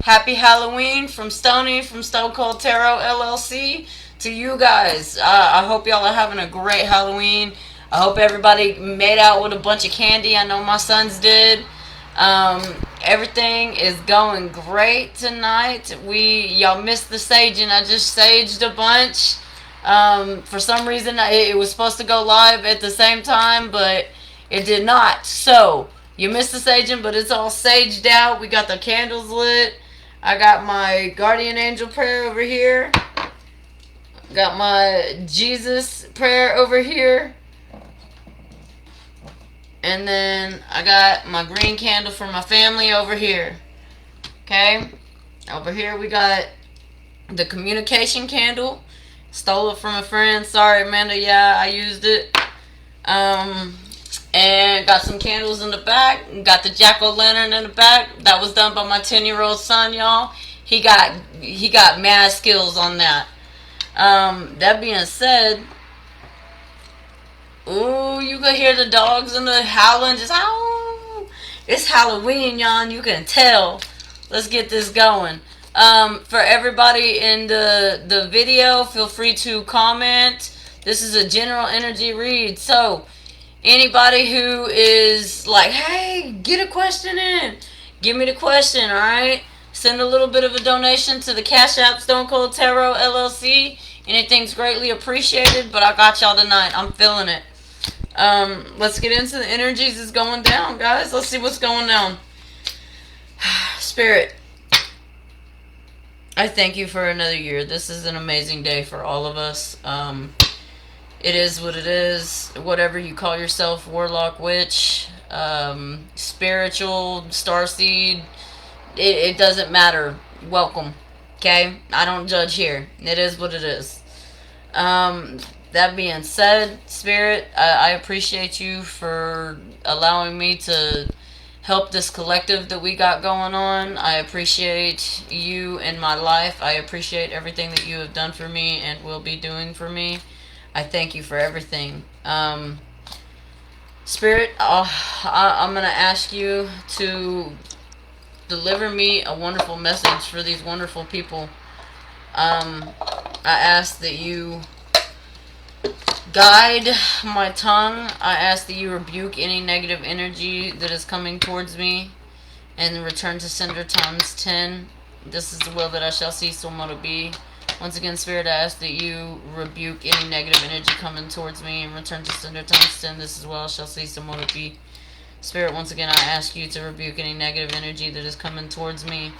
Happy Halloween from Stoney from Stone Cold Tarot LLC to you guys. I hope y'all are having a great Halloween. I hope everybody made out with a bunch of candy. I know my sons did. Um, Everything is going great tonight. Y'all missed the saging. I just saged a bunch. For some reason, it was supposed to go live at the same time, but it did not. So you missed the saging, but it's all saged out. We got the candles lit. I got my guardian angel prayer over here. Got my Jesus prayer over here. And then I got my green candle for my family over here. Okay? Over here we got the communication candle. Stole it from a friend. Sorry, Amanda. Yeah, I used it. And got some candles in the back. Got the jack-o'-lantern in the back. That was done by my 10-year-old son, y'all. He got mad skills on that. That being said, ooh, you can hear the dogs in the howling, just howl. It's Halloween, y'all, and you can tell. Let's get this going. For everybody in the video, feel free to comment. This is a general energy read, so anybody who is like, hey, get a question in, give me the question, alright? Send a little bit of a donation to the CashApp Stone Cold Tarot LLC. Anything's greatly appreciated, but I got y'all tonight. I'm feeling it. Let's get into the energies that's going down, guys. Let's see what's going down. Spirit, I thank you for another year. This is an amazing day for all of us. It is what it is. Whatever you call yourself, warlock, witch, spiritual, starseed, it doesn't matter. Welcome. Okay? I don't judge here. It is what it is. That being said, Spirit, I appreciate you for allowing me to help this collective that we got going on. I appreciate you in my life. I appreciate everything that you have done for me and will be doing for me. I thank you for everything. Spirit, I'm going to ask you to deliver me a wonderful message for these wonderful people. I ask that you guide my tongue. I ask that you rebuke any negative energy that is coming towards me and return to sender times 10. This is the will that I shall see, so mote it be. Once again, Spirit, I ask that you rebuke any negative energy coming towards me and return to sender times 10. This is the will I shall see, so mote it be. Spirit, once again, I ask you to rebuke any negative energy that is coming towards me.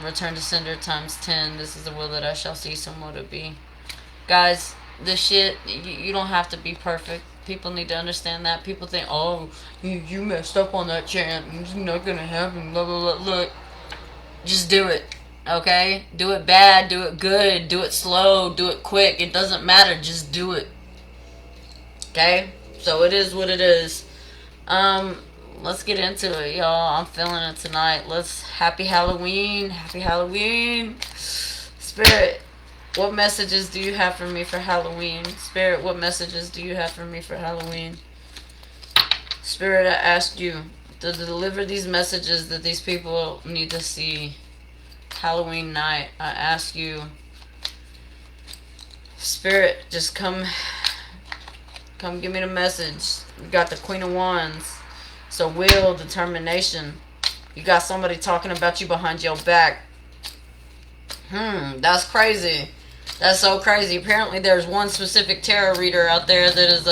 Return to sender times 10. This is the will that I shall see, so mote it be. Guys, this shit, you don't have to be perfect. People need to understand that. People think, oh, you messed up on that chant. It's not gonna happen. Blah, blah, blah. Look, just do it. Okay? Do it bad, do it good, do it slow, do it quick. It doesn't matter. Just do it. Okay? So it is what it is. Let's get into it, y'all. I'm feeling it tonight. Happy Halloween. Happy Halloween. Spirit, what messages do you have for me for Halloween? Spirit, what messages do you have for me for Halloween? Spirit, I ask you to deliver these messages that these people need to see Halloween night. I ask you, Spirit, just come give me the message. You got the Queen of Wands. So will, determination. You got somebody talking about you behind your back. That's crazy. That's so crazy. Apparently there's one specific tarot reader out there that is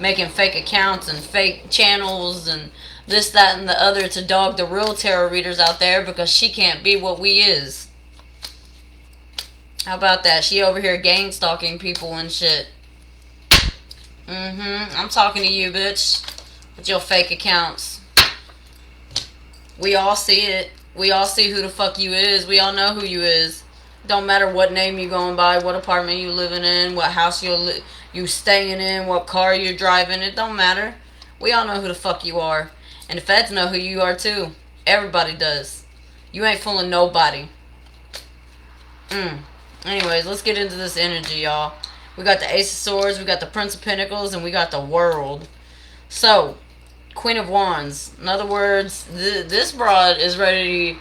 making fake accounts and fake channels and this, that, and the other to dog the real tarot readers out there because she can't be what we is. How about that? She over here gang stalking people and shit. I'm talking to you, bitch. With your fake accounts. We all see it. We all see who the fuck you is. We all know who you is. Don't matter what name you going by, what apartment you living in, what house you staying in, what car you're driving. It don't matter. We all know who the fuck you are. And the feds know who you are too. Everybody does. You ain't fooling nobody. Anyways, let's get into this energy, y'all. We got the Ace of Swords, we got the Prince of Pentacles, and we got the World. So, Queen of Wands. In other words, this broad is ready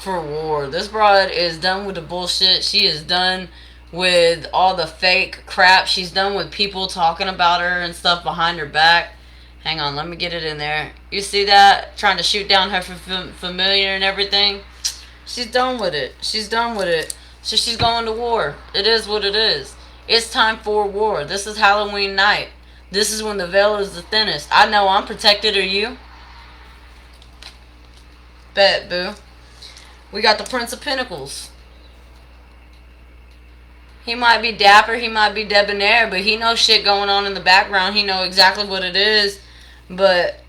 for war. This broad is done with the bullshit. She is done with all the fake crap. She's done with people talking about her and stuff behind her back. Hang on, let me get it in there. You see that? Trying to shoot down her familiar and everything. She's done with it. She's done with it. So she's going to war. It is what it is. It's time for war. This is Halloween night. This is when the veil is the thinnest. I know I'm protected. Are you? Bet, boo. We got the Prince of Pentacles. He might be dapper, he might be debonair, but he knows shit going on in the background. He knows exactly what it is. But,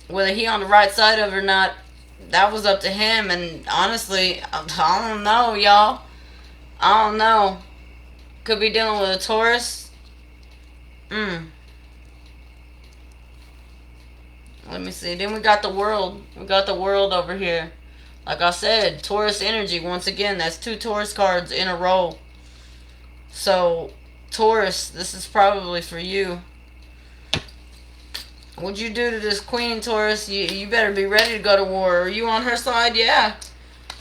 whether he on the right side of it or not, that was up to him. And honestly, I don't know, y'all. I don't know. Could be dealing with a Taurus. Let me see. Then we got the world. We got the world over here. Like I said, Taurus energy. Once again, that's 2 Taurus cards in a row. So, Taurus, this is probably for you. What'd you do to this queen, Taurus? You better be ready to go to war. Are you on her side? Yeah.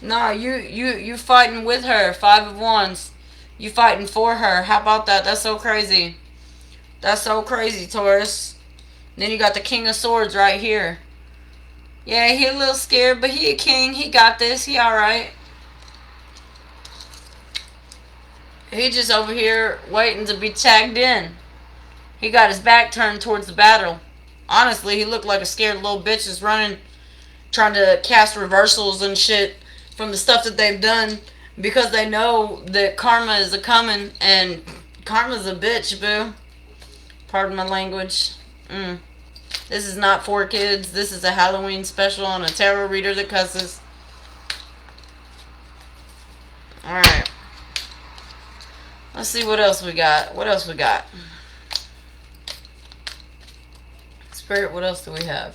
Nah, you fighting with her. 5 of Wands. You fighting for her. How about that? That's so crazy. That's so crazy, Taurus. Then you got the King of Swords right here. Yeah, he a little scared, but he a king. He got this. He alright. He just over here waiting to be tagged in. He got his back turned towards the battle. Honestly, he looked like a scared little bitch just running, trying to cast reversals and shit from the stuff that they've done, because they know that karma is a coming, and karma's a bitch, boo. Pardon my language. This is not for kids. This is a Halloween special on a tarot reader that cusses. Alright. Let's see what else we got. What else we got? Spirit, what else do we have?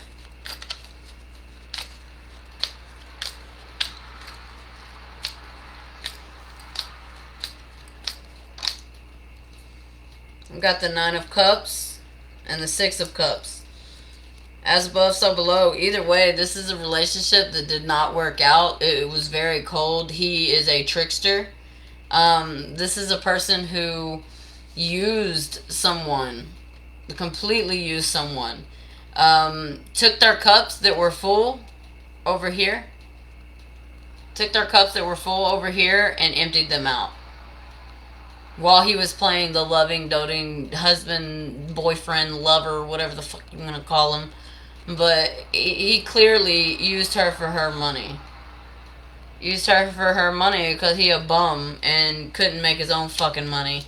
We got the 9 of Cups and the 6 of Cups. As above, so below. Either way, this is a relationship that did not work out. It was very cold. He is a trickster. This is a person who used someone. Completely used someone. Took their cups that were full over here. Took their cups that were full over here and emptied them out. While he was playing the loving, doting husband, boyfriend, lover, whatever the fuck you want to call him. But he clearly used her for her money. Used her for her money because he a bum and couldn't make his own fucking money.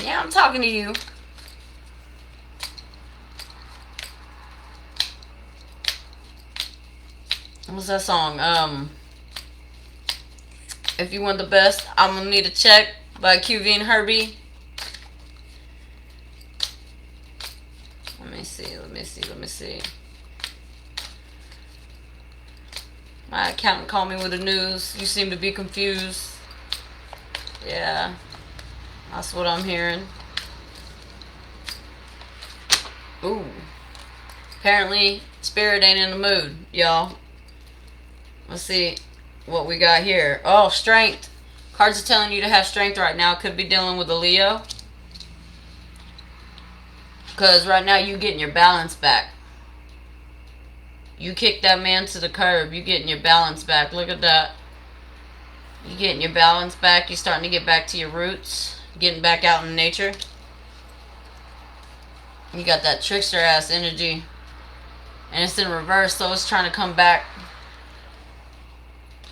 Yeah, I'm talking to you. What's that song? If you want the best, I'm gonna need a check by QV and Herbie. Let me see. My accountant called me with the news. You seem to be confused. Yeah, that's what I'm hearing. Ooh. Apparently, Spirit ain't in the mood, y'all. Let's see what we got here. Oh, strength. Cards are telling you to have strength right now. Could be dealing with a Leo. Because right now you getting your balance back. You kicked that man to the curb. You getting your balance back. Look at that. You getting your balance back. You starting to get back to your roots. Getting back out in nature. You got that trickster ass energy. And it's in reverse, so it's trying to come back.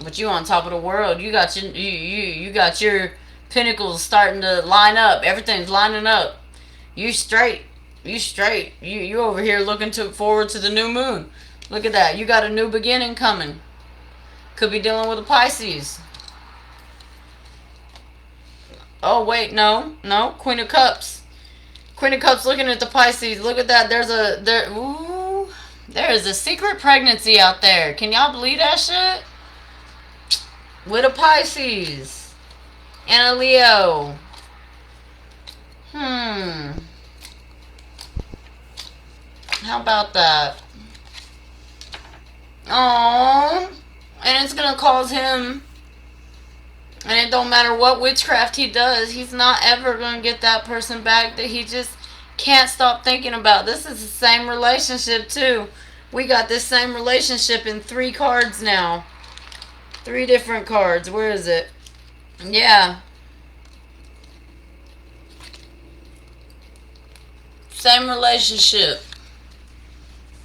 But you on top of the world. You got your you got your pinnacles starting to line up. Everything's lining up. You straight. You straight. You over here looking forward to the new moon. Look at that. You got a new beginning coming. Could be dealing with a Pisces. Oh wait, no. Queen of Cups. Queen of Cups looking at the Pisces. Look at that. There is a secret pregnancy out there. Can y'all believe that shit? With a Pisces and a Leo. How about that? Oh, and it's gonna cause him, and it don't matter what witchcraft he does, he's not ever gonna get that person back that he just can't stop thinking about. This is the same relationship too. We got this same relationship in 3 cards now. 3 different cards. Where is it? Yeah. Same relationship.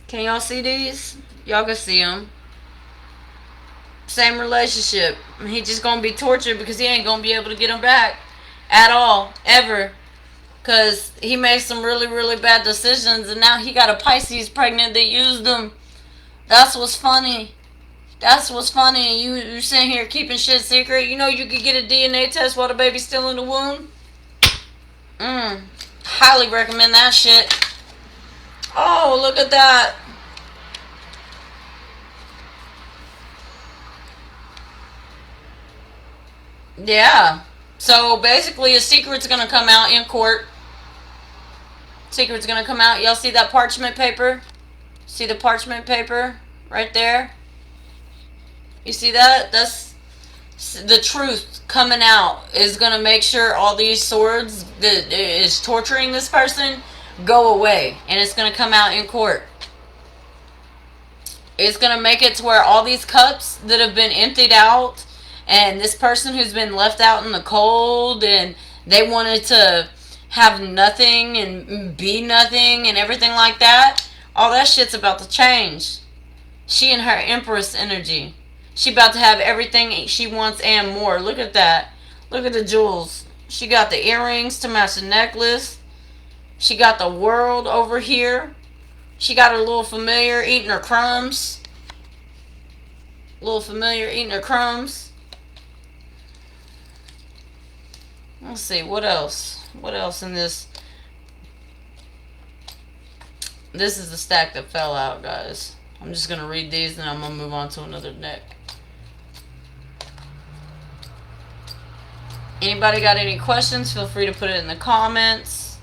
Can y'all see these? Y'all can see them. Same relationship. He just gonna be tortured because he ain't gonna be able to get him back at all, ever. Because he made some really, really bad decisions, and now he got a Pisces pregnant that used him. That's what's funny. That's what's funny. You sitting here keeping shit secret. You know you could get a DNA test while the baby's still in the womb. Highly recommend that shit. Oh, look at that. Yeah. So basically a secret's gonna come out in court. Secret's gonna come out. Y'all see that parchment paper? See the parchment paper right there? You see that? That's the truth coming out. Is gonna make sure all these swords that is torturing this person go away. And it's gonna come out in court. It's gonna make it to where all these cups that have been emptied out, and this person who's been left out in the cold, and they wanted to have nothing and be nothing and everything like that, all that shit's about to change. She and her Empress energy. She about to have everything she wants and more. Look at that. Look at the jewels. She got the earrings to match the necklace. She got the world over here. She got her little familiar eating her crumbs. Little familiar eating her crumbs. Let's see, what else? What else in this? This is the stack that fell out, guys. I'm just going to read these and I'm going to move on to another deck. Anybody got any questions? Feel free to put it in the comments.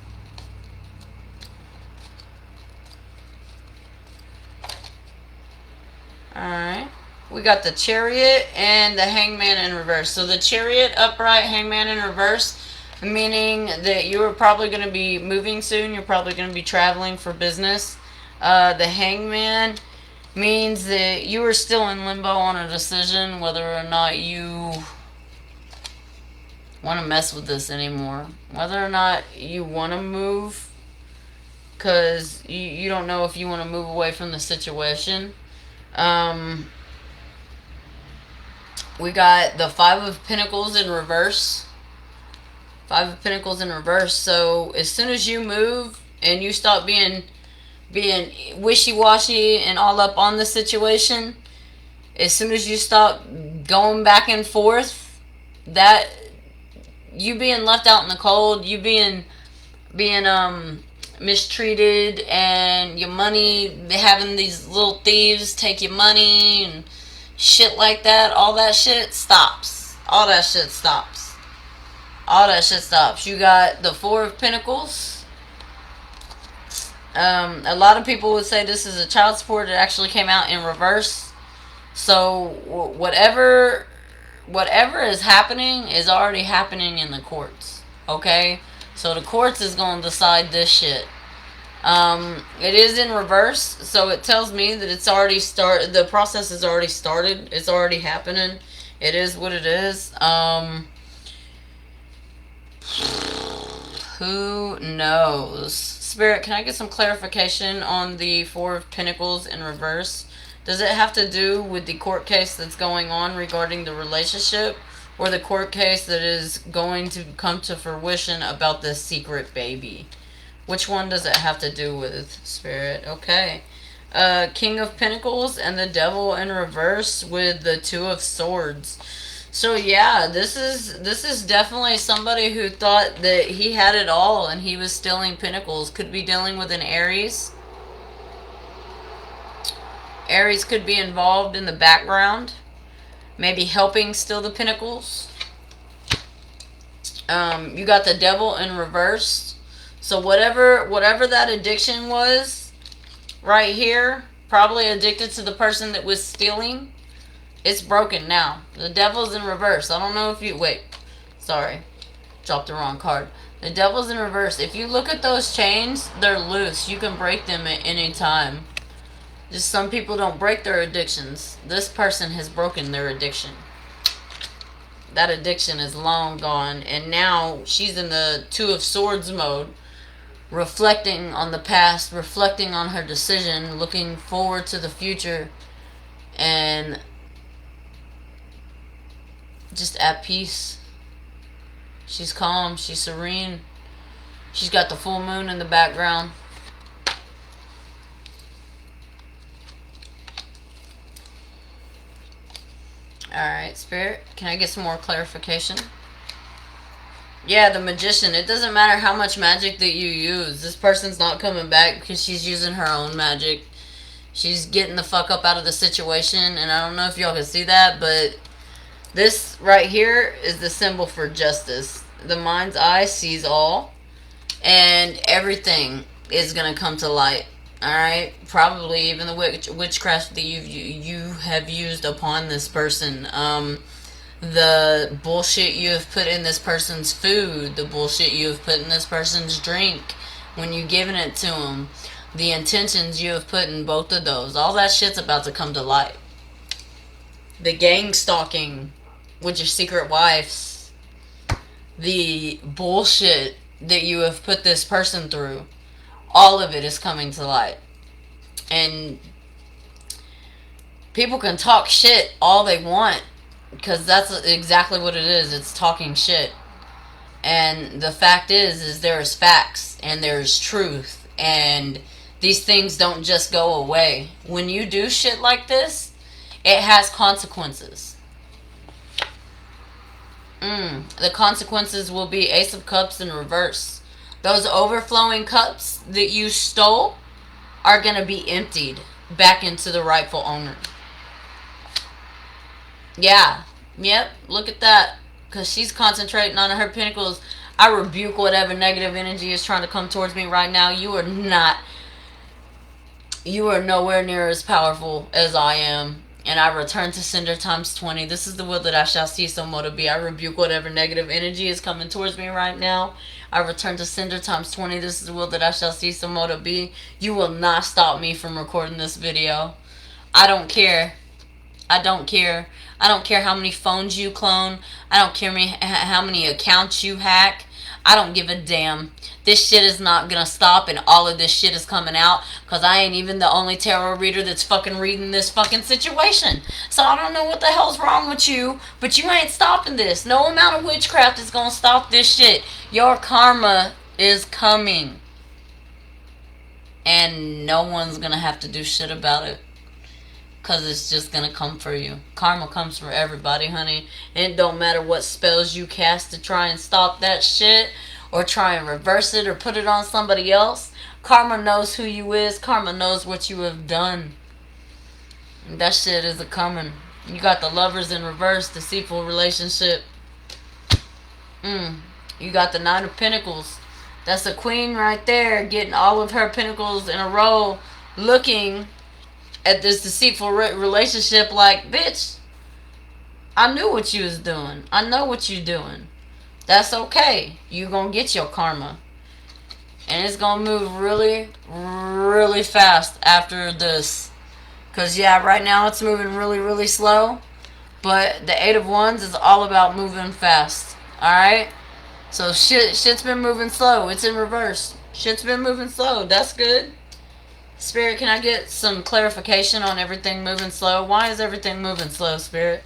Alright. We got the Chariot and the Hangman in reverse. So the Chariot upright, Hangman in reverse, meaning that you are probably going to be moving soon. You're probably going to be traveling for business. The Hangman means that you are still in limbo on a decision whether or not you want to mess with this anymore. Whether or not you want to move, because you don't know if you want to move away from the situation. We got the Five of Pentacles in reverse. Five of Pentacles in reverse. So as soon as you move and you stop being wishy-washy and all up on the situation, as soon as you stop going back and forth, that you being left out in the cold, you being mistreated, and your money, having these little thieves take your money and shit like that, all that shit stops. All that shit stops. All that shit stops. You got the Four of Pentacles. A lot of people would say this is a child support. It actually came out in reverse. So whatever is happening is already happening in the courts. Okay? So the courts is going to decide this shit. It is in reverse, so it tells me that it's already started. The process has already started. It's already happening. It is what it is. Who knows? Spirit, can I get some clarification on the Four of Pentacles in reverse? Does it have to do with the court case that's going on regarding the relationship, or the court case that is going to come to fruition about this secret baby? Which one does it have to do with, Spirit? Okay. King of Pentacles and the Devil in reverse with the Two of Swords. So yeah, this is definitely somebody who thought that he had it all and he was stealing pentacles. Could be dealing with an Aries. Aries could be involved in the background, maybe helping steal the pentacles. You got the Devil in reverse. So whatever that addiction was, right here, probably addicted to the person that was stealing. It's broken now. The devil's in reverse. I don't know if you... Wait. Sorry. Dropped the wrong card. The devil's in reverse. If you look at those chains, they're loose. You can break them at any time. Just some people don't break their addictions. This person has broken their addiction. That addiction is long gone. And now she's in the Two of Swords mode. Reflecting on the past. Reflecting on her decision. Looking forward to the future. And just at peace. She's calm. She's serene. She's got the full moon in the background. Alright, Spirit, can I get some more clarification? Yeah, the Magician. It doesn't matter how much magic that you use. This person's not coming back because she's using her own magic. She's getting the fuck up out of the situation, and I don't know if y'all can see that, but this right here is the symbol for justice. The mind's eye sees all, and everything is going to come to light. Alright, probably even the witchcraft that you have used upon this person. The bullshit you have put in this person's food. The bullshit you have put in this person's drink when you've given it to them. The intentions you have put in both of those. All that shit's about to come to light. The gang stalking with your secret wives. The bullshit that you have put this person through. All of it is coming to light. And people can talk shit all they want, because that's exactly what it is. It's talking shit. And the fact is there's facts and there's truth. And these things don't just go away. When you do shit like this, it has consequences. The consequences will be Ace of Cups in reverse. Those overflowing cups that you stole are going to be emptied back into the rightful owner. Yeah. Yep. Look at that. Because she's concentrating on her pentacles. I rebuke whatever negative energy is trying to come towards me right now. You are not. You are nowhere near as powerful as I am. And I return to sender times 20. This is the will that I shall see, so mote it be. I rebuke whatever negative energy is coming towards me right now. I return to sender times 20. This is the will that I shall see, so mote it be. You will not stop me from recording this video. I don't care. I don't care. I don't care how many phones you clone. I don't care how many accounts you hack. I don't give a damn. This shit is not gonna stop, and all of this shit is coming out, because I ain't even the only tarot reader that's fucking reading this fucking situation. So I don't know what the hell's wrong with you, but you ain't stopping this. No amount of witchcraft is gonna stop this shit. Your karma is coming. And no one's gonna have to do shit about it, because it's just gonna come for you. Karma comes for everybody, honey. It don't matter what spells you cast to try and stop that shit, or try and reverse it, or put it on somebody else. Karma knows who you is. Karma knows what you have done. And that shit is a-coming. You got the Lovers in reverse, deceitful relationship. You got the Nine of Pentacles. That's a queen right there, getting all of her pentacles in a row, looking at this deceitful relationship like, bitch, I knew what you was doing. I know what you doing. That's okay. You gonna get your karma. And it's gonna move really, really fast after this. Because, yeah, right now it's moving really, really slow. But the Eight of Wands is all about moving fast. Alright? So shit's been moving slow. It's in reverse. Shit's been moving slow. That's good. Spirit, can I get some clarification on everything moving slow? Why is everything moving slow, Spirit?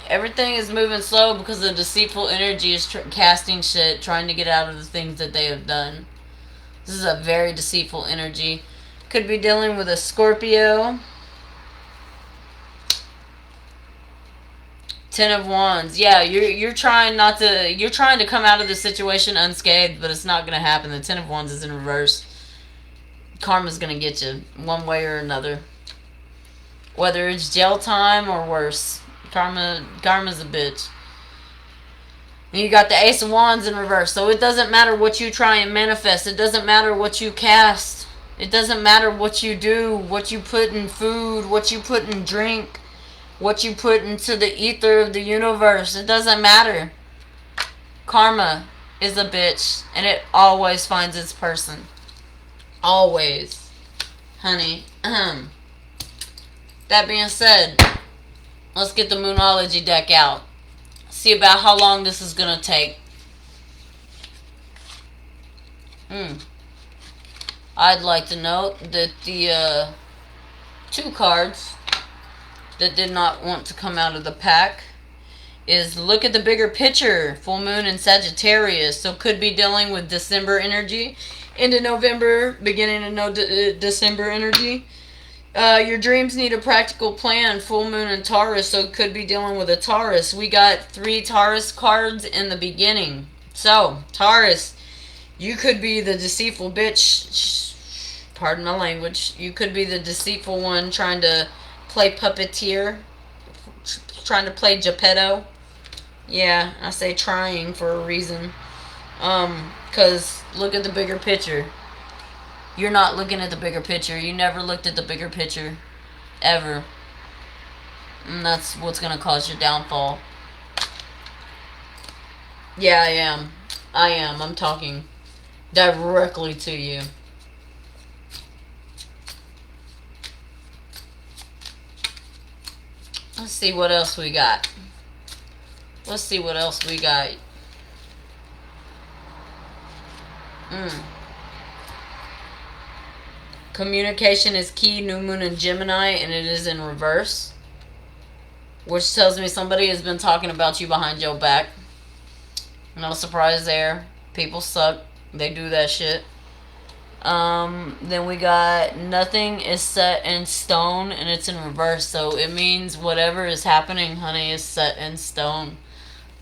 Everything is moving slow because the deceitful energy is casting shit, trying to get out of the things that they have done. This is a very deceitful energy. Could be dealing with a Scorpio. Ten of Wands. Yeah, you're trying not to. You're trying to come out of the situation unscathed, but it's not gonna happen. The Ten of Wands is in reverse. Karma's gonna get you one way or another. Whether it's jail time or worse. Karma's a bitch. And you got the Ace of Wands in reverse. So it doesn't matter what you try and manifest. It doesn't matter what you cast. It doesn't matter what you do, what you put in food, what you put in drink, what you put into the ether of the universe. It doesn't matter. Karma is a bitch, and it always finds its person. Always. Honey. That being said, let's get the Moonology deck out. See about how long this is going to take. I'd like to note that the 2 cards that did not want to come out of the pack is look at the bigger picture. Full moon in Sagittarius. So could be dealing with December energy into November, beginning of December energy. Your dreams need a practical plan. Full moon in Taurus, so could be dealing with a Taurus. We got 3 Taurus cards in the beginning. So, Taurus, you could be the deceitful bitch. Pardon my language. You could be the deceitful one trying to play puppeteer. Trying to play Geppetto. Yeah, I say trying for a reason. Because look at the bigger picture. You're not looking at the bigger picture. You never looked at the bigger picture. Ever. And that's what's going to cause your downfall. Yeah, I am. I'm talking directly to you. Let's see what else we got. Communication is key. New moon in Gemini, and it is in reverse, which tells me somebody has been talking about you behind your back. No surprise there. People suck. They do that shit. Then we got nothing is set in stone, and it's in reverse, so it means whatever is happening, honey, is set in stone.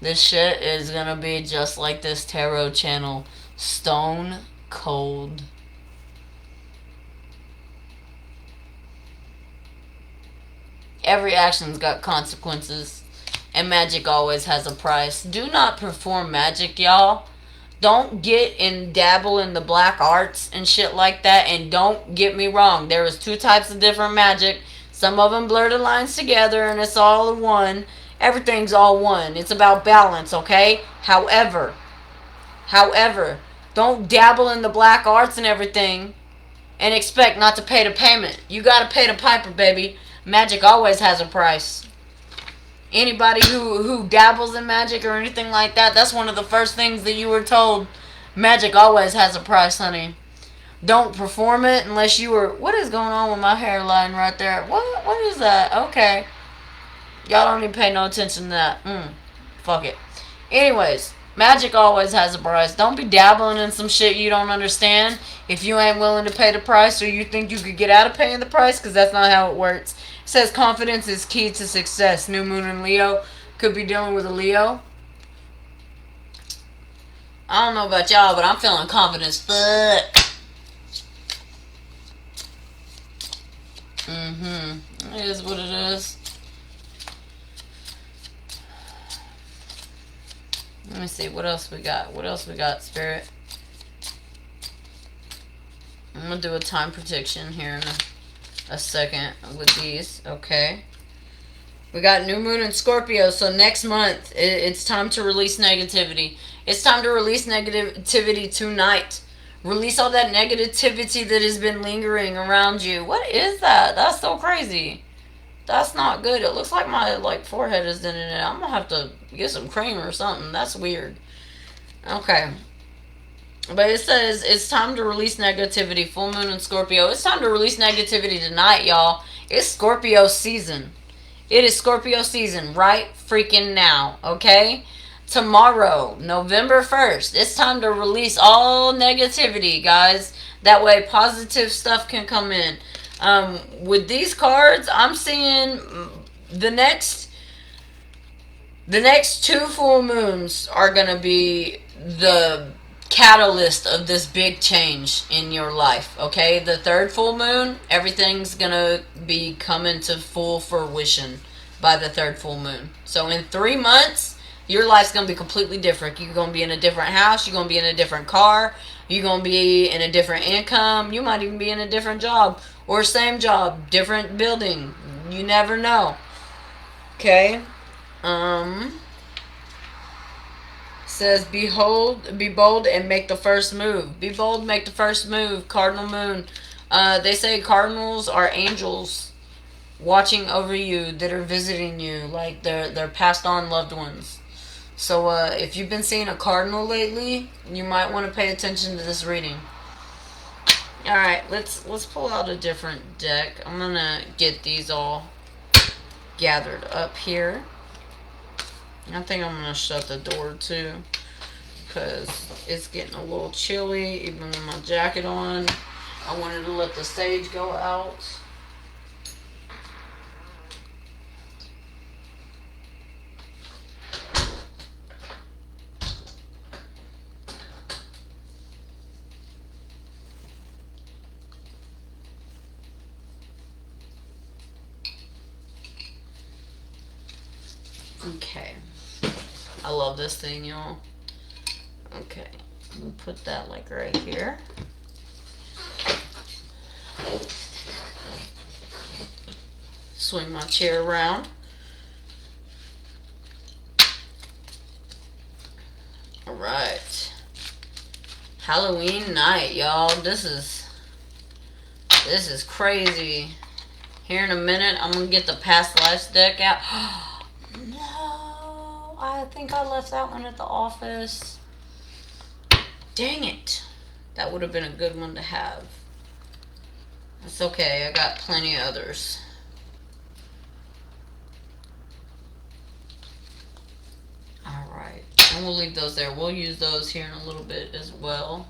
This shit is gonna be just like this tarot channel. Stone cold. Every action's got consequences, and magic always has a price. Do not perform magic, y'all. Don't get and dabble in the black arts and shit like that. And don't get me wrong, there is 2 types of different magic. Some of them blur the lines together and it's all one. Everything's all one. It's about balance, okay? However, don't dabble in the black arts and everything and expect not to pay the payment. You gotta pay the piper, baby. Magic always has a price. Anybody who dabbles in magic or anything like that, that's one of the first things that you were told. Magic always has a price, honey. Don't perform it unless you were... What is going on with my hairline right there? What is that? Okay. Y'all don't even pay no attention to that. Fuck it. Anyways, magic always has a price. Don't be dabbling in some shit you don't understand if you ain't willing to pay the price, or you think you could get out of paying the price, because that's not how it works. It says confidence is key to success. New moon in Leo. Could be dealing with a Leo. I don't know about y'all, but I'm feeling confidence. Fuck. It is what it is. Let me see. What else we got, Spirit? I'm going to do a time prediction here in a second with these. Okay. We got new moon in Scorpio. So next month, it's time to release negativity. It's time to release negativity tonight. Release all that negativity that has been lingering around you. What is that? That's so crazy. That's not good. It looks like my forehead is in it. I'm going to have to get some cream or something. That's weird. Okay. But it says it's time to release negativity. Full moon in Scorpio. It's time to release negativity tonight, y'all. It's Scorpio season. It is Scorpio season right freaking now. Okay? Tomorrow, November 1st, it's time to release all negativity, guys. That way positive stuff can come in. With these cards, I'm seeing the next 2 full moons are going to be the catalyst of this big change in your life, okay? The 3rd full moon, everything's going to be coming to full fruition by the 3rd full moon. So in 3 months, Your life's going to be completely different. You're going to be in a different house. You're going to be in a different car. You're going to be in a different income. You might even be in a different job. Or same job, different building. You never know. Okay? Says, behold, be bold and make the first move. Be bold, make the first move. Cardinal moon. They say cardinals are angels watching over you that are visiting you, like they're passed on loved ones. So if you've been seeing a cardinal lately, you might want to pay attention to this reading. All right, let's pull out a different deck. I'm gonna get these all gathered up here. I think I'm gonna shut the door too, because it's getting a little chilly even with my jacket on. I wanted to let the sage go out. Okay. I love this thing, y'all. Okay. We'll put that like right here. Swing my chair around. Alright. Halloween night, y'all. This is crazy. Here in a minute, I'm gonna get the past lives deck out. No, I think I left that one at the office. Dang it. That would have been a good one to have. It's okay, I got plenty of others. Alright, and we'll leave those there. We'll use those here in a little bit as well.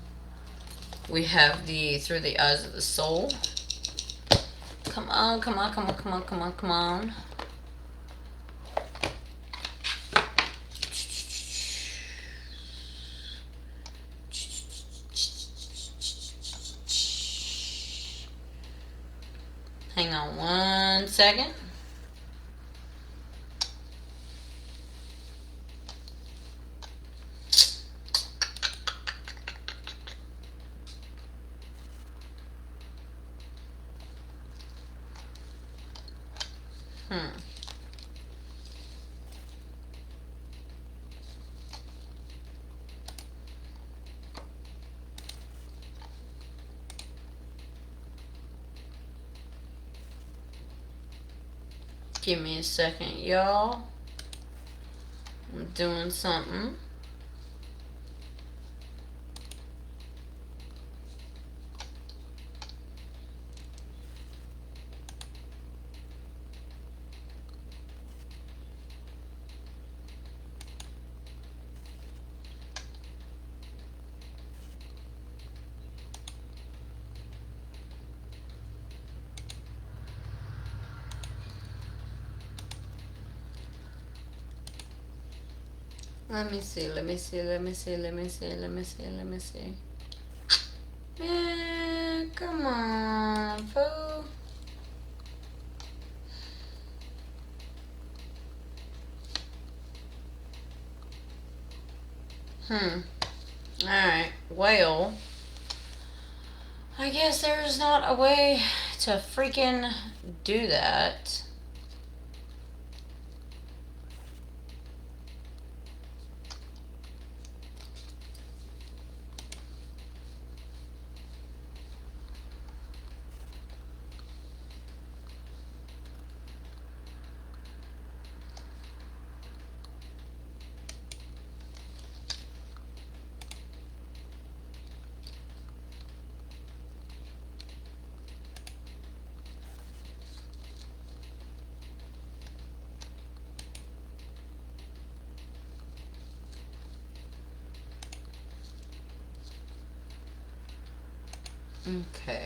We have the Through the Eyes of the Soul. Come on, come on, come on, come on, come on, come on. Hang on 1 second. Give me a second, y'all. I'm doing something. Let me see, let me see, let me see, let me see, let me see, let me see. Man, come on, fool. Alright, well, I guess there's not a way to freaking do that. Okay.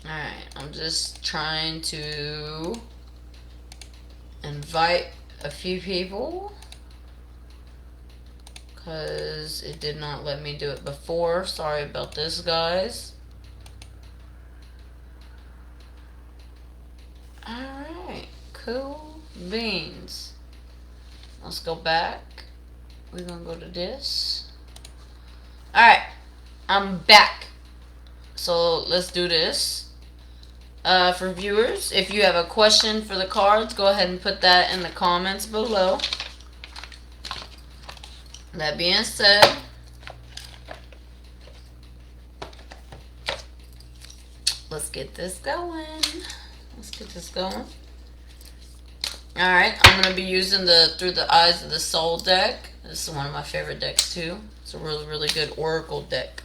Alright, I'm just trying to invite a few people because it did not let me do it before. Sorry about this, guys. Alright, cool beans. Let's go back. We're gonna go to this. Alright, I'm back. So let's do this. For viewers, if you have a question for the cards, go ahead and put that in the comments below. That being said, let's get this going. Alright, I'm going to be using the Through the Eyes of the Soul deck. This is one of my favorite decks too. It's a really, really good oracle deck.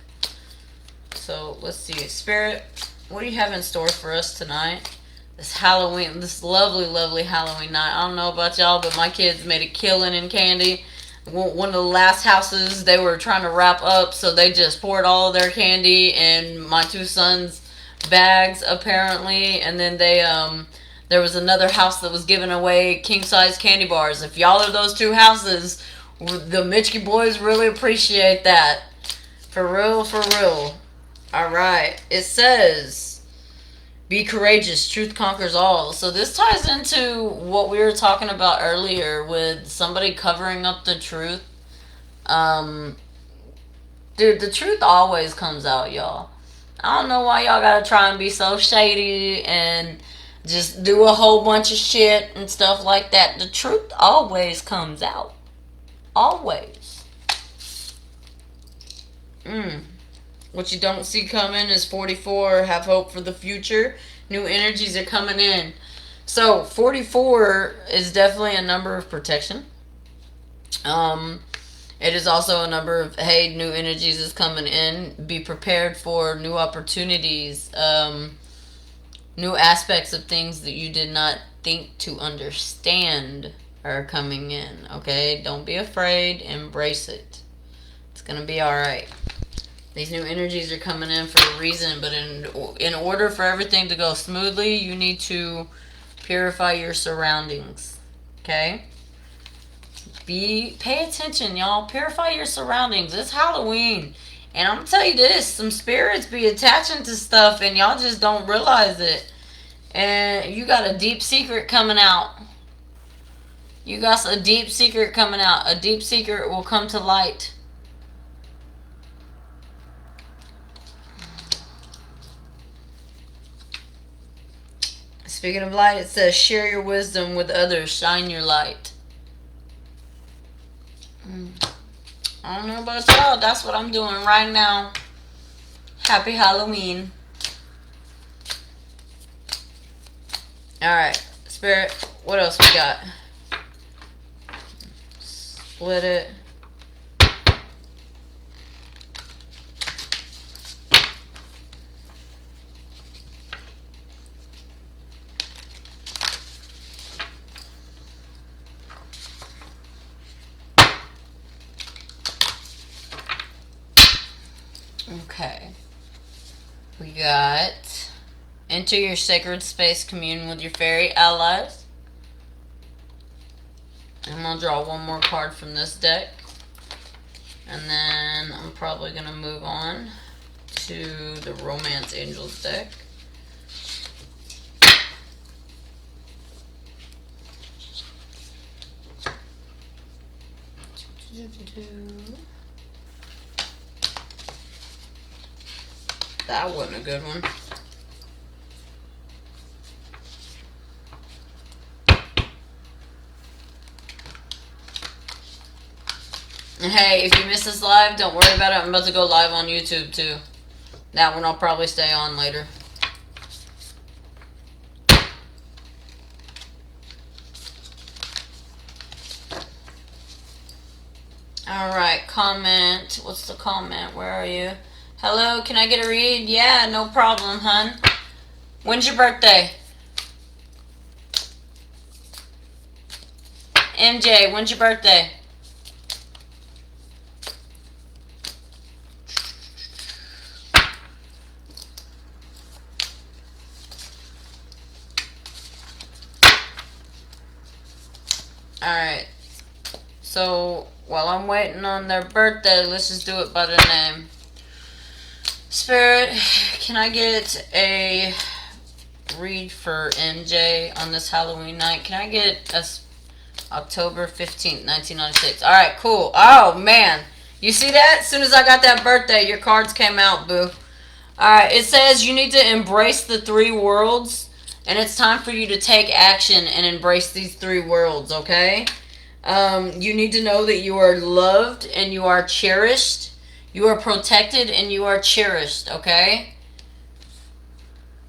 So, let's see. Spirit, what do you have in store for us tonight? This Halloween, this lovely, lovely Halloween night. I don't know about y'all, but my kids made a killing in candy. One of the last houses they were trying to wrap up, so they just poured all of their candy in my two sons' bags, apparently. And then they, there was another house that was giving away king-size candy bars. If y'all are those two houses, the Mitchie boys really appreciate that. For real, for real. Alright, it says, be courageous, truth conquers all. So this ties into what we were talking about earlier with somebody covering up the truth. Dude, the truth always comes out, y'all. I don't know why y'all gotta try and be so shady and just do a whole bunch of shit and stuff like that. The truth always comes out. Always. What you don't see coming is 44. Have hope for the future. New energies are coming in. So 44 is definitely a number of protection. It is also a number of, hey, new energies is coming in. Be prepared for new opportunities. New aspects of things that you did not think to understand are coming in. Okay? Don't be afraid. Embrace it. It's going to be alright. These new energies are coming in for a reason, but in order for everything to go smoothly, you need to purify your surroundings. Okay? Pay attention, y'all. Purify your surroundings. It's Halloween. And I'm gonna tell you this, some spirits be attaching to stuff and y'all just don't realize it. And you got a deep secret coming out. You got a deep secret coming out. A deep secret will come to light. Speaking of light, it says, share your wisdom with others. Shine your light. I don't know about y'all. That's what I'm doing right now. Happy Halloween. Alright. Spirit, what else we got? Split it. Okay. We got enter your sacred space, commune with your fairy allies. I'm going to draw one more card from this deck. And then I'm probably going to move on to the Romance Angels deck. That wasn't a good one. And hey, if you miss this live, don't worry about it. I'm about to go live on YouTube too. That one I'll probably stay on later. Alright, comment. What's the comment? Where are you? Hello, can I get a read? Yeah, no problem, hun. When's your birthday? MJ, when's your birthday? Alright. So, while I'm waiting on their birthday, let's just do it by their name. Spirit, can I get a read for MJ on this Halloween night? Can I get a October 15th, 1996? Alright, cool. Oh, man. You see that? As soon as I got that birthday, your cards came out, boo. Alright, it says you need to embrace the three worlds, and it's time for you to take action and embrace these three worlds, okay? You need to know that you are loved and you are cherished. You are protected and you are cherished, okay?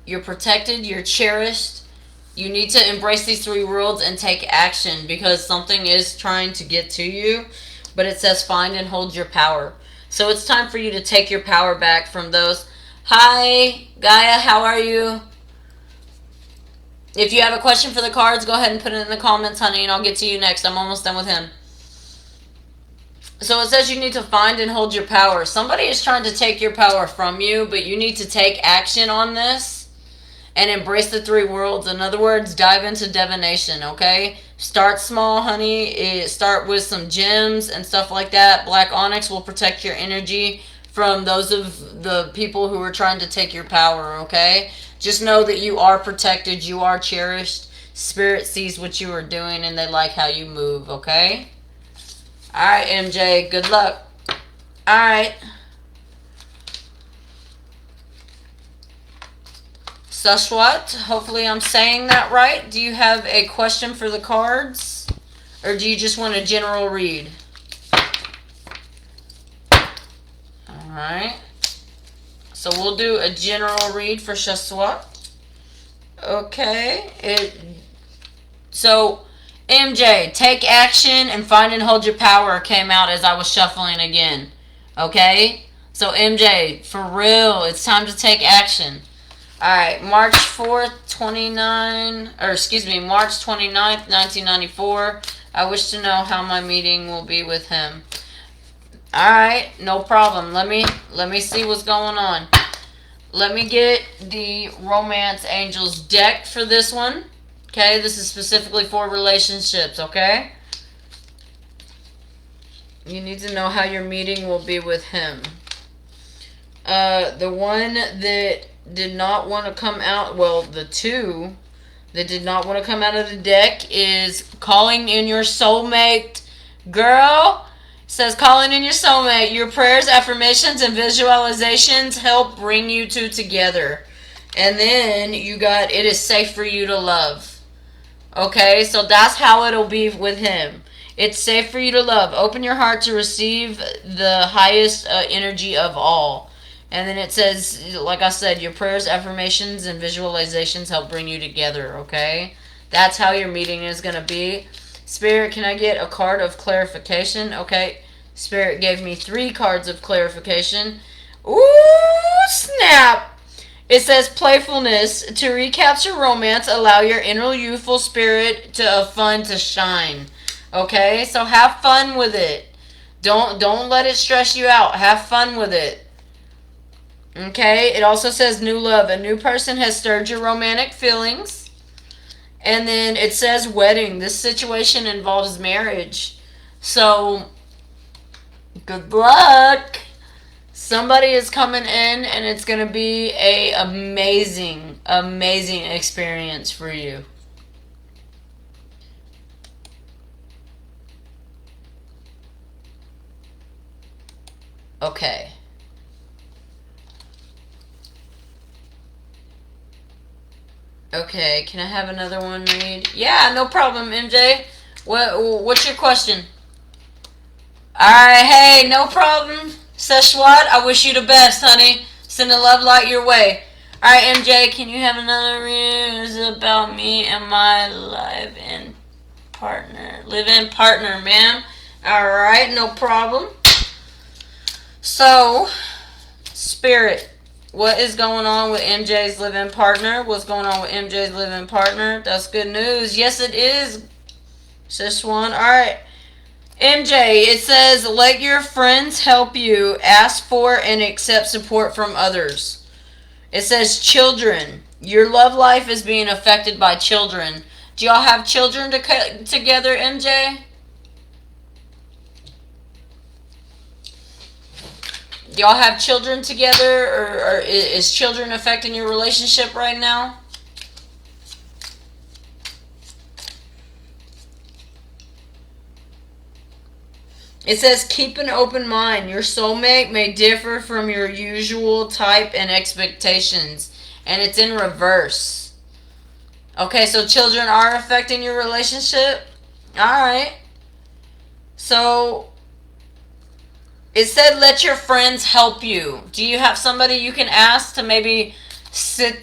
You're protected, you're cherished. You need to embrace these three worlds and take action because something is trying to get to you. But it says find and hold your power. So it's time for you to take your power back from those. Hi, Gaia, how are you? If you have a question for the cards, go ahead and put it in the comments, honey, and I'll get to you next. I'm almost done with him. So it says you need to find and hold your power. Somebody is trying to take your power from you, but you need to take action on this and embrace the three worlds. In other words, dive into divination, okay? Start small, honey. Start with some gems and stuff like that. Black onyx will protect your energy from those of the people who are trying to take your power, okay? Just know that you are protected. You are cherished. Spirit sees what you are doing and they like how you move, okay? Alright, MJ. Good luck. Alright. Sashwat, hopefully I'm saying that right. Do you have a question for the cards? Or do you just want a general read? Alright. So we'll do a general read for Sashwat. Okay. So, MJ, take action and find and hold your power came out as I was shuffling again. Okay? So, MJ, for real, it's time to take action. Alright, March 4th, March 29th, 1994. I wish to know how my meeting will be with him. Alright, no problem. Let me see what's going on. Let me get the Romance Angels deck for this one. Okay, this is specifically for relationships, okay? You need to know how your meeting will be with him. The one that did not want to come out, well, the two that did not want to come out of the deck is calling in your soulmate. Girl, says calling in your soulmate. Your prayers, affirmations, and visualizations help bring you two together. And then you got it is safe for you to love. Okay, so that's how it'll be with him. It's safe for you to love. Open your heart to receive the highest energy of all. And then it says, like I said, your prayers, affirmations, and visualizations help bring you together, okay? That's how your meeting is going to be. Spirit, can I get a card of clarification? Okay, Spirit gave me 3 cards of clarification. Ooh, snap! It says playfulness. To recapture romance, allow your inner youthful spirit of fun to shine. Okay, so have fun with it. Don't let it stress you out. Have fun with it. Okay, it also says new love. A new person has stirred your romantic feelings. And then it says wedding. This situation involves marriage. So, good luck. Somebody is coming in and it's going to be a amazing experience for you. Okay. Okay, can I have another one read? Yeah, no problem, MJ. What's your question? Alright, hey, no problem. Seshwat, I wish you the best, honey. Send a love light your way. Alright, MJ, can you have another read about me and my live-in partner, ma'am? Alright, no problem. So, Spirit. What is going on with MJ's live-in partner? What's going on with MJ's live-in partner? That's good news. Yes, it is. Sishwan. Alright. MJ, it says, let your friends help you. Ask for and accept support from others. It says, children. Your love life is being affected by children. Do y'all have children together, MJ? Do y'all have children together, or is children affecting your relationship right now? It says, keep an open mind. Your soulmate may differ from your usual type and expectations. And it's in reverse. Okay, so children are affecting your relationship? Alright. So, it said let your friends help you. Do you have somebody you can ask to maybe babysit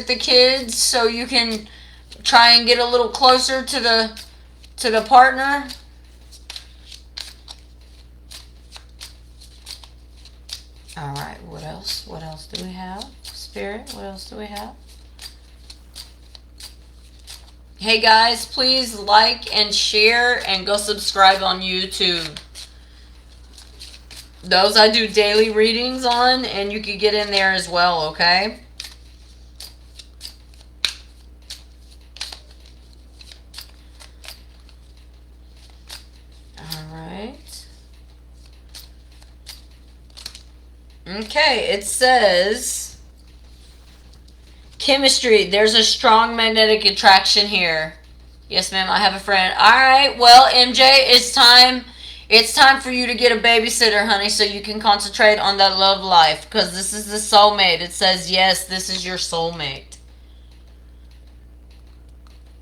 the kids so you can try and get a little closer to the partner? Alright, what else? What else do we have? Spirit, what else do we have? Hey guys, please like and share and go subscribe on YouTube. Those I do daily readings on, and you can get in there as well, okay? Alright. Okay, it says chemistry. There's a strong magnetic attraction here. Yes, ma'am, I have a friend. Alright, well, MJ, it's time. It's time for you to get a babysitter, honey, so you can concentrate on that love life. Because this is the soulmate. It says, yes, this is your soulmate.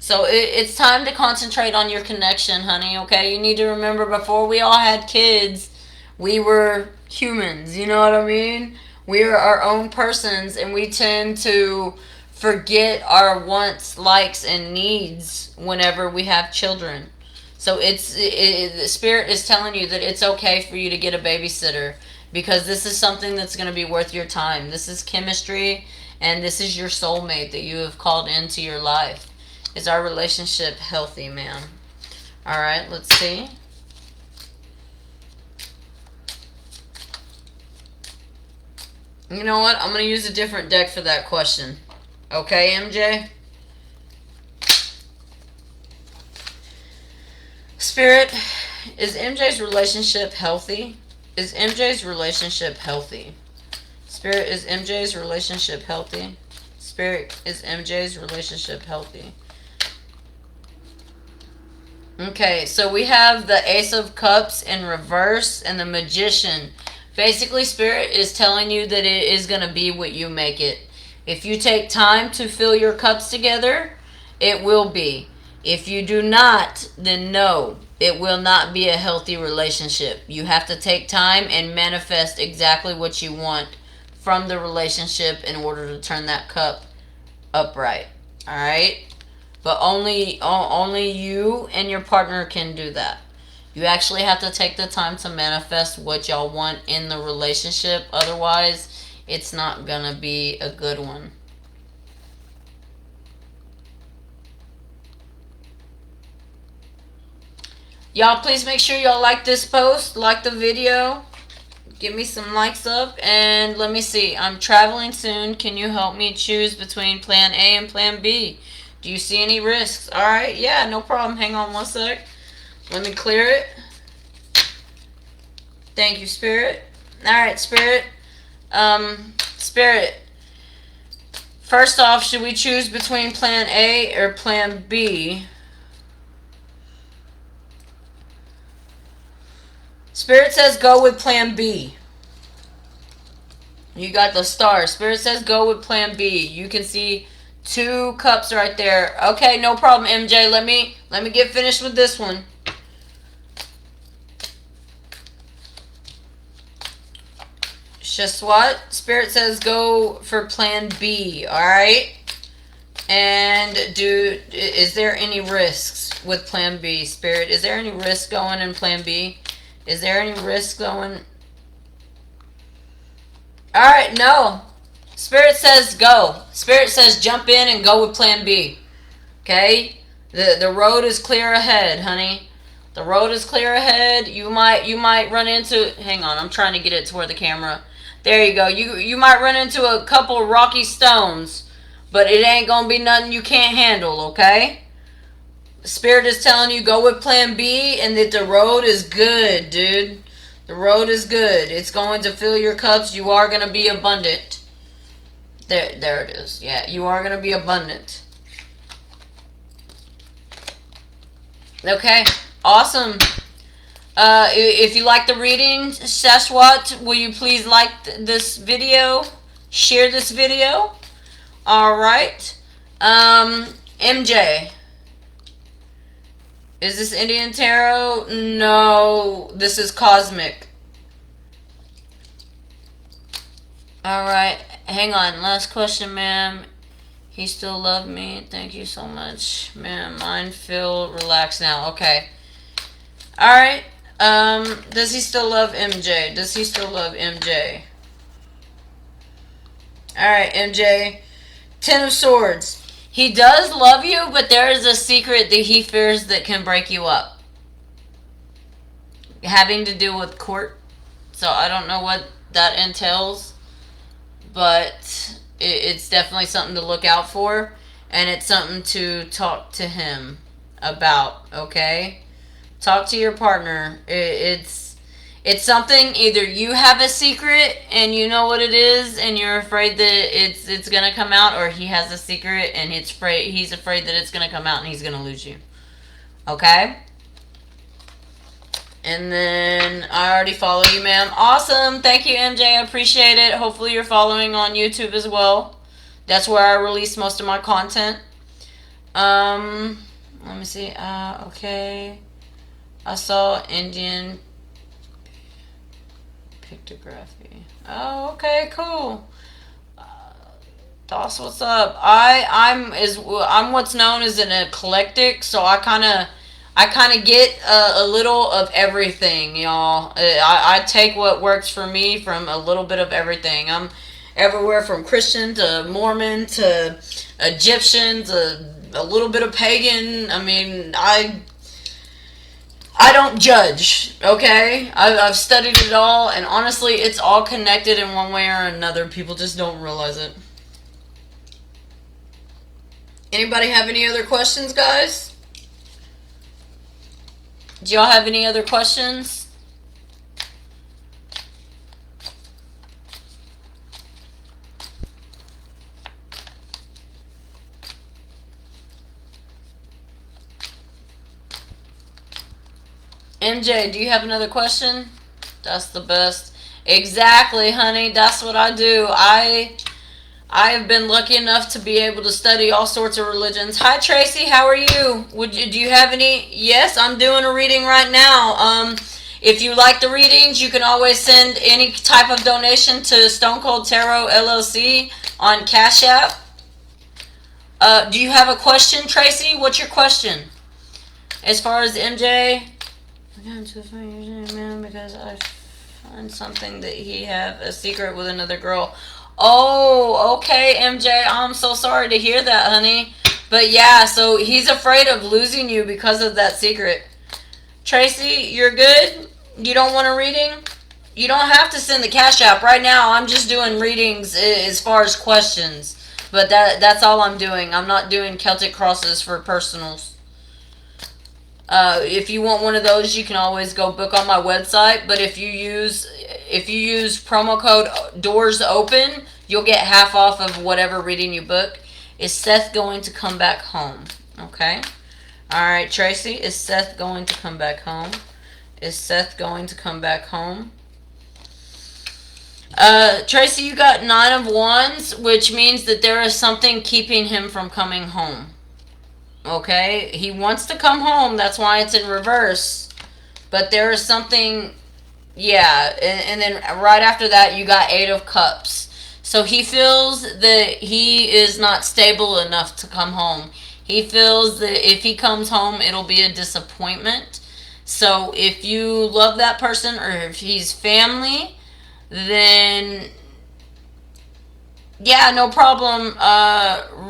So it's time to concentrate on your connection, honey, okay? You need to remember, before we all had kids, we were humans, you know what I mean? We are our own persons, and we tend to forget our wants, likes, and needs whenever we have children. So the Spirit is telling you that it's okay for you to get a babysitter, because this is something that's going to be worth your time. This is chemistry, and this is your soulmate that you have called into your life. Is our relationship healthy, ma'am? Alright, let's see. You know what? I'm going to use a different deck for that question. Okay, MJ? Spirit, is MJ's relationship healthy? Is MJ's relationship healthy? Spirit, is MJ's relationship healthy? Spirit, is MJ's relationship healthy? Okay, so we have the Ace of Cups in reverse and the Magician. Basically, Spirit is telling you that it is going to be what you make it. If you take time to fill your cups together, it will be. If you do not, then no, it will not be a healthy relationship. You have to take time and manifest exactly what you want from the relationship in order to turn that cup upright. Alright? But only you and your partner can do that. You actually have to take the time to manifest what y'all want in the relationship. Otherwise, it's not gonna be a good one. Y'all, please make sure y'all like this post, like the video, give me some likes up, and let me see. I'm traveling soon. Can you help me choose between plan A and plan B? Do you see any risks? Alright, yeah, no problem. Hang on one sec. Let me clear it. Thank you, Spirit. Alright, Spirit. Spirit. First off, should we choose between plan A or plan B? Spirit says go with plan B. You got the star. Spirit says go with plan B. You can see 2 cups right there. Okay, no problem, MJ. Let me get finished with this one. Just what? Spirit says go for plan B. Alright? And is there any risks with plan B? Spirit, is there any risk going in plan B? Is there any risk going? Alright, no. Spirit says go. Spirit says jump in and go with plan B. Okay? The road is clear ahead, honey. The road is clear ahead. You might run into, hang on, I'm trying to get it to where the camera. There you go. You might run into a couple rocky stones, but it ain't gonna be nothing you can't handle, okay? Spirit is telling you go with plan B and that the road is good, dude. The road is good. It's going to fill your cups. You are going to be abundant. There it is. Yeah, you are going to be abundant. Okay, awesome. If you like the reading, Shashwat, will you please like this video? Share this video. Alright. MJ. Is this Indian Tarot? No, this is Cosmic. Alright, hang on. Last question, ma'am. He still loved me. Thank you so much. Ma'am, mine feel relaxed now. Okay. Alright. Does he still love MJ? Does he still love MJ? Alright, MJ. Ten of Swords. He does love you, but there is a secret that he fears that can break you up. Having to do with court. So I don't know what that entails. But it's definitely something to look out for. And it's something to talk to him about, okay? Talk to your partner. It's something, either you have a secret and you know what it is and you're afraid that it's going to come out, or he has a secret and he's afraid that it's going to come out and he's going to lose you. Okay? And then I already follow you, ma'am. Awesome. Thank you, MJ. I appreciate it. Hopefully you're following on YouTube as well. That's where I release most of my content. Let me see. Okay. I saw Indian pictography. Oh, okay, cool. That's what's up. I'm what's known as an eclectic, so I kind of get a little of everything, y'all. I take what works for me from a little bit of everything. I'm everywhere from Christian to Mormon to Egyptian to a little bit of pagan. I mean, I don't judge, okay? I've studied it all, and honestly, it's all connected in one way or another. People just don't realize it. Anybody have any other questions, guys? Do y'all have any other questions? MJ, do you have another question? That's the best. Exactly, honey. That's what I do. I have been lucky enough to be able to study all sorts of religions. Hi, Tracy. How are you? Do you have any? Yes, I'm doing a reading right now. If you like the readings, you can always send any type of donation to Stone Cold Tarot LLC on CashApp. Do you have a question, Tracy? What's your question? As far as MJ, I got into a fight usually, man, because I find something that he have a secret with another girl. Oh, okay, MJ. I'm so sorry to hear that, honey. But yeah, so he's afraid of losing you because of that secret. Tracy, you're good? You don't want a reading? You don't have to send the Cash App. Right now, I'm just doing readings as far as questions. But that's all I'm doing. I'm not doing Celtic crosses for personals. If you want one of those, you can always go book on my website. But if you use promo code Doors Open, you'll get half off of whatever reading you book. Is Seth going to come back home? Okay. All right, Tracy. Is Seth going to come back home? Is Seth going to come back home? Tracy, you got 9 of Wands, which means that there is something keeping him from coming home. Okay, he wants to come home. That's why it's in reverse. But there is something, yeah. And then right after that, you got 8 of Cups. So he feels that he is not stable enough to come home. He feels that if he comes home, it'll be a disappointment. So if you love that person, or if he's family, then yeah, no problem,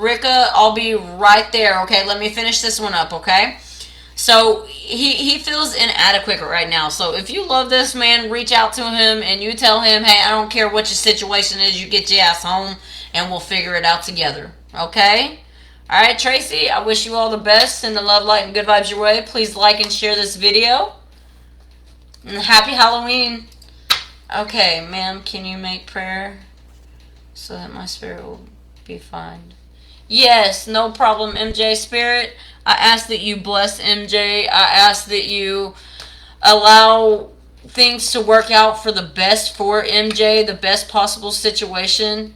Rika. I'll be right there, okay? Let me finish this one up, okay? So he feels inadequate right now. So if you love this man, reach out to him and you tell him, hey, I don't care what your situation is, you get your ass home and we'll figure it out together. Okay? All right, Tracy, I wish you all the best and the love, light, and good vibes your way. Please like and share this video. And happy Halloween. Okay, ma'am, can you make prayer so that my spirit will be fine? Yes, no problem, MJ Spirit. I ask that you bless MJ. I ask that you allow things to work out for the best for MJ, the best possible situation.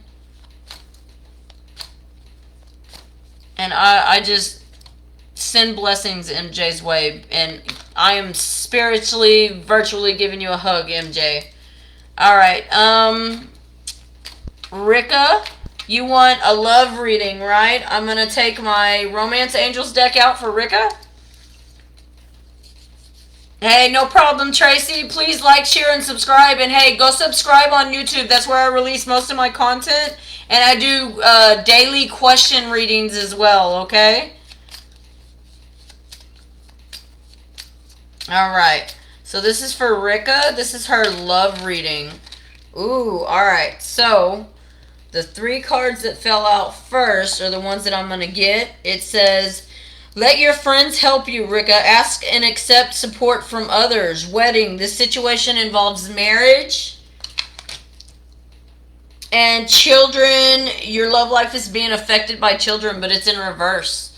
And I just send blessings MJ's way. And I am spiritually, virtually giving you a hug, MJ. Alright, Rika, you want a love reading, right? I'm going to take my Romance Angels deck out for Rika. Hey, no problem, Tracy. Please like, share, and subscribe. And hey, go subscribe on YouTube. That's where I release most of my content. And I do daily question readings as well, okay? Alright. So this is for Rika. This is her love reading. Ooh, alright. So the 3 cards that fell out first are the ones that I'm going to get. It says, let your friends help you, Rika. Ask and accept support from others. Wedding. This situation involves marriage and children. Your love life is being affected by children, but it's in reverse.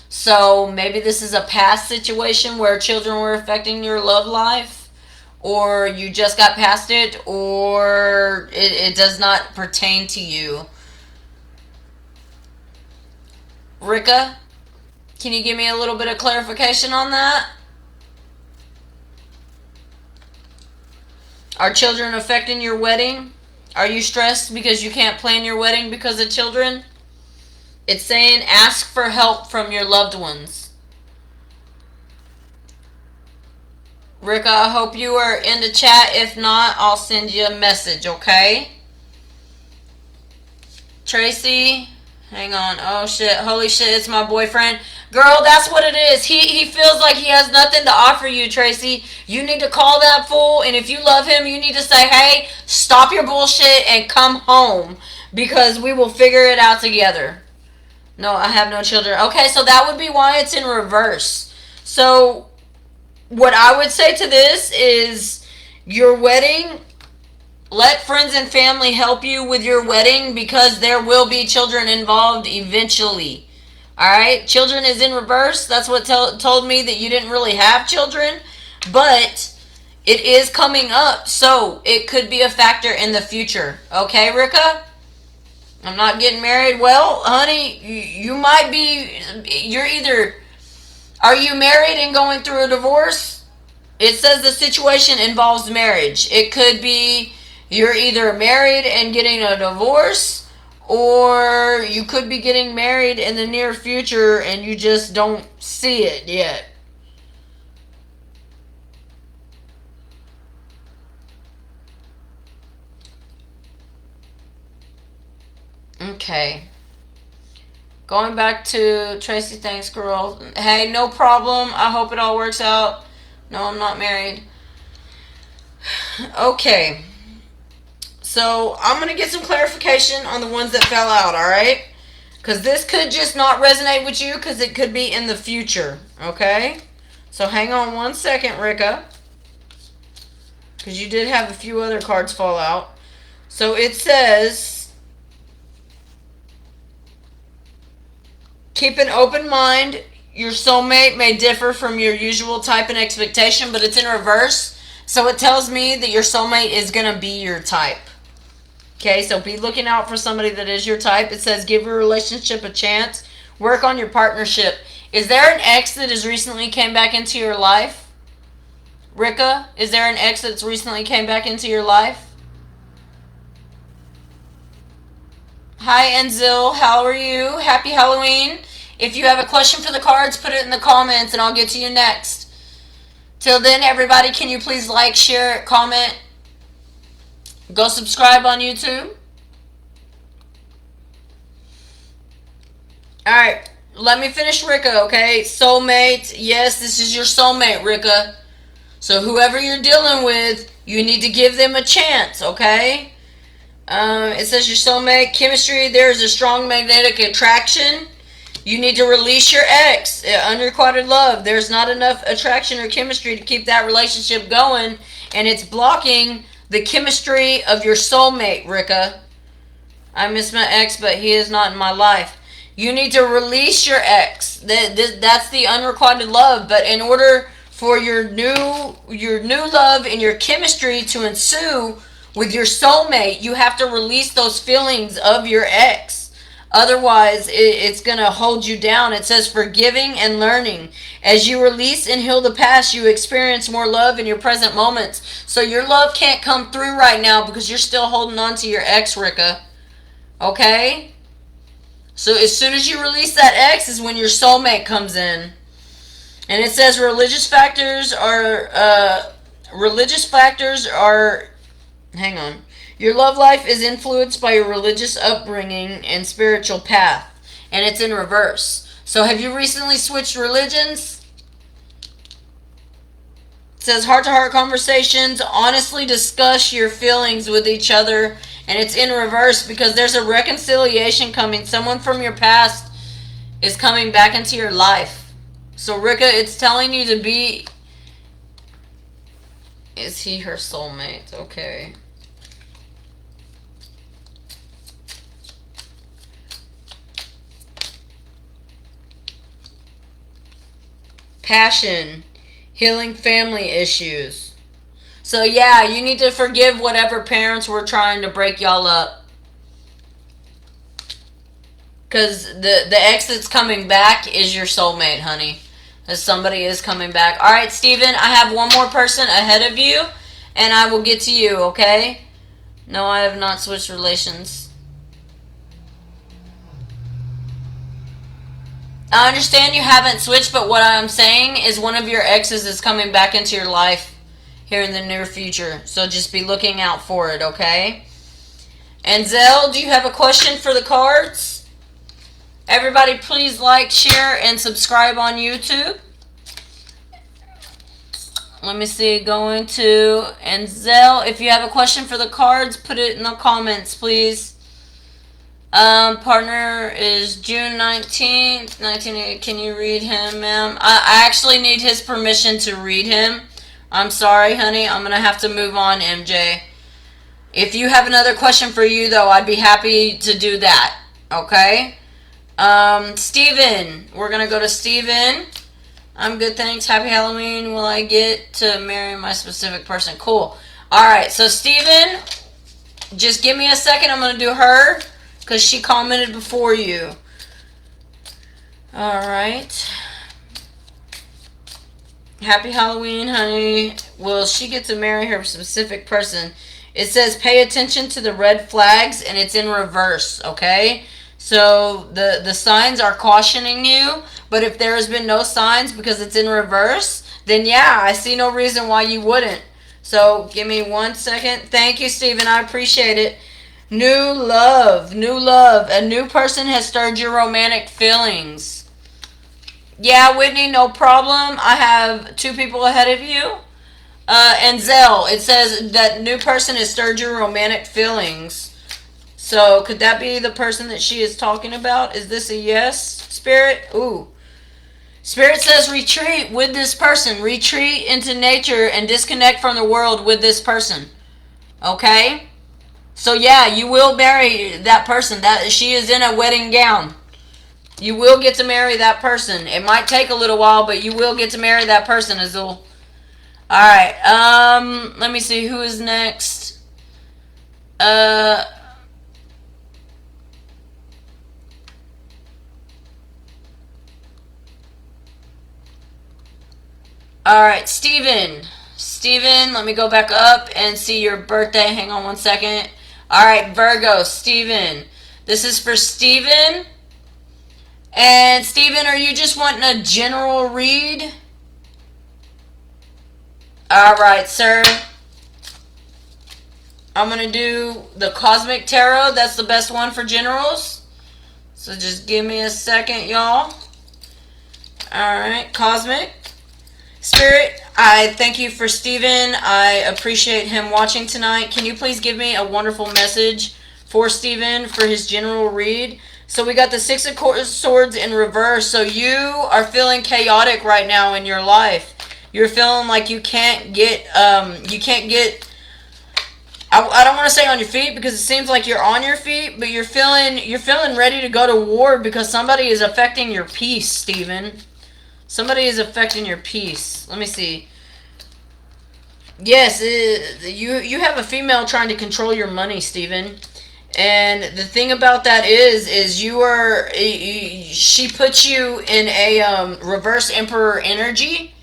So maybe this is a past situation where children were affecting your love life, or you just got past it, or it does not pertain to you. Rika, can you give me a little bit of clarification on that? Are children affecting your wedding? Are you stressed because you can't plan your wedding because of children? It's saying ask for help from your loved ones. Rika, I hope you are in the chat. If not, I'll send you a message, okay? Tracy, hang on. Oh, shit. Holy shit, it's my boyfriend. Girl, that's what it is. He feels like he has nothing to offer you, Tracy. You need to call that fool, and if you love him, you need to say, hey, stop your bullshit and come home, because we will figure it out together. No, I have no children. Okay, so that would be why it's in reverse. So what I would say to this is your wedding, let friends and family help you with your wedding, because there will be children involved eventually. Alright, children is in reverse. That's what told me that you didn't really have children, but it is coming up, so it could be a factor in the future. Okay, Rika? I'm not getting married. Well, honey, you might be, you're either, are you married and going through a divorce? It says the situation involves marriage. It could be you're either married and getting a divorce, or you could be getting married in the near future and you just don't see it yet. Okay. Going back to Tracy, thanks, girl. Hey, no problem. I hope it all works out. No, I'm not married. Okay. So, I'm going to get some clarification on the ones that fell out, alright? Because this could just not resonate with you, because it could be in the future, okay? So, hang on one second, Rika. Because you did have a few other cards fall out. So, it says, keep an open mind. Your soulmate may differ from your usual type and expectation, but it's in reverse. So it tells me that your soulmate is going to be your type. Okay, so be looking out for somebody that is your type. It says give your relationship a chance. Work on your partnership. Is there an ex that has recently came back into your life? Rika, is there an ex that's recently came back into your life? Hi, Enzil. How are you? Happy Halloween. If you have a question for the cards, put it in the comments and I'll get to you next. Till then, everybody, can you please like, share, comment, go subscribe on YouTube. Alright, let me finish Rika, okay? Soulmate. Yes, this is your soulmate, Rika. So whoever you're dealing with, you need to give them a chance, okay? It says your soulmate. Chemistry, there's a strong magnetic attraction. You need to release your ex. Unrequited love. There's not enough attraction or chemistry to keep that relationship going, and it's blocking the chemistry of your soulmate, Rika. I miss my ex, but he is not in my life. You need to release your ex. That's the unrequited love. But in order for your new love and your chemistry to ensue with your soulmate, you have to release those feelings of your ex. Otherwise, it's going to hold you down. It says forgiving and learning. As you release and heal the past, you experience more love in your present moments. So your love can't come through right now because you're still holding on to your ex, Rika. Okay? So as soon as you release that ex is when your soulmate comes in. And it says religious factors are, hang on. Your love life is influenced by your religious upbringing and spiritual path. And it's in reverse. So have you recently switched religions? It says heart-to-heart conversations. Honestly discuss your feelings with each other. And it's in reverse because there's a reconciliation coming. Someone from your past is coming back into your life. So Rika, it's telling you to be... Is he her soulmate? Okay. Passion, healing family issues. So yeah, you need to forgive whatever parents were trying to break y'all up. Because the ex that's coming back is your soulmate, honey. As somebody is coming back. Alright, Steven, I have one more person ahead of you. And I will get to you, okay? No, I have not switched relations. I understand you haven't switched, but what I'm saying is one of your exes is coming back into your life here in the near future. So just be looking out for it, okay? And Zell, do you have a question for the cards? Everybody please like, share, and subscribe on YouTube. Let me see, going to... And Zell, if you have a question for the cards, put it in the comments, please. Partner is June 19th, 1980. Can you read him, ma'am? I actually need his permission to read him. I'm sorry, honey. I'm going to have to move on, MJ. If you have another question for you, though, I'd be happy to do that. Okay? Steven. We're going to go to Steven. I'm good, thanks. Happy Halloween. Will I get to marry my specific person? Cool. Alright, so Steven, just give me a second. I'm going to do her. Because she commented before you. Alright. Happy Halloween, honey. Will she get to marry her specific person? It says pay attention to the red flags, and it's in reverse, okay? So the signs are cautioning you, but if there has been no signs because it's in reverse, then yeah, I see no reason why you wouldn't. So give me 1 second. Thank you, Steven. I appreciate it. New love, new love. A new person has stirred your romantic feelings. Yeah, Whitney, no problem. I have 2 people ahead of you. And Zell, it says that new person has stirred your romantic feelings. So, could that be the person that she is talking about? Is this a yes, Spirit? Ooh. Spirit says retreat with this person. Retreat into nature and disconnect from the world with this person. Okay? So yeah, you will marry that person. That she is in a wedding gown. You will get to marry that person. It might take a little while, but you will get to marry that person, Azul. Alright, let me see who is next. Alright, Steven. Steven, let me go back up and see your birthday. Hang on 1 second. Alright, Virgo, Steven. This is for Steven. And Steven, are you just wanting a general read? Alright, sir. I'm going to do the Cosmic Tarot. That's the best one for generals. So just give me a second, y'all. Alright, Cosmic. Spirit, I thank you for Steven. I appreciate him watching tonight. Can you please give me a wonderful message for Steven for his general read? So we got the Six of Swords in reverse. So you are feeling chaotic right now in your life. You're feeling like you can't get, I don't want to say on your feet because it seems like you're on your feet, but you're feeling ready to go to war because somebody is affecting your peace, Steven. Somebody is affecting your peace. Let me see. Yes, you have a female trying to control your money, Steven. And the thing about that is she puts you in a reverse emperor energy,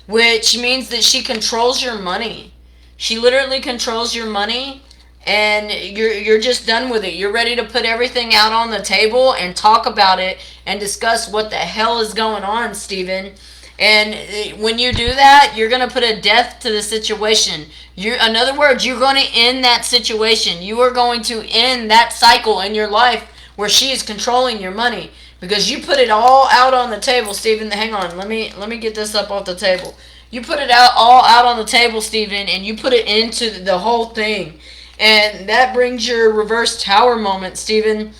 which means that she controls your money. She literally controls your money, and you're just done with it. You're ready to put everything out on the table and talk about it and discuss what the hell is going on, Steven. And when you do that, you're going to put a death to the situation. In other words, you're going to end that situation. You are going to end that cycle in your life where she is controlling your money. Because you put it all out on the table, Steven. Hang on, let me get this up off the table. You put it all out on the table, Steven, and you put it into the whole thing. And that brings your reverse tower moment, Steven.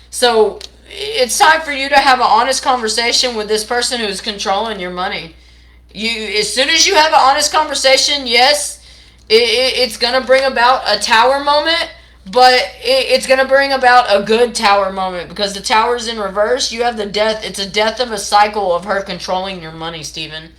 So it's time for you to have an honest conversation with this person who's controlling your money. As soon as you have an honest conversation, yes, it's going to bring about a tower moment, but it's going to bring about a good tower moment because the tower's in reverse. You have the death. It's a death of a cycle of her controlling your money, Steven.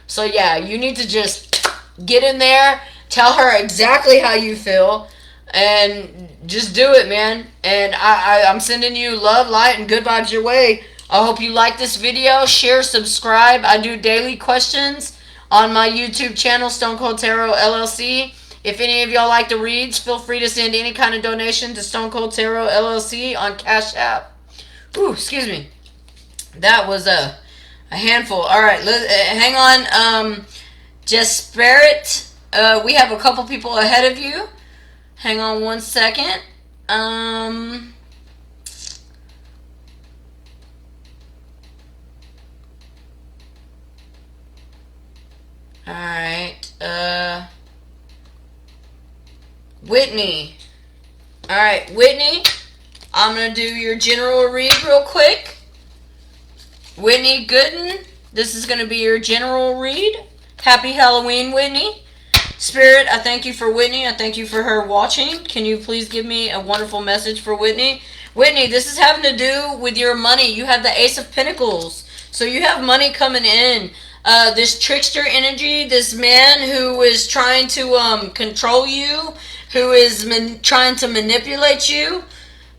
So yeah, you need to just get in there, tell her exactly how you feel, and just do it, man. And I'm sending you love, light, and good vibes your way. I hope you like this video. Share, subscribe. I do daily questions on my YouTube channel, Stone Cold Tarot LLC. If any of y'all like the reads, feel free to send any kind of donation to Stone Cold Tarot LLC on CashApp. Ooh, excuse me. That was a handful. All right, hang on. Just Spirit. We have a couple people ahead of you. Hang on one second. Alright. Whitney. Alright, Whitney. I'm going to do your general read real quick. Whitney Gooden. This is going to be your general read. Happy Halloween, Whitney. Spirit, I thank you for Whitney. I thank you for her watching. Can you please give me a wonderful message for Whitney? Whitney, this is having to do with your money. You have the Ace of Pentacles. So you have money coming in. This trickster energy, this man who is trying to control you, who is trying to manipulate you,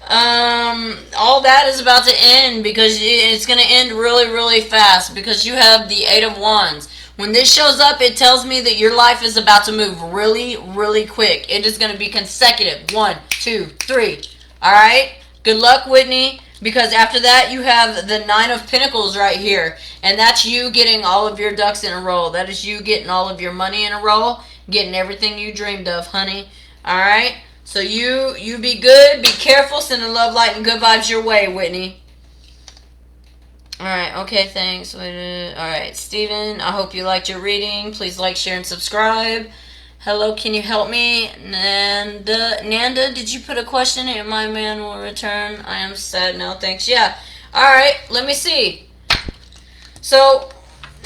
all that is about to end because it's going to end really, really fast because you have the Eight of Wands. When this shows up, it tells me that your life is about to move really, really quick. It is going to be consecutive. 1, 2, 3. Alright? Good luck, Whitney. Because after that, you have the Nine of Pentacles right here. And that's you getting all of your ducks in a row. That is you getting all of your money in a row. Getting everything you dreamed of, honey. Alright? So you be good. Be careful. Sending love, light, and good vibes your way, Whitney. Alright, okay, thanks. Alright, Steven, I hope you liked your reading. Please like, share, and subscribe. Hello, can you help me? Nanda, did you put a question in? My man will return. I am sad now, thanks. Yeah. Alright, let me see. So,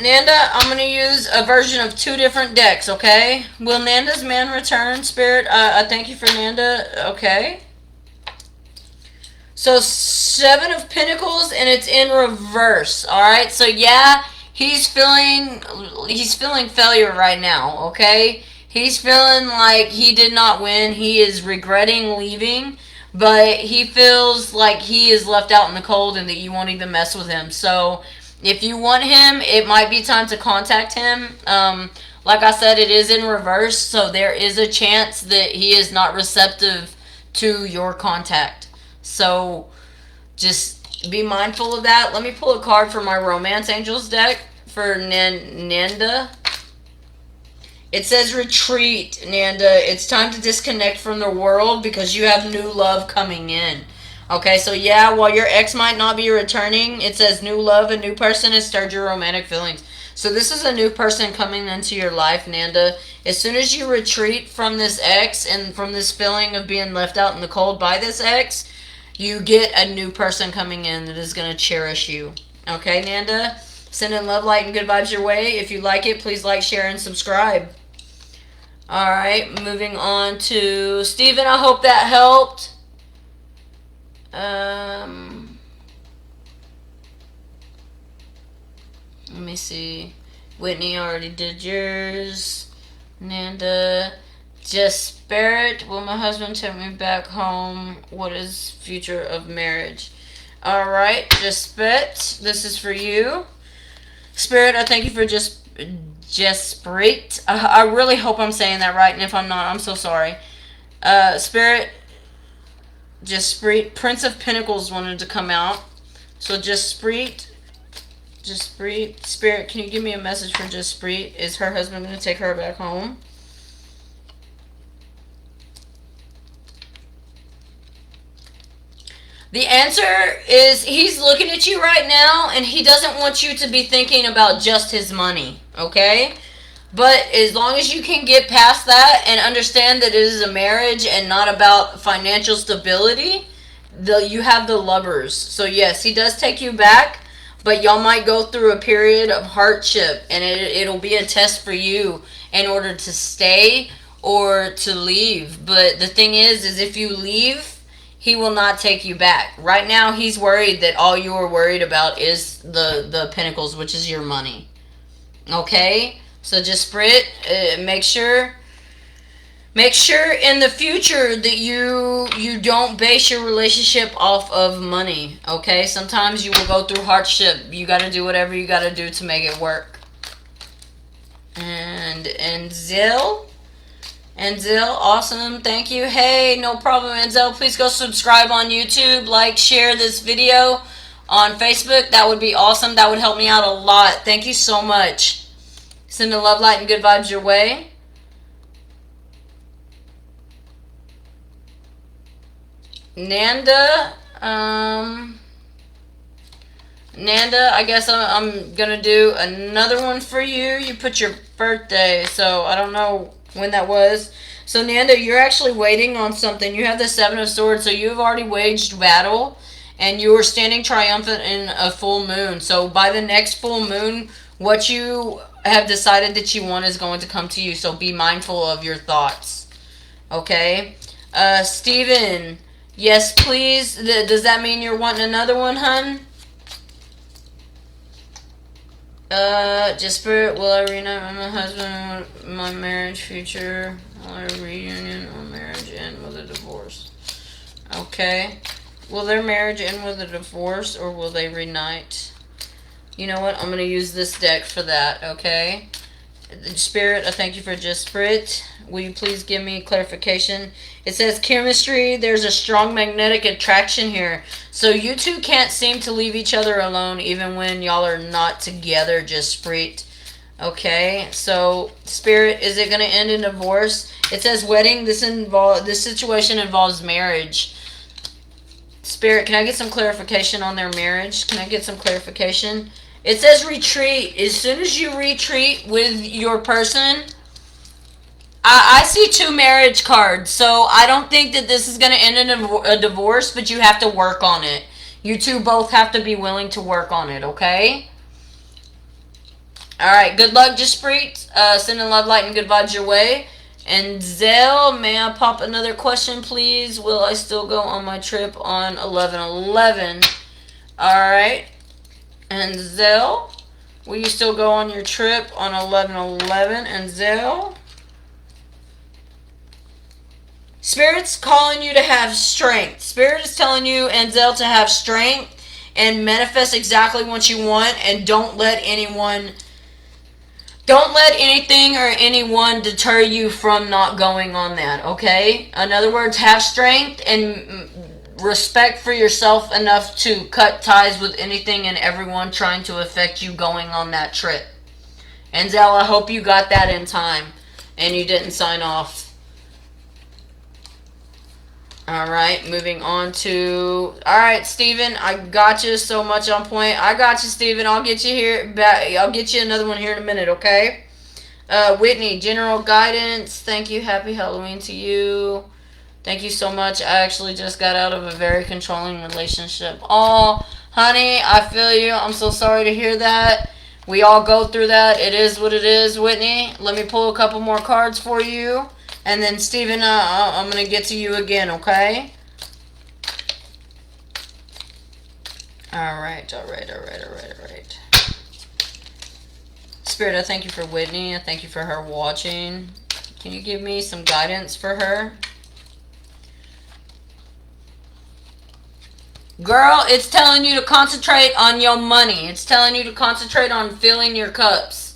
Nanda, I'm going to use a version of 2 different decks, okay? Will Nanda's man return, Spirit? I thank you for Nanda. Okay. So, 7 of Pentacles, and it's in reverse, alright? So, yeah, he's feeling failure right now, okay? He's feeling like he did not win. He is regretting leaving, but he feels like he is left out in the cold and that you won't even mess with him. So, if you want him, it might be time to contact him. Like I said, it is in reverse, so there is a chance that he is not receptive to your contact. So, just be mindful of that. Let me pull a card from my Romance Angels deck for Nanda. It says retreat, Nanda. It's time to disconnect from the world because you have new love coming in. Okay, so yeah, while your ex might not be returning, it says new love, a new person has stirred your romantic feelings. So this is a new person coming into your life, Nanda. As soon as you retreat from this ex and from this feeling of being left out in the cold by this ex, you get a new person coming in that is going to cherish you. Okay, Nanda? Sending love, light, and good vibes your way. If you like it, please like, share, and subscribe. Alright, moving on to Steven. I hope that helped. Let me see. Whitney already did yours. Nanda. Just Spirit. Will my husband take me back home? What is future of marriage? Alright, Just Spirit. This is for you. Spirit, I thank you for Spirit. I really hope I'm saying that right, and if I'm not, I'm so sorry. Spirit, Spirit. Prince of Pentacles wanted to come out. So Spirit. Spirit, can you give me a message for Spirit? Is her husband going to take her back home? The answer is he's looking at you right now, and he doesn't want you to be thinking about just his money, okay? But as long as you can get past that and understand that it is a marriage and not about financial stability, you have the Lovers. So yes, he does take you back, but y'all might go through a period of hardship, and it'll be a test for you in order to stay or to leave. But the thing is if you leave, he will not take you back. Right now, he's worried that all you are worried about is the Pentacles, which is your money. Okay? So just Spirit, make sure in the future that you don't base your relationship off of money. Okay? Sometimes you will go through hardship. You got to do whatever you got to do to make it work. And Enzel, awesome. Thank you. Hey, no problem, Enzel. Please go subscribe on YouTube. Like, share this video on Facebook. That would be awesome. That would help me out a lot. Thank you so much. Sending love, light, and good vibes your way. Nanda, I guess I'm gonna do another one for you. You put your birthday, so I don't know when that was. So Nanda, you're actually waiting on something. You have the Seven of Swords, so you've already waged battle, and you are standing triumphant in a full moon. So by the next full moon, what you have decided that you want is going to come to you. So be mindful of your thoughts. Okay? Steven, yes, please. Does that mean you're wanting another one, hun? Just Spirit, will I reunite with my husband, my marriage future? Will I reunion or marriage end with a divorce? Okay. Will their marriage end with a divorce, or will they reunite? You know what? I'm going to use this deck for that, okay? Spirit, I thank you for Just Spirit. Will you please give me clarification? It says chemistry. There's a strong magnetic attraction here. So you two can't seem to leave each other alone even when y'all are not together, Just Spirit. Okay, so Spirit, is it going to end in divorce? It says wedding. This situation involves marriage. Spirit, can I get some clarification on their marriage? Can I get some clarification? It says retreat. As soon as you retreat with your person, I see 2 marriage cards. So I don't think that this is going to end in a divorce, but you have to work on it. You two both have to be willing to work on it, okay? Alright, good luck, Just Spirit. Sending love, light, and good vibes your way. And Zell, may I pop another question, please? Will I still go on my trip on 11/11? Alright. And Zell, will you still go on your trip on 11/11? And Zell, Spirit's calling you to have strength. Spirit is telling you, Enzel, to have strength and manifest exactly what you want, and don't let anything or anyone deter you from not going on that, okay? In other words, have strength and respect for yourself enough to cut ties with anything and everyone trying to affect you going on that trip. Enzel, I hope you got that in time and you didn't sign off. All right, moving on to... All right, Steven, I got you so much on point. I got you, Steven. I'll get you here. I'll get you another one here in a minute, okay? Whitney, general guidance. Thank you. Happy Halloween to you. Thank you so much. I actually just got out of a very controlling relationship. Oh, honey, I feel you. I'm so sorry to hear that. We all go through that. It is what it is, Whitney. Let me pull a couple more cards for you. And then, Steven, I'm going to get to you again, okay? Alright. Spirit, I thank you for Whitney. I thank you for her watching. Can you give me some guidance for her? Girl, it's telling you to concentrate on your money. It's telling you to concentrate on filling your cups.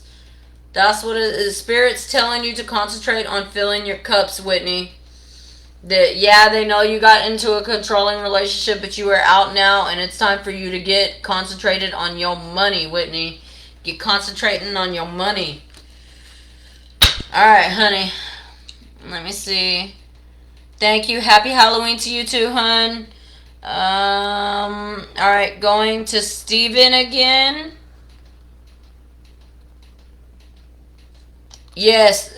That's what it is. Spirit's telling you to concentrate on filling your cups, Whitney. Yeah, they know you got into a controlling relationship, but you are out now, and it's time for you to get concentrated on your money, Whitney. Get concentrating on your money. Alright, honey. Let me see. Thank you. Happy Halloween to you too, hun. Alright, going to Steven again. Yes.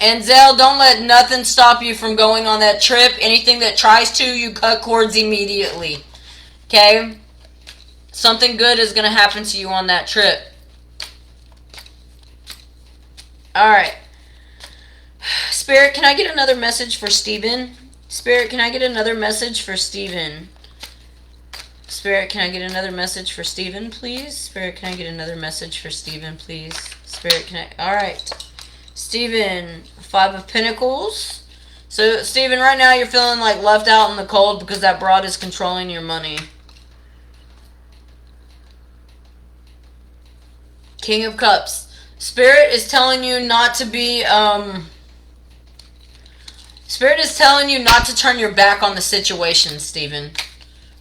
And Zell, don't let nothing stop you from going on that trip. Anything that tries to, you cut cords immediately. Okay? Something good is going to happen to you on that trip. Alright. Spirit, can I get another message for Steven? Spirit, can I get another message for Steven? Spirit, can I get another message for Steven, please? Spirit, can I get another message for Steven, please? Spirit, can I... Alright. Steven, 5 of Pentacles. So, Steven, right now you're feeling like left out in the cold because that broad is controlling your money. King of Cups. Spirit is telling you not to be... Spirit is telling you not to turn your back on the situation, Steven.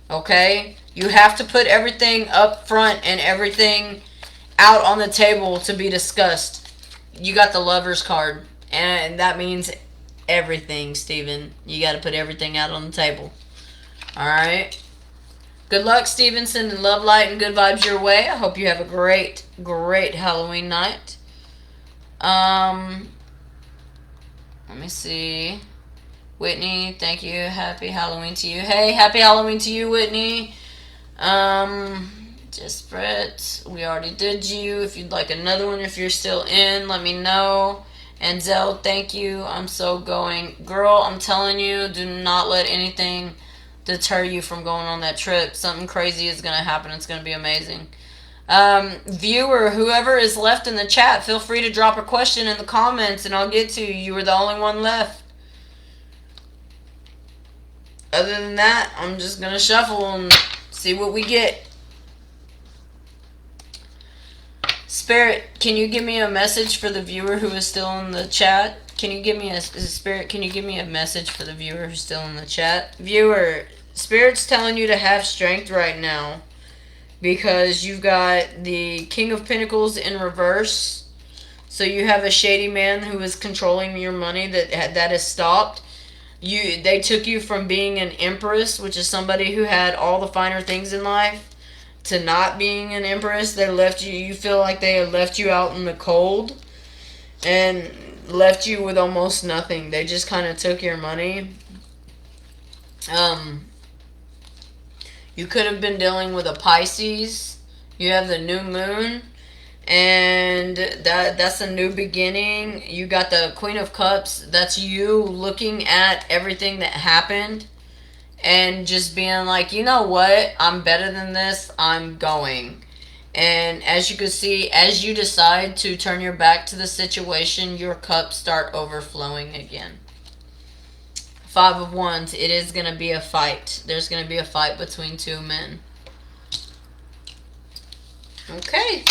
Okay? You have to put everything up front and everything out on the table to be discussed. You got the Lover's card. And that means everything, Steven. You got to put everything out on the table. Alright? Good luck, Steven. Sending love, light, and good vibes your way. I hope you have a great, great Halloween night. Let me see... Whitney, thank you. Happy Halloween to you. Hey, happy Halloween to you, Whitney. Desperate. We already did you. If you'd like another one, if you're still in, let me know. And Zell, thank you. I'm so going. Girl, I'm telling you, do not let anything deter you from going on that trip. Something crazy is going to happen. It's going to be amazing. Viewer, whoever is left in the chat, feel free to drop a question in the comments and I'll get to you. You were the only one left. Other than that, I'm just going to shuffle and see what we get. Spirit, can you give me a message for the viewer who is still in the chat? Can you give me a... Spirit, can you give me a message for the viewer who's still in the chat? Viewer, Spirit's telling you to have strength right now. Because you've got the King of Pentacles in reverse. So you have a shady man who is controlling your money that is stopped. They took you from being an empress, which is somebody who had all the finer things in life, to not being an empress. They left you, you feel like they had left you out in the cold and left you with almost nothing. They just kind of took your money. You could have been dealing with a Pisces. You have the new moon. And that's a new beginning. You got the Queen of Cups. That's you looking at everything that happened and just being like, you know what? I'm better than this. I'm going. And as you can see, as you decide to turn your back to the situation, your cups start overflowing again. 5 of Wands. It is going to be a fight. There's going to be a fight between two men. Okay.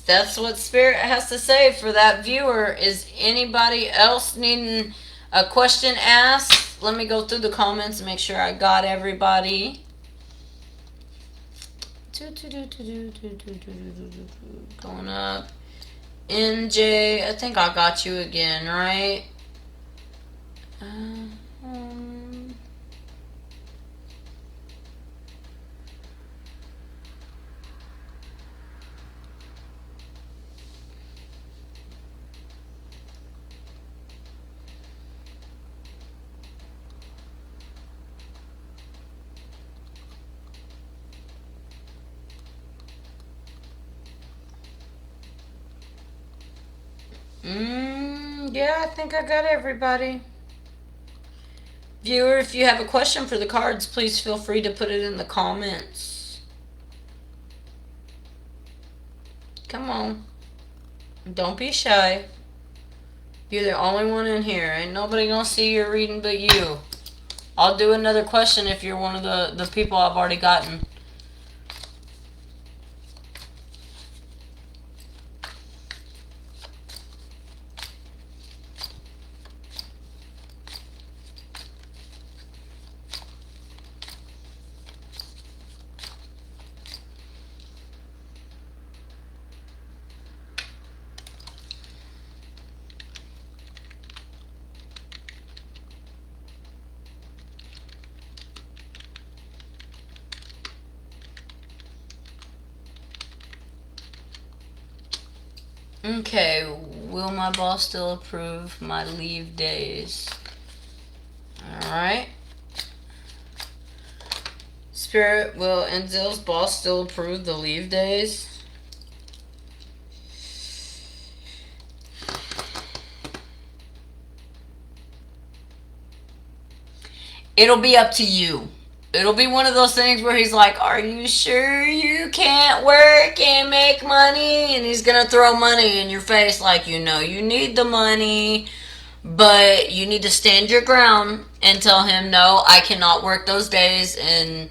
That's what Spirit has to say for that viewer. Is anybody else needing a question asked? Let me go through the comments and make sure I got everybody. Going up. NJ, I think I got you again, right? Yeah, I think I got everybody. Viewer, if you have a question for the cards, please feel free to put it in the comments. Come on. Don't be shy. You're the only one in here. Ain't nobody gonna see your reading but you. I'll do another question if you're one of the people I've already gotten. Okay, will my boss still approve my leave days? Alright. Spirit, will Enzel's boss still approve the leave days? It'll be up to you. It'll be one of those things where he's like, are you sure you can't work and make money? And he's going to throw money in your face like, you know, you need the money, but you need to stand your ground and tell him, no, I cannot work those days, and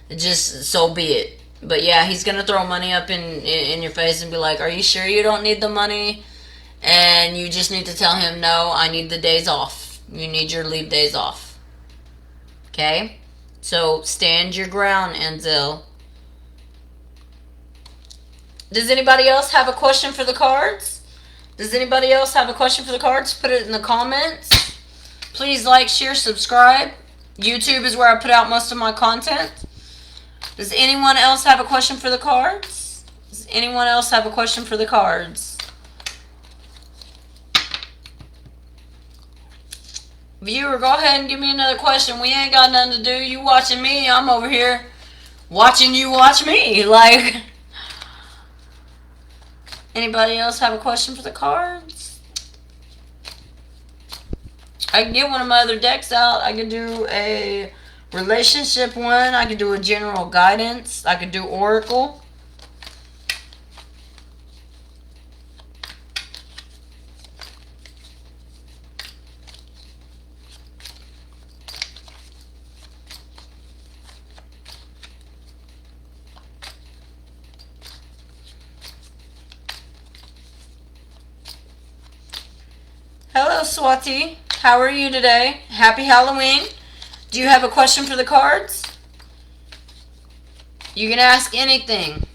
just so be it. But yeah, he's going to throw money up in your face and be like, are you sure you don't need the money? And you just need to tell him, no, I need the days off. You need your leave days off. Okay? So, stand your ground, Enzel. Does anybody else have a question for the cards? Does anybody else have a question for the cards? Put it in the comments. Please like, share, subscribe. YouTube is where I put out most of my content. Does anyone else have a question for the cards? Does anyone else have a question for the cards? Viewer, go ahead and give me another question. We ain't got nothing to do. You watching me, I'm over here watching you watch me. Like, anybody else have a question for the cards? I can get one of my other decks out. I can do a relationship one. I can do a general guidance. I could do Oracle. Hello, Swati. How are you today? Happy Halloween. Do you have a question for the cards? You can ask anything.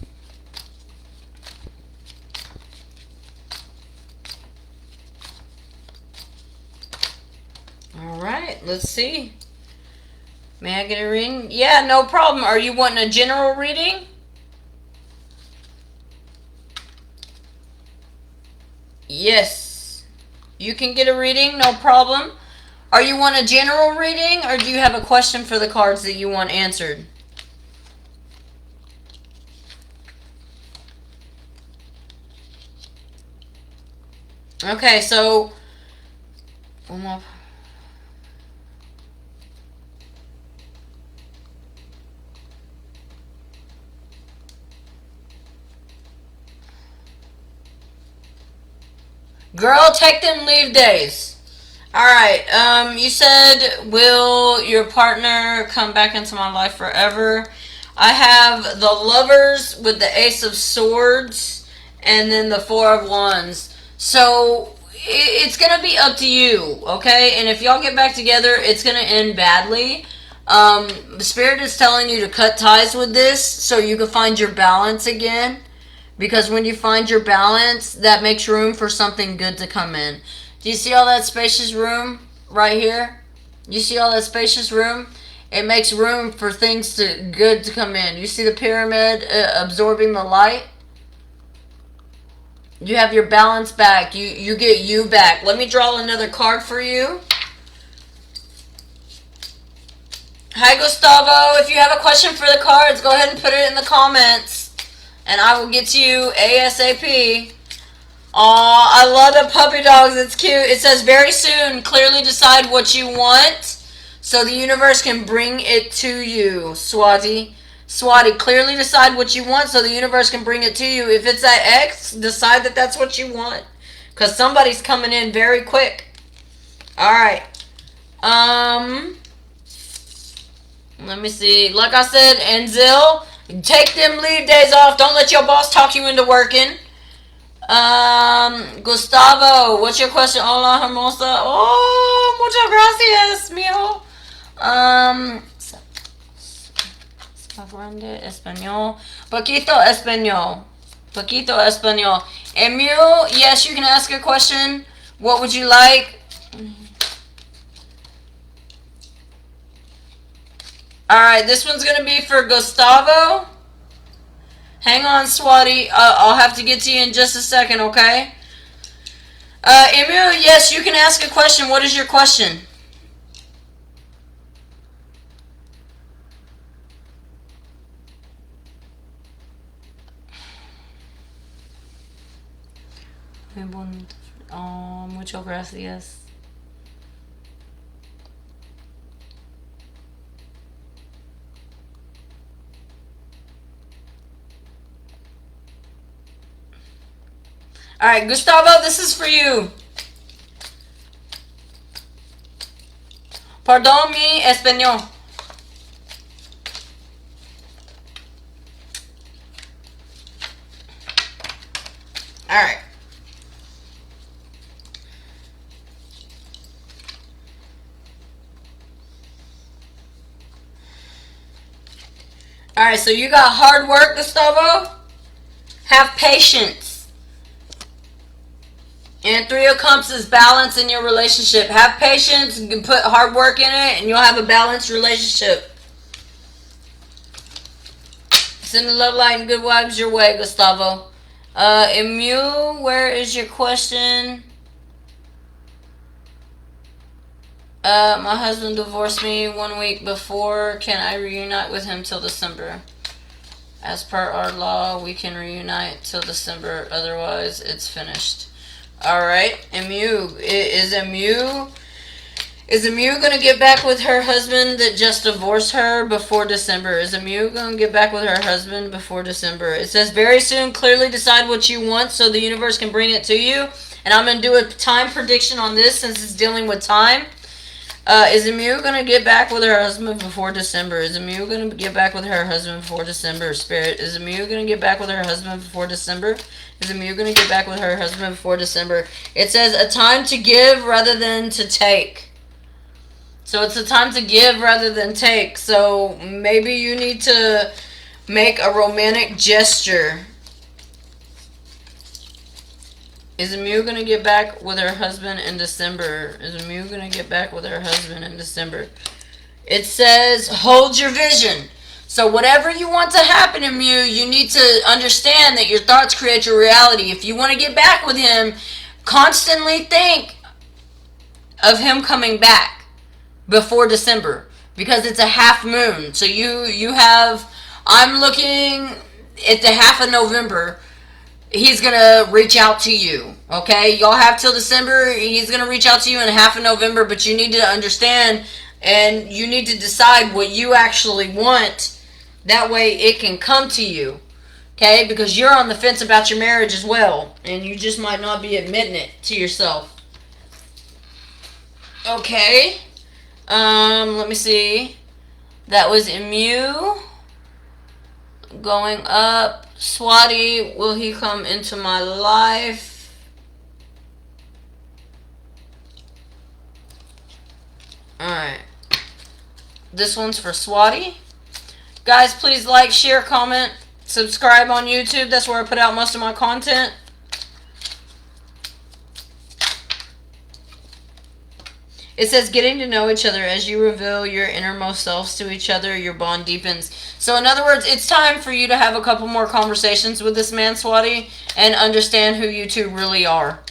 Alright, let's see. May I get a reading? Yeah, no problem. Are you wanting a general reading? Yes. You can get a reading, no problem. Are you want a general reading, or do you have a question for the cards that you want answered? Okay, so... Girl, take them leave days. Alright, you said, will your partner come back into my life forever? I have the Lovers with the Ace of Swords and then the Four of Wands. So, it's going to be up to you, okay? And if y'all get back together, it's going to end badly. Spirit is telling you to cut ties with this so you can find your balance again. Because when you find your balance, that makes room for something good to come in. Do you see all that spacious room right here? You see all that spacious room? It makes room for things good to come in. You see the pyramid absorbing the light? You have your balance back. You get you back. Let me draw another card for you. Hi, Gustavo. If you have a question for the cards, go ahead and put it in the comments. And I will get to you ASAP. Aw, I love the puppy dogs. It's cute. It says, very soon, clearly decide what you want so the universe can bring it to you. Swati, clearly decide what you want so the universe can bring it to you. If it's that X, decide that that's what you want. Because somebody's coming in very quick. Alright. Let me see. Like I said, Anzil, take them leave days off. Don't let your boss talk you into working. Gustavo, what's your question? Hola, hermosa. Oh, muchas gracias, mijo. Español. Poquito español. Poquito español. Emil, yes, you can ask a question. What would you like? Alright, this one's going to be for Gustavo. Hang on, Swati. I'll have to get to you in just a second, okay? Emil, yes, you can ask a question. What is your question? Oh, muchas gracias. Alright, Gustavo, this is for you. Pardon mi español. Alright. Alright, so you got hard work, Gustavo. Have patience. And Three of Cups is balance in your relationship. Have patience, you can put hard work in it, and you'll have a balanced relationship. Send the love light and good vibes your way, Gustavo. Emil, where is your question? My husband divorced me 1 week before. Can I reunite with him till December? As per our law, we can reunite till December. Otherwise, it's finished. Alright, Emu. Is Emu gonna get back with her husband that just divorced her before December? Is Emu gonna get back with her husband before December? It says, very soon, clearly decide what you want so the universe can bring it to you. And I'm gonna do a time prediction on this since it's dealing with time. Is Emu gonna get back with her husband before December? Is Emu gonna get back with her husband before December? Spirit, is Emu gonna get back with her husband before December? Is Emu gonna get back with her husband before December? It says a time to give rather than to take. So it's a time to give rather than take. So maybe you need to make a romantic gesture. Is Emu gonna get back with her husband in December? Is Emu gonna get back with her husband in December? It says, hold your vision. So whatever you want to happen, Emu, you need to understand that your thoughts create your reality. If you want to get back with him, constantly think of him coming back before December. Because it's a half moon. So you have, I'm looking at the half of November. He's going to reach out to you, okay? Y'all have till December. He's going to reach out to you in half of November, but you need to understand and you need to decide what you actually want. That way it can come to you, okay? Because you're on the fence about your marriage as well, and you just might not be admitting it to yourself. Okay. Let me see. That was Emu. Going up. Swati, will he come into my life? Alright. This one's for Swati. Guys, please like, share, comment, subscribe on YouTube. That's where I put out most of my content. It says getting to know each other. As you reveal your innermost selves to each other, your bond deepens. So in other words, it's time for you to have a couple more conversations with this man, Swati, and understand who you two really are.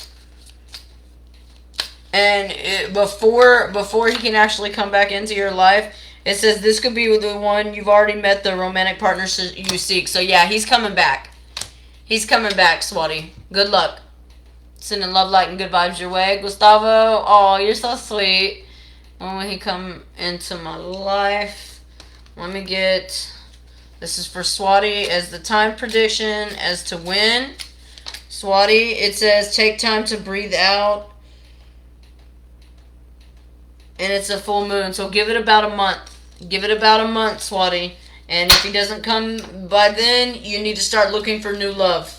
And before he can actually come back into your life, it says this could be the one you've already met, the romantic partnership you seek. So yeah, he's coming back. He's coming back, Swati. Good luck. Sending love, light, and good vibes your way. Gustavo, oh, you're so sweet. When will he come into my life? Let me get... This is for Swati as the time prediction as to when. Swati, it says take time to breathe out. And it's a full moon, so give it about a month. Give it about a month, Swati. And if he doesn't come by then, you need to start looking for new love.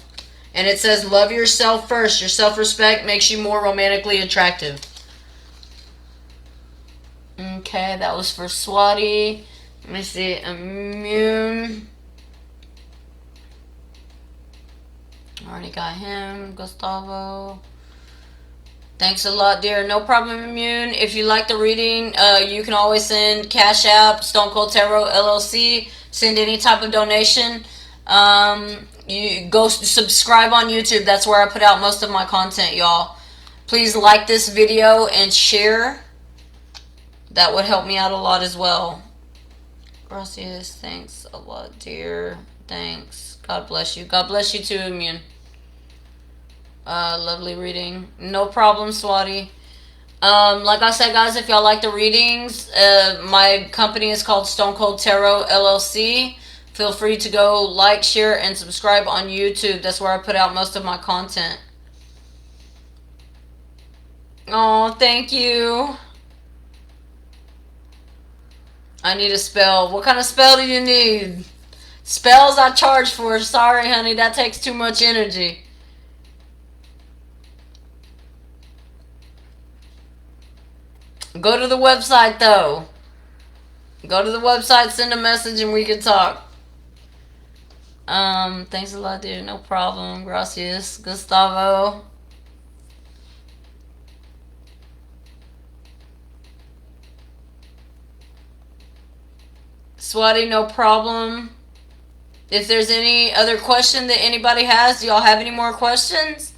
And it says, love yourself first. Your self-respect makes you more romantically attractive. Okay, that was for Swati. Let me see. Immune. Already got him. Gustavo. Thanks a lot, dear. No problem, Immune. If you like the reading, you can always send CashApp, Stone Cold Tarot LLC. Send any type of donation. You go subscribe on YouTube. That's where I put out most of my content, y'all. Please like this video and share. That would help me out a lot as well. Gracias. Thanks a lot, dear. Thanks. God bless you. God bless you too, Immune. Lovely reading. No problem, Swati. Like I said, guys, if y'all like the readings, my company is called Stone Cold Tarot LLC. Feel free to go like, share, and subscribe on YouTube. That's where I put out most of my content. Oh, thank you. I need a spell. What kind of spell do you need? Spells I charge for. Sorry, honey. That takes too much energy. Go to the website, though. Go to the website, send a message, and we can talk. Thanks a lot, dear. No problem. Gracias, Gustavo. Swati, no problem. If there's any other question that anybody has, do y'all have any more questions?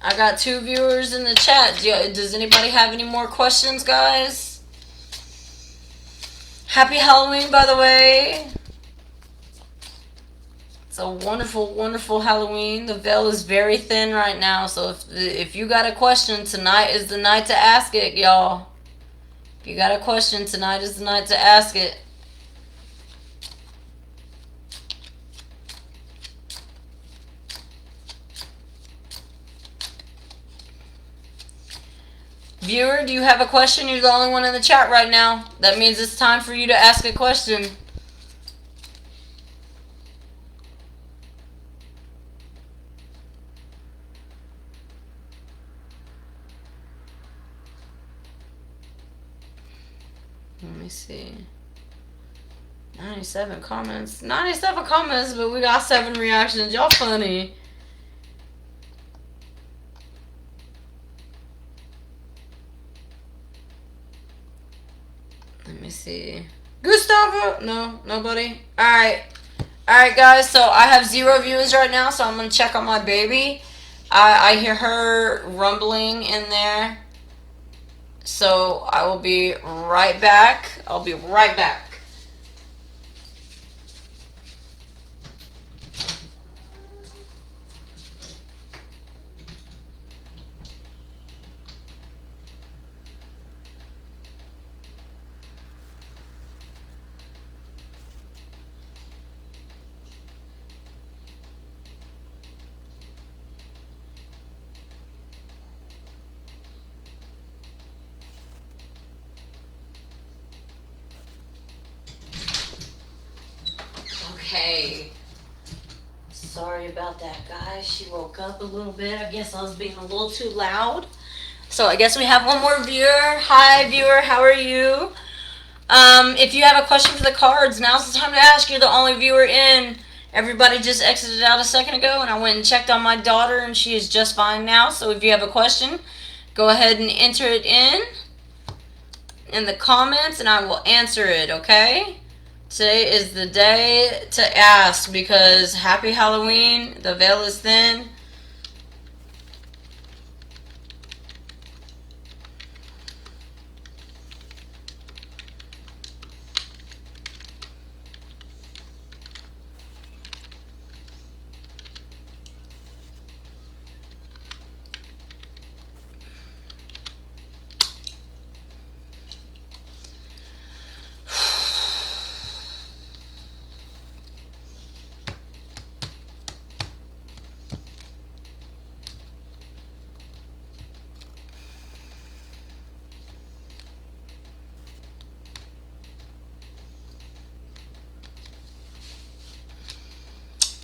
I got 2 viewers in the chat. Does anybody have any more questions, guys? Happy Halloween, by the way. It's a wonderful, wonderful Halloween. The veil is very thin right now, so if you got a question, tonight is the night to ask it, y'all. If you got a question, tonight is the night to ask it. Viewer, do you have a question? You're the only one in the chat right now. That means it's time for you to ask a question. Let me see. 97 comments. 97 comments, but we got 7 reactions. Y'all funny. Let me see. Gustavo? No, nobody. Alright. Alright, guys. So I have 0 views right now, so I'm going to check on my baby. I hear her rumbling in there. So I will be right back. I'll be right back. Okay. Sorry about that, guys. She woke up a little bit. I guess I was being a little too loud. So I guess we have one more viewer. Hi, viewer. How are you? If you have a question for the cards, now's the time to ask. You're the only viewer in. Everybody just exited out a second ago, and I went and checked on my daughter, and she is just fine now. So if you have a question, Go ahead and enter it in the comments, and I will answer it, okay? Today is the day to ask, because happy Halloween, the veil is thin.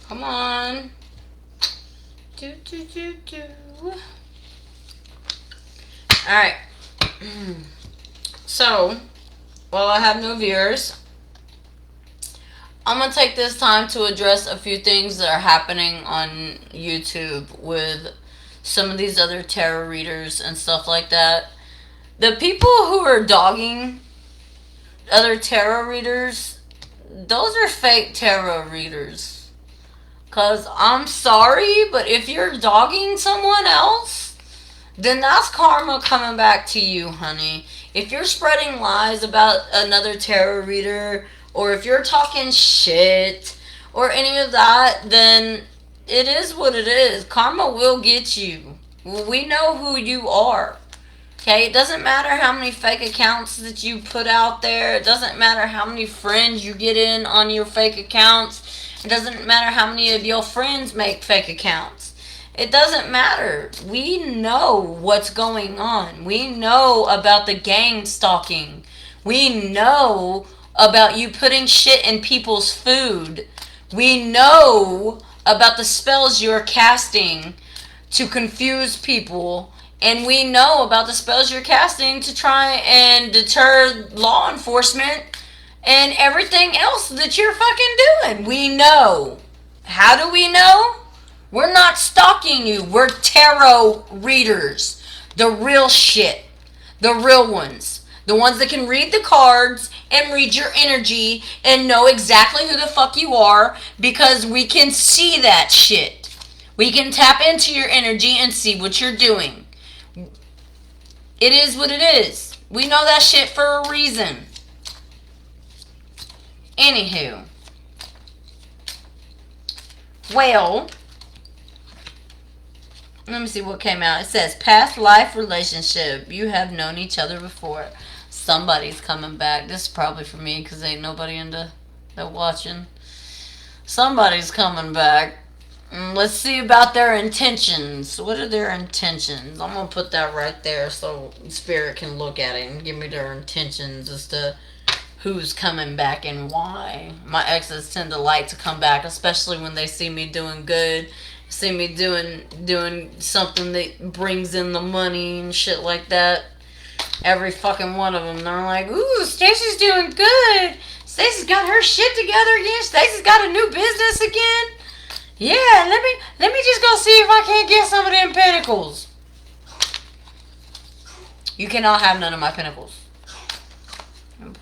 Come on. Do, do, do, do. Alright. So, while I have no viewers, I'm going to take this time to address a few things that are happening on YouTube with some of these other tarot readers and stuff like that. The people who are dogging other tarot readers, those are fake tarot readers. Because I'm sorry, but if you're dogging someone else, then that's karma coming back to you, honey. If you're spreading lies about another tarot reader, or if you're talking shit, or any of that, then it is what it is. Karma will get you. We know who you are. Okay, it doesn't matter how many fake accounts that you put out there. It doesn't matter how many friends you get in on your fake accounts. It doesn't matter how many of your friends make fake accounts. It doesn't matter. We know what's going on. We know about the gang stalking. We know about you putting shit in people's food. We know about the spells you're casting to confuse people. And we know about the spells you're casting to try and deter law enforcement and everything else that you're fucking doing. We know. How do we know? We're not stalking you. We're tarot readers. The real shit. The real ones. The ones that can read the cards and read your energy and know exactly who the fuck you are, because we can see that shit. We can tap into your energy and see what you're doing. It is what it is. We know that shit for a reason. Anywho. Well, let me see what came out. It says, past life relationship. You have known each other before. Somebody's coming back. This is probably for me, because ain't nobody into that watching. Somebody's coming back. Let's see about their intentions. What are their intentions? I'm going to put that right there so Spirit can look at it and give me their intentions as to who's coming back and why. My exes tend to like to come back, especially when they see me doing good, see me doing something that brings in the money and shit like that. Every fucking one of them, they're like, ooh, Stacy's doing good. Stacy's got her shit together again. Stacy's got a new business again. Yeah, let me just go see if I can't get some of them pentacles. You cannot have none of my pentacles.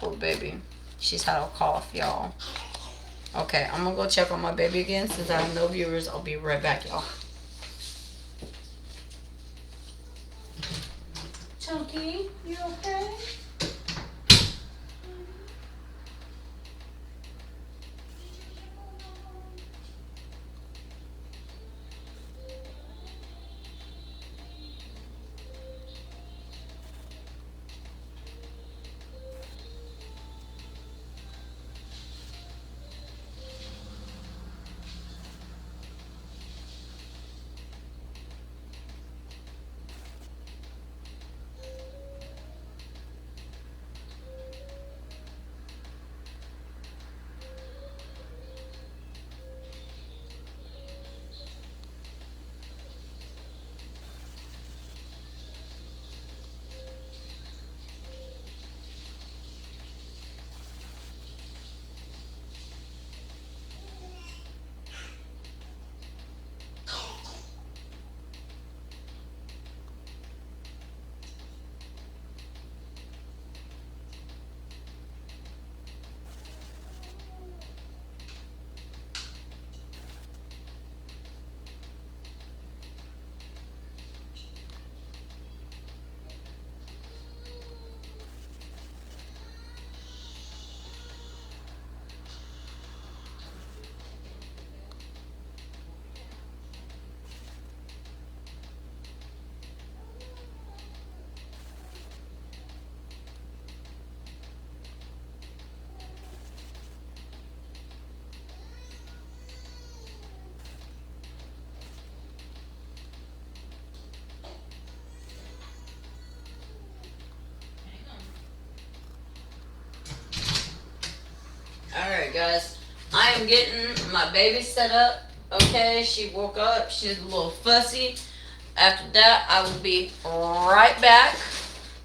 Poor baby. She's had a cough, y'all. Okay, I'm gonna go check on my baby again. Since I have no viewers, I'll be right back, y'all. Chunky, you okay? Alright, guys. I am getting my baby set up. Okay, she woke up. She's a little fussy. After that, I will be right back.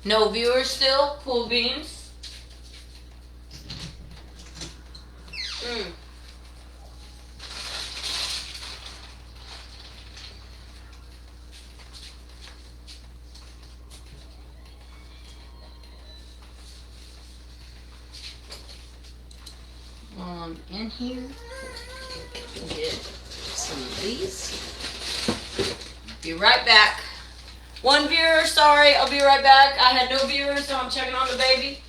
No viewers still. Cool beans. While I'm in here, get some of these. Be right back. One viewer, sorry, I'll be right back. I had no viewers, so I'm checking on the baby.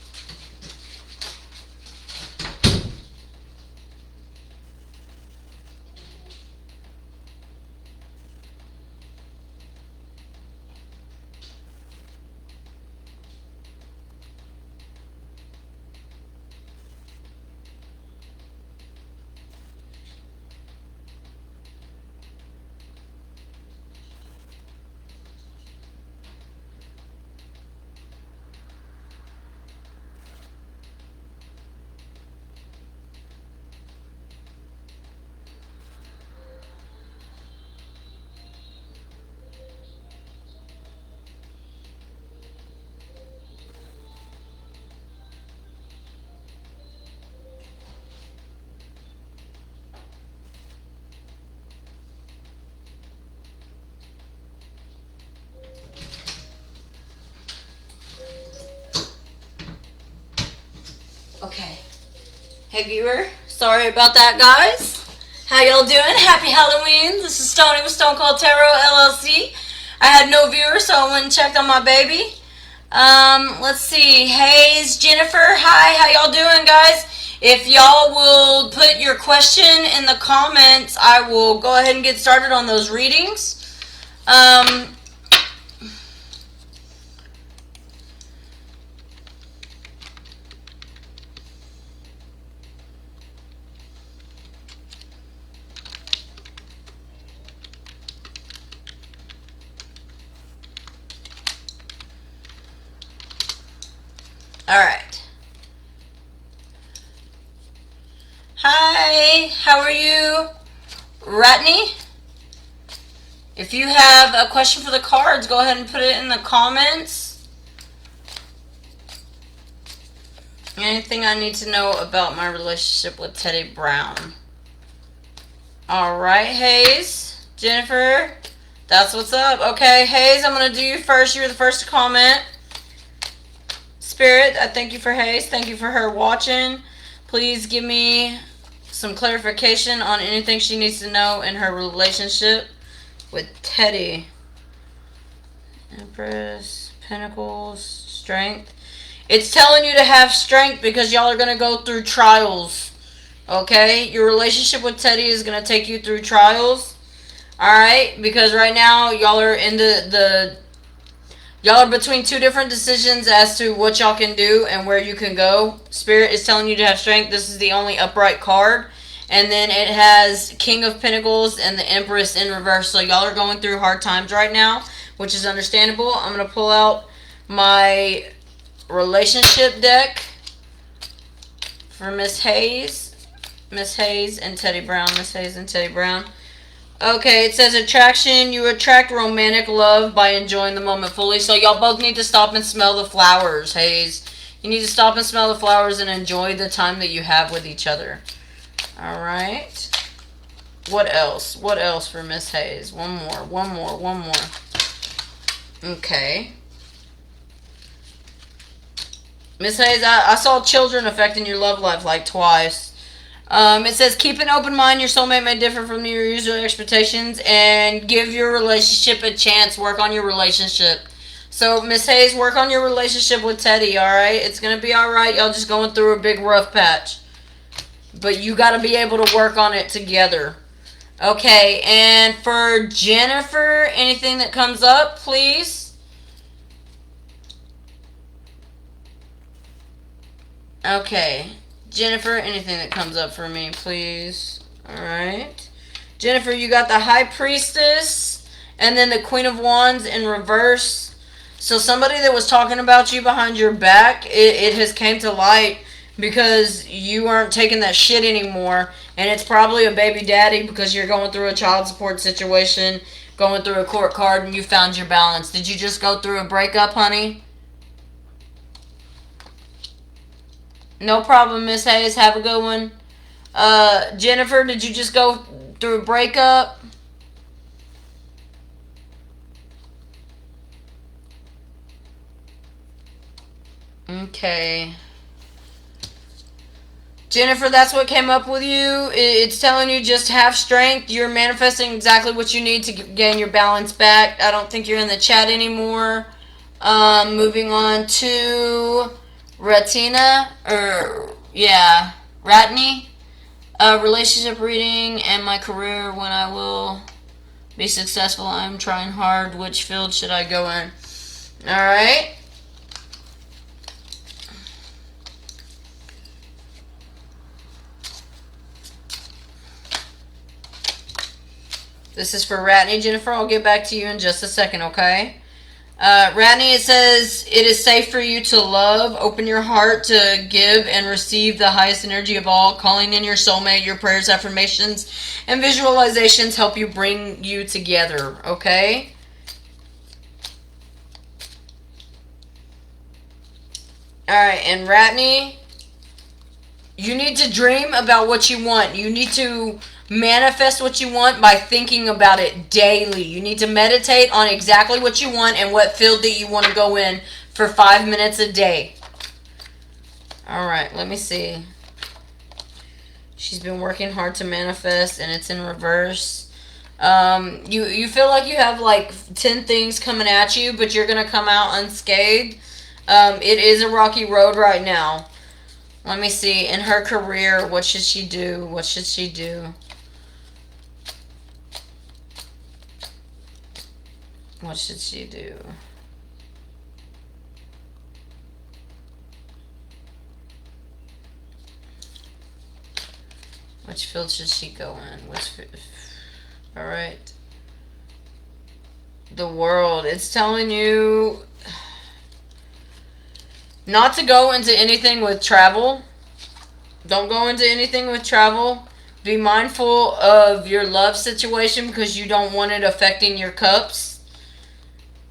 Okay. Hey viewer, sorry about that, guys. How y'all doing? Happy Halloween. This is Stoney with Stone Cold Tarot L.L.C. I had no viewers, so I went and checked on my baby. Let's see. Hayes, Jennifer, hi. How y'all doing, guys? If y'all will put your question in the comments, I will go ahead and get started on those readings. Alright. Hi, how are you? Ratney? If you have a question for the cards, go ahead and put it in the comments. Anything I need to know about my relationship with Teddy Brown. Alright, Hayes. Jennifer, that's what's up. Okay, Hayes, I'm going to do you first. You're the first to comment. Spirit, I thank you for Hayes. Thank you for her watching. Please give me some clarification on anything she needs to know in her relationship with Teddy. Empress, Pentacles, Strength. It's telling you to have strength because y'all are going to go through trials. Okay? Your relationship with Teddy is going to take you through trials. Alright? Because right now y'all are in y'all are between two different decisions as to what y'all can do and where you can go. Spirit is telling you to have strength. This is the only upright card. And then it has King of Pentacles and the Empress in reverse. So y'all are going through hard times right now, which is understandable. I'm going to pull out my relationship deck for Miss Hayes. Miss Hayes and Teddy Brown. Miss Hayes and Teddy Brown. Okay, it says attraction. You attract romantic love by enjoying the moment fully. So y'all both need to stop and smell the flowers, Hayes. You need to stop and smell the flowers and enjoy the time that you have with each other. Alright. What else? What else for Miss Hayes? One more. Okay. Miss Hayes, I saw children affecting your love life like twice. It says, keep an open mind. Your soulmate may differ from your usual expectations, and give your relationship a chance. Work on your relationship. So, Miss Hayes, work on your relationship with Teddy, alright? It's going to be alright. Y'all just going through a big rough patch. But you got to be able to work on it together. Okay, and for Jennifer, anything that comes up, please. Okay. Jennifer, anything that comes up for me, please. Alright. Jennifer, you got the High Priestess and then the Queen of Wands in reverse. So somebody that was talking about you behind your back, it has came to light because you aren't taking that shit anymore, and it's probably a baby daddy because you're going through a child support situation, going through a court card, and you found your balance. Did you just go through a breakup, honey? No problem, Miss Hayes. Have a good one. Jennifer, did you just go through a breakup? Okay. Jennifer, that's what came up with you. It's telling you just have strength. You're manifesting exactly what you need to gain your balance back. I don't think you're in the chat anymore. Moving on to Ratina, Ratney. Relationship reading and my career, when I will be successful. I'm trying hard. Which field should I go in? Alright. This is for Ratney. Jennifer, I'll get back to you in just a second, okay? Ratney, it says, it is safe for you to love. Open your heart to give and receive the highest energy of all. Calling in your soulmate, your prayers, affirmations, and visualizations help you bring you together, okay? Alright, and Ratney, you need to dream about what you want. You need to manifest what you want by thinking about it daily. You need to meditate on exactly what you want and what field that you want to go in for 5 minutes a day. Alright, let me see. She's been working hard to manifest, and it's in reverse. You feel like you have like 10 things coming at you, but you're going to come out unscathed. It is a rocky road right now. Let me see. In her career, what should she do? What should she do? What should she do? Which field should she go in? Alright. The world. It's telling you not to go into anything with travel. Don't go into anything with travel. Be mindful of your love situation because you don't want it affecting your cups.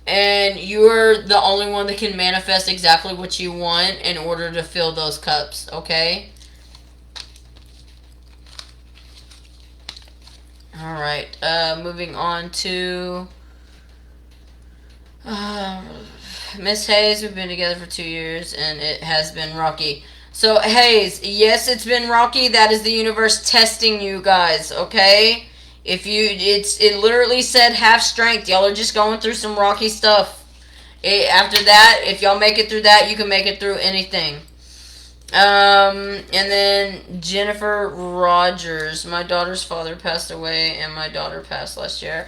And you're the only one that can manifest exactly what you want in order to fill those cups, okay? Alright, moving on to Miss Hayes. We've been together for 2 years and it has been rocky. So, Hayes, yes, it's been rocky. That is the universe testing you guys, okay? It literally said have strength. Y'all are just going through some rocky stuff. After that, if y'all make it through that, you can make it through anything. And then Jennifer Rogers. My daughter's father passed away, and my daughter passed last year.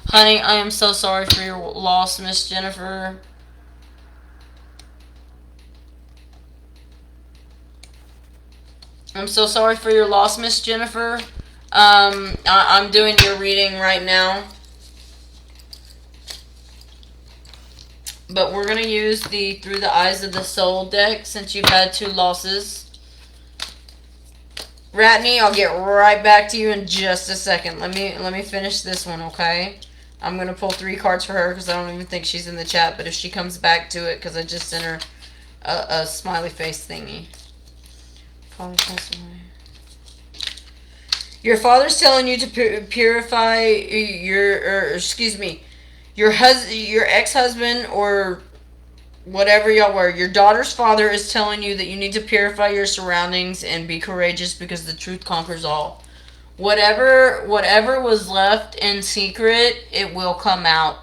Honey, I am so sorry for your loss, Miss Jennifer. I'm so sorry for your loss, Miss Jennifer. I'm doing your reading right now. But we're going to use the Through the Eyes of the Soul deck since you've had 2 losses. Ratney, I'll get right back to you in just a second. Let me finish this one, okay? I'm going to pull 3 cards for her because I don't even think she's in the chat. But if she comes back to it, because I just sent her a smiley face thingy. Father passed away. Your father's telling you to purify your ex-husband or whatever y'all were. Your daughter's father is telling you that you need to purify your surroundings and be courageous because the truth conquers all. Whatever was left in secret, it will come out.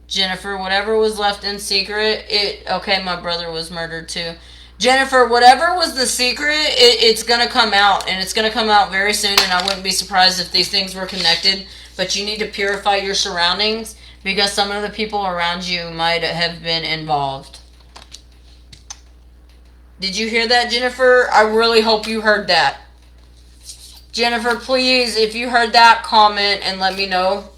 Jennifer, whatever was left in secret, okay, my brother was murdered too. Jennifer, whatever was the secret, it's going to come out, and it's going to come out very soon, and I wouldn't be surprised if these things were connected, but you need to purify your surroundings because some of the people around you might have been involved. Did you hear that, Jennifer? I really hope you heard that. Jennifer, please, if you heard that, comment and let me know.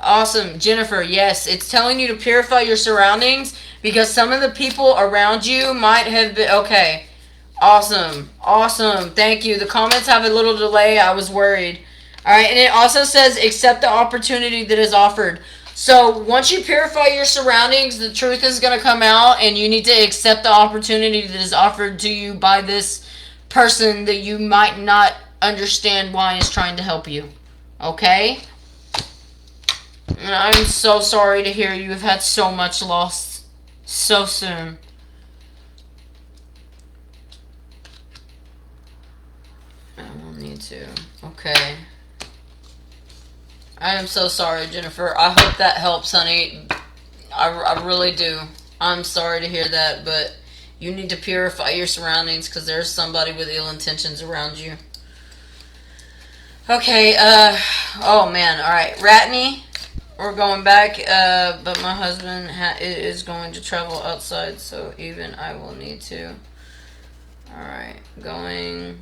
Awesome. Jennifer, yes. It's telling you to purify your surroundings because some of the people around you might have been... Okay. Awesome. Awesome. Thank you. The comments have a little delay. I was worried. Alright, and it also says accept the opportunity that is offered. So once you purify your surroundings, the truth is going to come out, and you need to accept the opportunity that is offered to you by this person that you might not understand why is trying to help you. Okay? And I'm so sorry to hear you have had so much loss so soon. I will need to. Okay. I am so sorry, Jennifer. I hope that helps, honey. I really do. I'm sorry to hear that, but you need to purify your surroundings because there's somebody with ill intentions around you. Okay, oh man, alright. Ratney, we're going back, but my husband is going to travel outside, so even I will need to. Alright, going...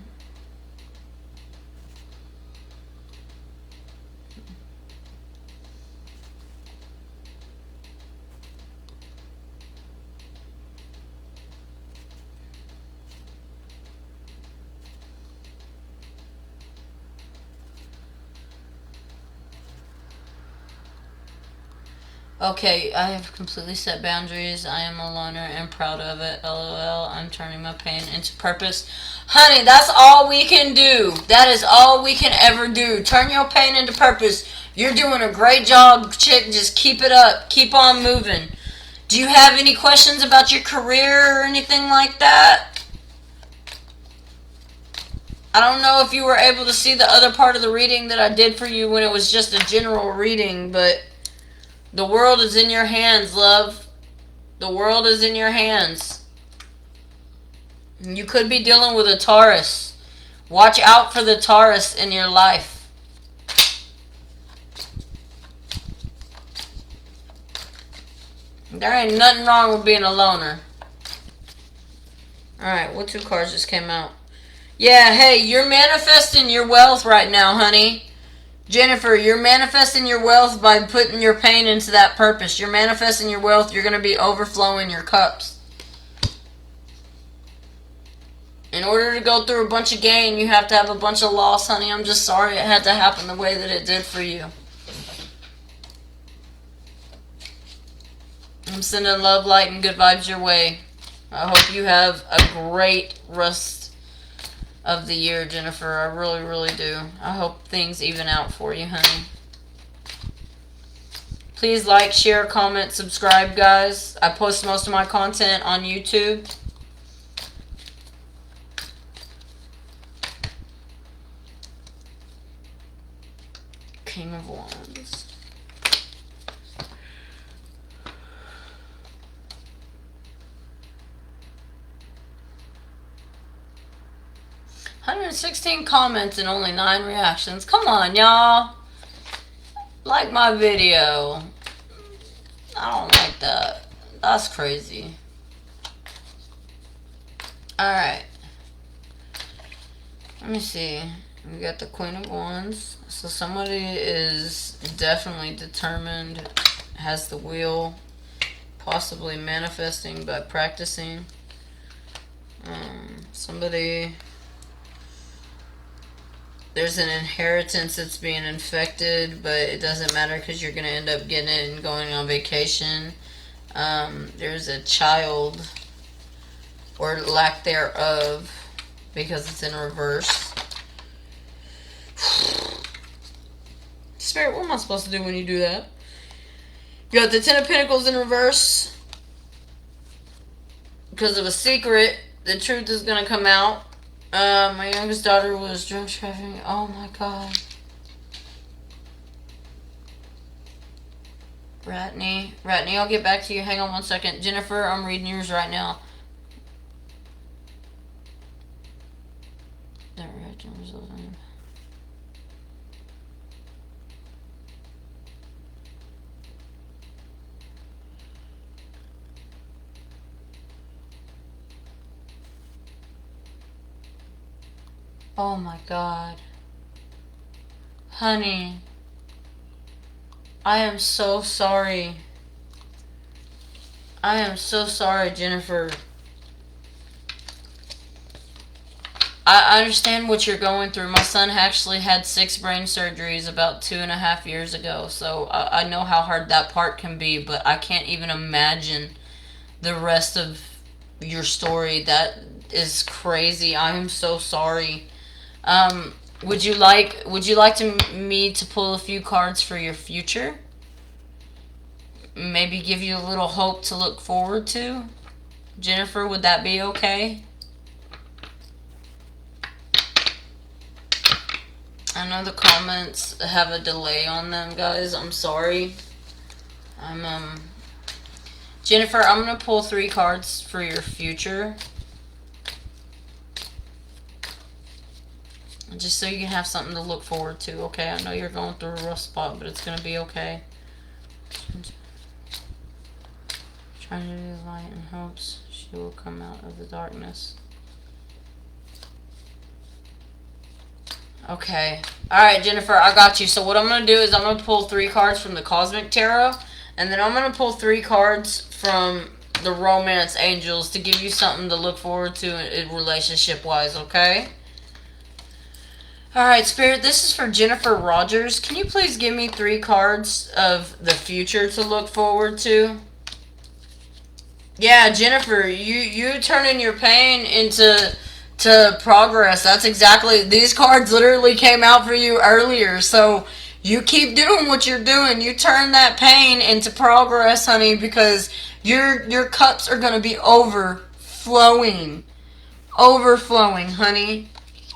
Okay, I have completely set boundaries. I am a loner and proud of it. LOL. I'm turning my pain into purpose. Honey, that's all we can do. That is all we can ever do. Turn your pain into purpose. You're doing a great job, chick. Just keep it up. Keep on moving. Do you have any questions about your career or anything like that? I don't know if you were able to see the other part of the reading that I did for you when it was just a general reading, but... The world is in your hands, love. The world is in your hands. You could be dealing with a Taurus. Watch out for the Taurus in your life. There ain't nothing wrong with being a loner. Alright, what two cards just came out? Yeah, hey, you're manifesting your wealth right now, honey. Jennifer, you're manifesting your wealth by putting your pain into that purpose. You're manifesting your wealth. You're going to be overflowing your cups. In order to go through a bunch of gain, you have to have a bunch of loss, honey. I'm just sorry it had to happen the way that it did for you. I'm sending love, light, and good vibes your way. I hope you have a great rest of the year, Jennifer. I really, really do. I hope things even out for you, honey. Please like, share, comment, subscribe, guys. I post most of my content on YouTube. King of Wands. $116 comments and only 9 reactions. Come on, y'all. Like my video. I don't like that. That's crazy. Alright. Let me see. We got the Queen of Wands. So somebody is definitely determined, has the wheel, possibly manifesting by practicing. Somebody... There's an inheritance that's being infected, but it doesn't matter because you're going to end up getting it and going on vacation. There's a child, or lack thereof, because it's in reverse. Spirit, what am I supposed to do when you do that? You got the Ten of Pentacles in reverse. Because of a secret, the truth is going to come out. My youngest daughter was drug trafficking. Oh my god. Ratney, I'll get back to you. Hang on one second. Jennifer, I'm reading yours right now. Oh my god. Honey. I am so sorry. I am so sorry, Jennifer. I understand what you're going through. My son actually had 6 brain surgeries about 2.5 years ago, so I know how hard that part can be, but I can't even imagine the rest of your story. That is crazy. I am so sorry. Would you like me to pull a few cards for your future? Maybe give you a little hope to look forward to? Jennifer, would that be okay? I know the comments have a delay on them, guys. I'm sorry. Jennifer, I'm going to pull 3 cards for your future. Just so you can have something to look forward to, okay? I know you're going through a rough spot, but it's going to be okay. Trying to be the light in hopes she will come out of the darkness. Okay. Alright, Jennifer, I got you. So what I'm going to do is I'm going to pull 3 cards from the Cosmic Tarot, and then I'm going to pull 3 cards from the Romance Angels to give you something to look forward to in relationship-wise, okay? Alright, Spirit, this is for Jennifer Rogers. Can you please give me 3 cards of the future to look forward to? Yeah, Jennifer, you turning your pain into progress. That's exactly, these cards literally came out for you earlier, so you keep doing what you're doing. You turn that pain into progress, honey, because your cups are going to be overflowing. Overflowing, honey.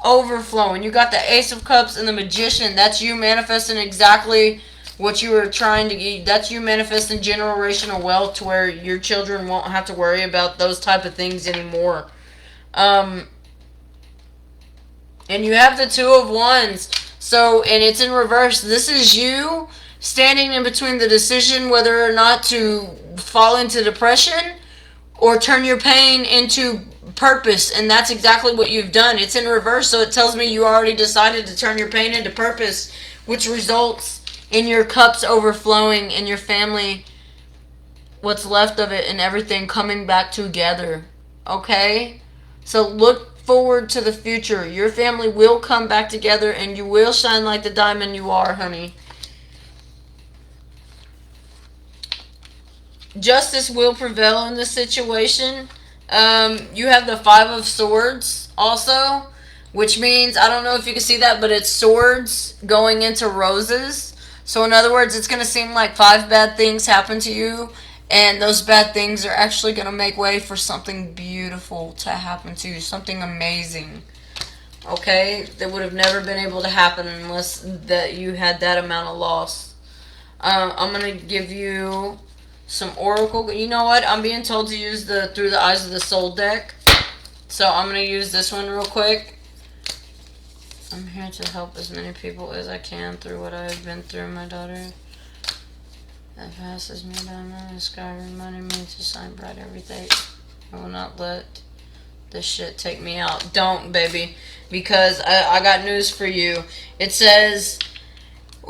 Overflowing. You got the Ace of Cups and the Magician. That's you manifesting exactly what you were trying to get. That's you manifesting generational wealth to where your children won't have to worry about those type of things anymore. And you have the 2 of Wands. So, and it's in reverse. This is you standing in between the decision whether or not to fall into depression or turn your pain into purpose, and that's exactly what you've done. It's in reverse, so it tells me you already decided to turn your pain into purpose, which results in your cups overflowing and your family, what's left of it, and everything coming back together. Okay? So look forward to the future. Your family will come back together, and you will shine like the diamond you are, honey. Justice will prevail in this situation. You have the 5 of Swords also, which means, I don't know if you can see that, but it's swords going into roses. So in other words, it's going to seem like 5 bad things happen to you, and those bad things are actually going to make way for something beautiful to happen to you, something amazing. Okay? That would have never been able to happen unless that you had that amount of loss. I'm going to give you some oracle. You know what? I'm being told to use the Through the Eyes of the Soul deck. So I'm going to use this one real quick. I'm here to help as many people as I can through what I have been through, my daughter. That passes me down in the sky, reminding me to shine bright every day. I will not let this shit take me out. Don't, baby. Because I got news for you. It says...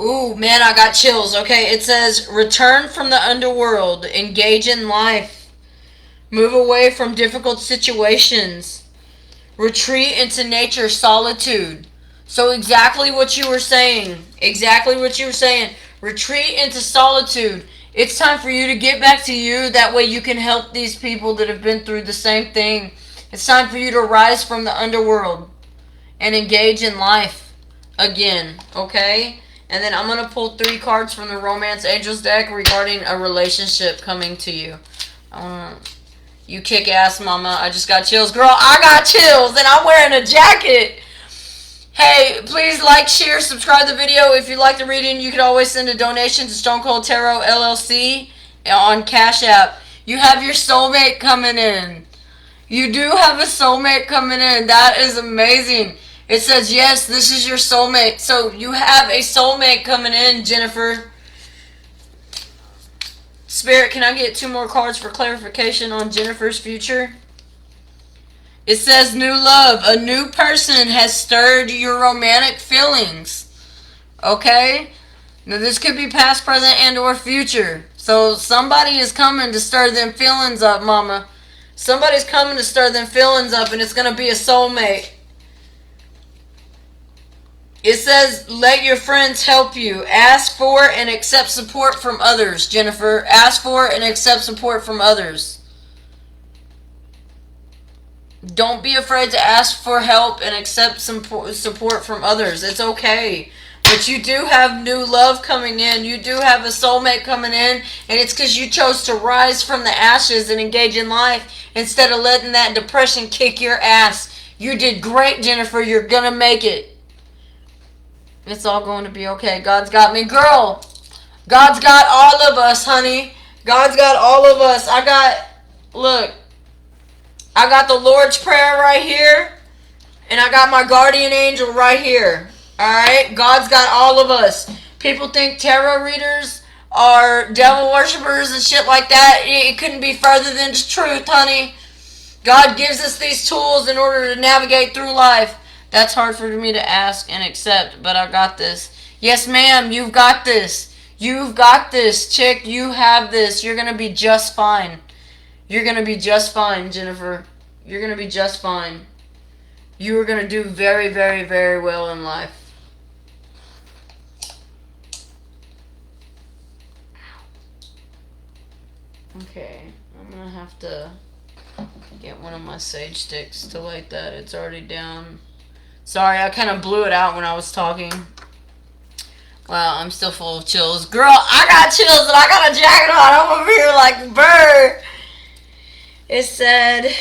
Ooh, man, I got chills. Okay, it says, return from the underworld. Engage in life. Move away from difficult situations. Retreat into nature, solitude. So exactly what you were saying. Exactly what you were saying. Retreat into solitude. It's time for you to get back to you. That way you can help these people that have been through the same thing. It's time for you to rise from the underworld and engage in life again. Okay? And then I'm going to pull 3 cards from the Romance Angels deck regarding a relationship coming to you. You kick ass, mama. I just got chills. Girl, I got chills and I'm wearing a jacket. Hey, please like, share, subscribe to the video. If you like the reading, you can always send a donation to Stone Cold Tarot LLC on CashApp. You have your soulmate coming in. You do have a soulmate coming in. That is amazing. It says, yes, this is your soulmate. So you have a soulmate coming in, Jennifer. Spirit, can I get 2 more cards for clarification on Jennifer's future? It says new love. A new person has stirred your romantic feelings. Okay? Now, this could be past, present, and or future. So somebody is coming to stir them feelings up, mama. Somebody's coming to stir them feelings up, and it's going to be a soulmate. It says, let your friends help you. Ask for and accept support from others, Jennifer. Ask for and accept support from others. Don't be afraid to ask for help and accept some support from others. It's okay. But you do have new love coming in. You do have a soulmate coming in. And it's because you chose to rise from the ashes and engage in life instead of letting that depression kick your ass. You did great, Jennifer. You're going to make it. It's all going to be okay. God's got me. Girl, God's got all of us, honey. God's got all of us. Look, I got the Lord's Prayer right here. And I got my guardian angel right here. Alright? God's got all of us. People think tarot readers are devil worshippers and shit like that. It couldn't be further than the truth, honey. God gives us these tools in order to navigate through life. That's hard for me to ask and accept, but I got this. Yes, ma'am, you've got this. You've got this, chick. You have this. You're going to be just fine. You're going to be just fine, Jennifer. You're going to be just fine. You are going to do very, very, very well in life. Okay, I'm going to have to get one of my sage sticks to light that. It's already down. Sorry, I kind of blew it out when I was talking. Wow, I'm still full of chills. Girl, I got chills and I got a jacket on. I'm over here like a bird. It said,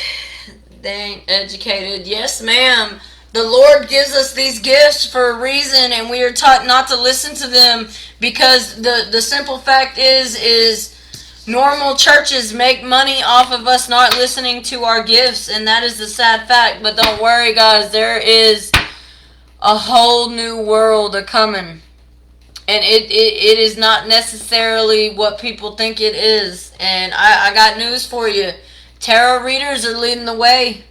dang, educated. Yes, ma'am. The Lord gives us these gifts for a reason, and we are taught not to listen to them because the simple fact is normal churches make money off of us not listening to our gifts, and that is the sad fact. But don't worry, guys. There is a whole new world a-coming. And it is not necessarily what people think it is. And I got news for you. Tarot readers are leading the way.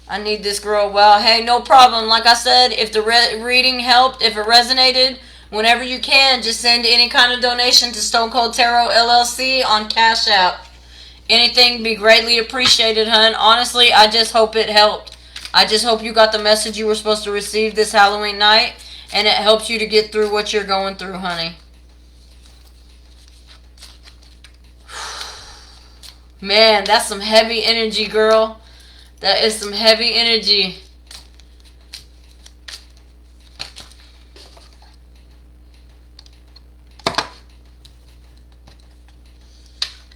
I need this girl. Well, hey, no problem. Like I said, if the reading helped, if it resonated, whenever you can, just send any kind of donation to Stone Cold Tarot L.L.C. on CashApp. Anything be greatly appreciated, hun. Honestly, I just hope it helped. I just hope you got the message you were supposed to receive this Halloween night, and it helps you to get through what you're going through, honey. Man, that's some heavy energy, girl. That is some heavy energy.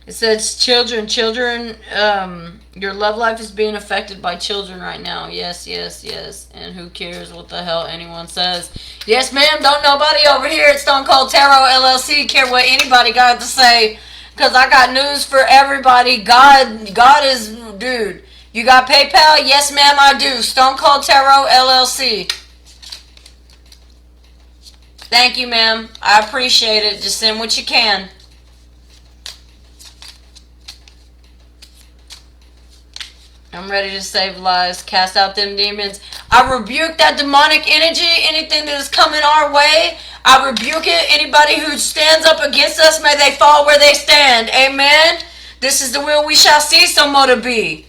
It says children, your love life is being affected by children right now. Yes, yes, yes. And who cares what the hell anyone says? Yes, ma'am, don't nobody over here at Stone Cold Tarot LLC care what anybody got to say. Because I got news for everybody. God is, dude. You got PayPal? Yes, ma'am, I do. Stone Cold Tarot LLC. Thank you, ma'am. I appreciate it. Just send what you can. I'm ready to save lives. Cast out them demons. I rebuke that demonic energy. Anything that is coming our way, I rebuke it. Anybody who stands up against us, may they fall where they stand. Amen. This is the will we shall see, so mote be.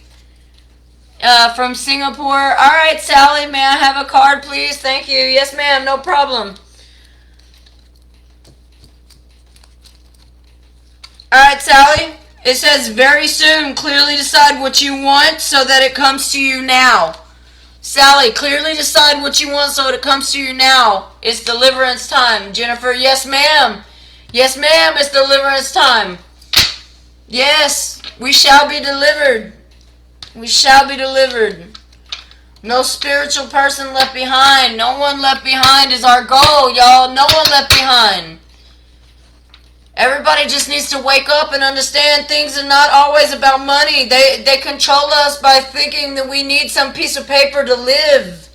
From Singapore. Alright, Sally, may I have a card, please? Thank you. Yes, ma'am. No problem. Alright, Sally. It says, very soon, clearly decide what you want so that it comes to you now. Sally, clearly decide what you want so it comes to you now. It's deliverance time. Jennifer, yes, ma'am. Yes, ma'am, it's deliverance time. Yes, we shall be delivered. We shall be delivered. No spiritual person left behind. No one left behind is our goal, y'all. No one left behind. Everybody just needs to wake up and understand things are not always about money. They control us by thinking that we need some piece of paper to live.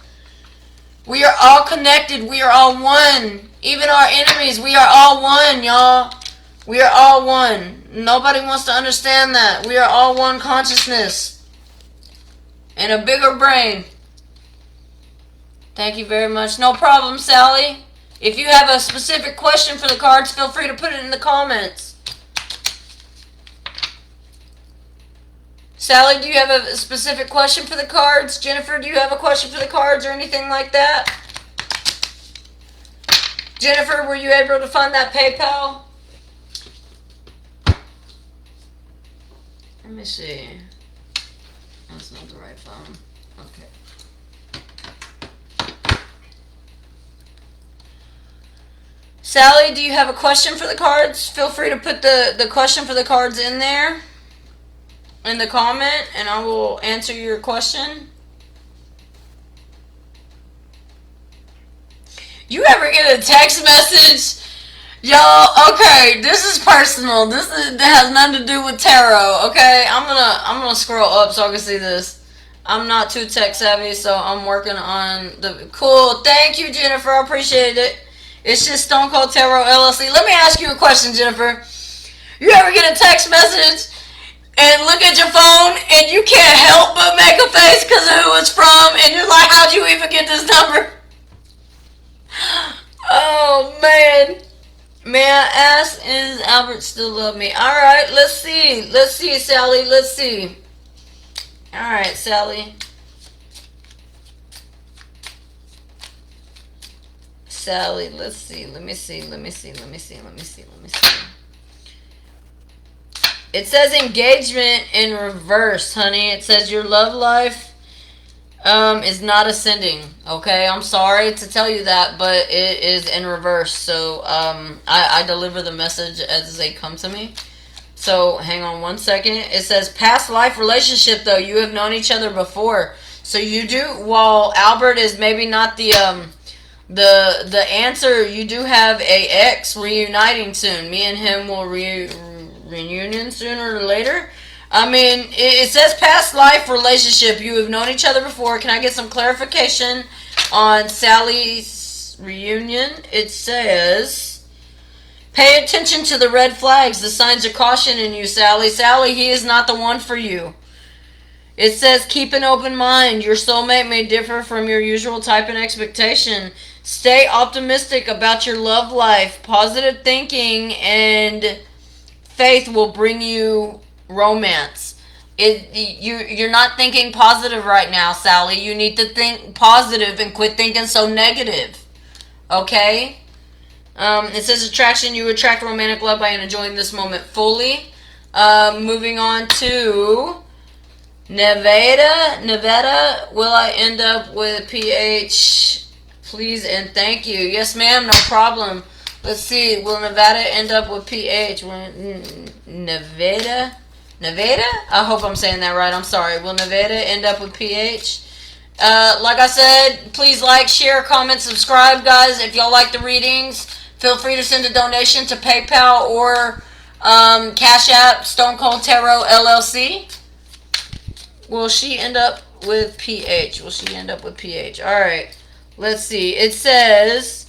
We are all connected. We are all one. Even our enemies, we are all one, y'all. We are all one. Nobody wants to understand that. We are all one consciousness. And a bigger brain. Thank you very much. No problem, Sally. If you have a specific question for the cards, feel free to put it in the comments. Sally, do you have a specific question for the cards? Jennifer, do you have a question for the cards or anything like that? Jennifer, were you able to find that PayPal? Let me see. That's not the right phone. Okay. Sally, do you have a question for the cards? Feel free to put the question for the cards in there, in the comment, and I will answer your question. You ever get a text message? Y'all, okay, this is personal. This has nothing to do with tarot, okay? I'm gonna scroll up so I can see this. I'm not too tech savvy, so I'm working on the cool. Thank you, Jennifer. I appreciate it. It's just Stone Cold Tarot L.L.C. Let me ask you a question, Jennifer. You ever get a text message and look at your phone and you can't help but make a face because of who it's from, and you're like, how'd you even get this number? Oh, man. May I ask, is Albert still love me? Alright, let's see. Let's see, Sally. Let's see. Alright, Sally. Sally, let's see. Let me see. It says engagement in reverse, honey. It says your love life is not ascending. Okay, I'm sorry to tell you that, but it is in reverse. So I deliver the message as they come to me. So hang on one second. It says past life relationship, though. You have known each other before, so you do. While Albert is maybe not the answer, you do have a ex reuniting soon. Me and him will reunion sooner or later. I mean, it says past life relationship. You have known each other before. Can I get some clarification on Sally's reunion? It says, pay attention to the red flags, the signs of caution in you, Sally. Sally, he is not the one for you. It says, keep an open mind. Your soulmate may differ from your usual type and expectation. Stay optimistic about your love life. Positive thinking and faith will bring you romance. You're not thinking positive right now, Sally. You need to think positive and quit thinking so negative. Okay? It says attraction. You attract romantic love by enjoying this moment fully. Moving on to Nevada. Will I end up with PH? Please and thank you. Yes, ma'am. No problem. Let's see. Will Nevada end up with PH? Nevada? I hope I'm saying that right. I'm sorry. Will Nevada end up with PH? Like I said, please like, share, comment, subscribe, guys. If y'all like the readings, feel free to send a donation to PayPal or CashApp, Stone Cold Tarot LLC. Will she end up with PH? Alright. Let's see. It says,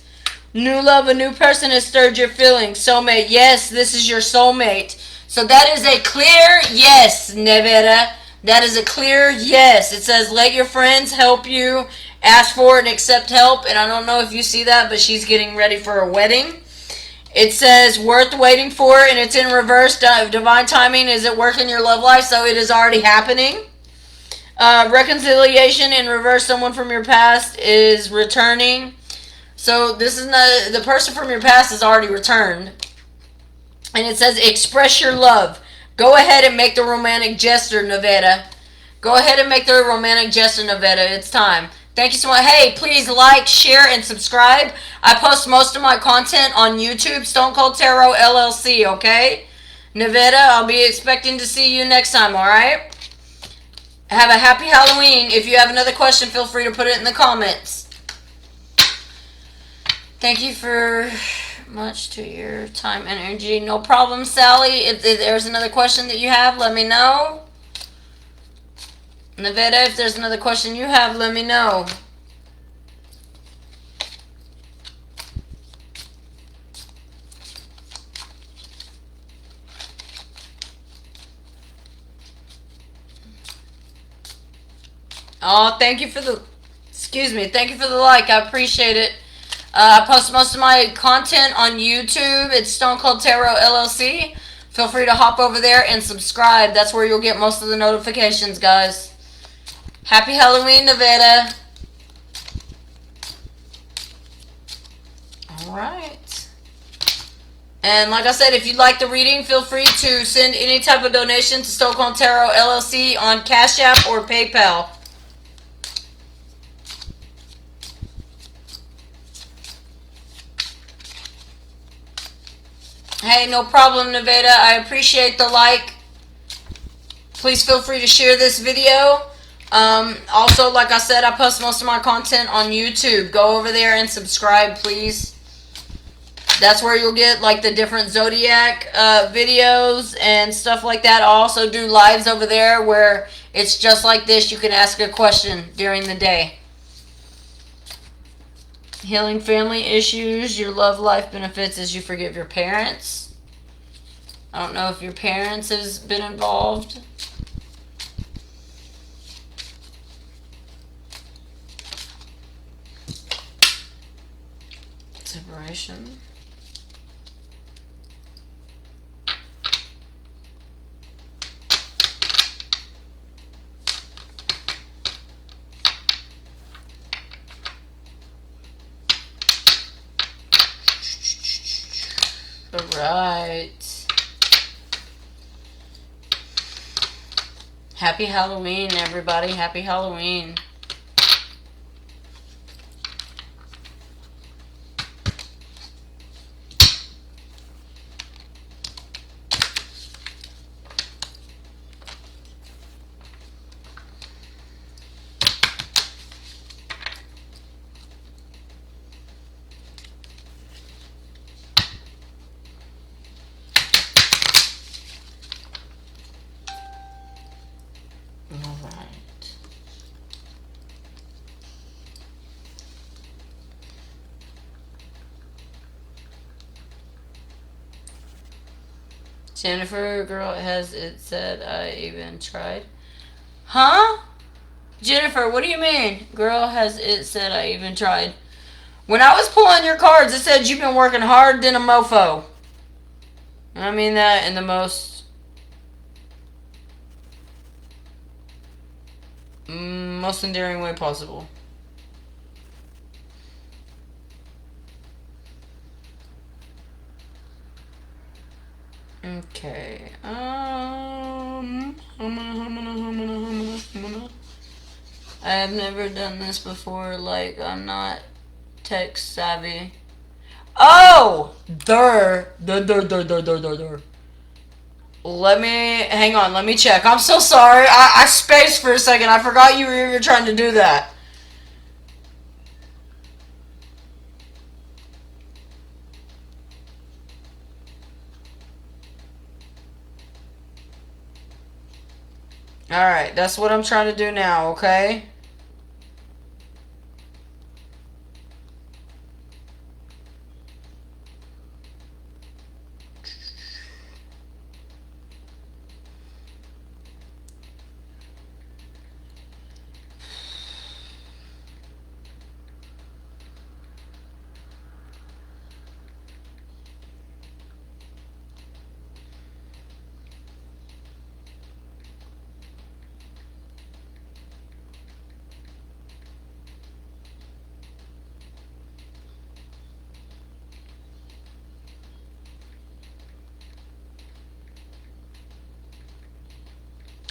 new love, a new person has stirred your feelings. Soulmate. Yes, this is your soulmate. So that is a clear yes, Nevada. That is a clear yes. It says, let your friends help you. Ask for and accept help. And I don't know if you see that, but she's getting ready for a wedding. It says, worth waiting for, and it's in reverse. Divine timing is at work in your love life, so it is already happening. Reconciliation in reverse. Someone from your past is returning. So this is not, the person from your past is already returned. And it says, express your love. Go ahead and make the romantic gesture, Nevada. Go ahead and make the romantic gesture, Nevada. It's time. Thank you so much. Hey, please like, share, and subscribe. I post most of my content on YouTube, Stone Cold Tarot LLC, okay? Nevada, I'll be expecting to see you next time, alright? Have a happy Halloween. If you have another question, feel free to put it in the comments. Thank you for much to your time and energy. No problem, Sally. If there's another question that you have, let me know. Nevada, if there's another question you have, let me know. Oh, thank you for the, thank you for the like. I appreciate it. I post most of my content on YouTube. It's Stone Cold Tarot LLC. Feel free to hop over there and subscribe. That's where you'll get most of the notifications, guys. Happy Halloween, Nevada. Alright. And like I said, if you'd like the reading, feel free to send any type of donation to Stone Cold Tarot LLC on CashApp or PayPal. Hey, no problem, Nevada. I appreciate the like. Please feel free to share this video. Also, like I said, I post most of my content on YouTube. Go over there and subscribe, please. That's where you'll get like the different zodiac videos and stuff like that. I'll also do lives over there where it's just like this. You can ask a question during the day. Healing family issues. Your love life benefits as you forgive your parents. I don't know if your parents has been involved. Separation. Alright. Happy Halloween, everybody. Happy Halloween. Jennifer, girl, has it said I even tried? Huh? Jennifer, what do you mean? Girl, has it said I even tried? When I was pulling your cards, it said you've been working hard than a mofo. And I mean that in the most endearing way possible. Okay. I have never done this before. Like, I'm not tech savvy. Oh! There. Let me, hang on, let me check. I'm so sorry. I spaced for a second. I forgot you were even trying to do that. Alright, that's what I'm trying to do now, okay?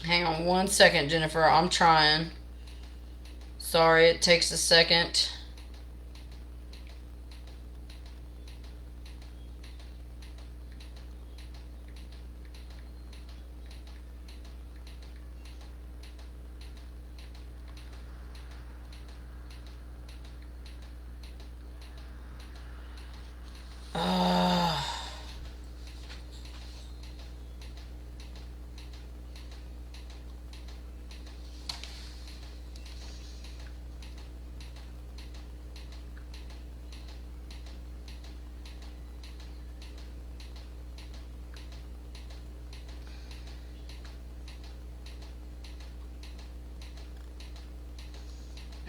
Hang on one second, Jennifer. I'm trying. Sorry, it takes a second.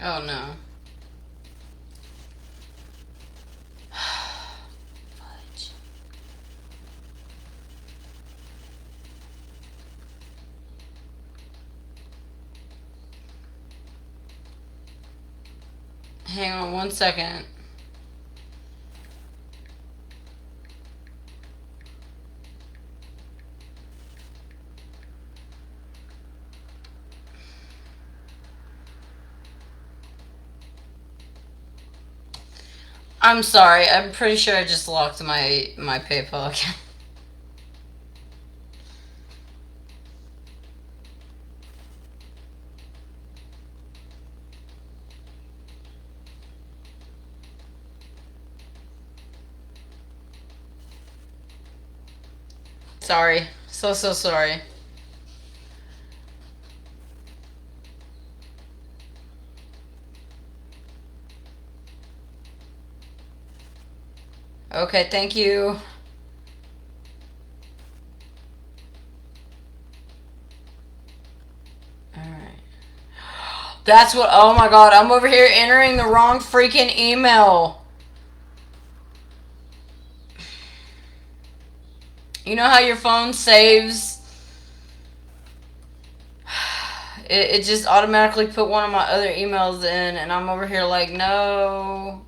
Oh no. Hang on one second. I'm sorry. I'm pretty sure I just locked my PayPal account. Sorry. So sorry. Okay, thank you. Alright. That's what... Oh my god, I'm over here entering the wrong freaking email. You know how your phone saves? It just automatically put one of my other emails in, and I'm over here like, no.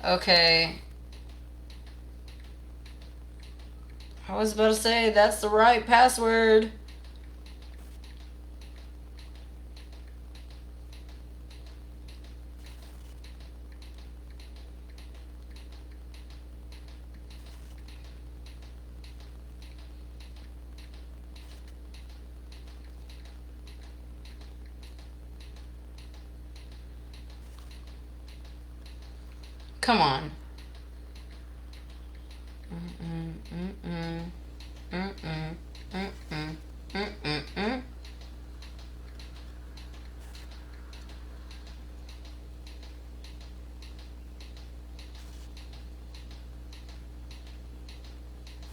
Okay. I was about to say, that's the right password. Come on.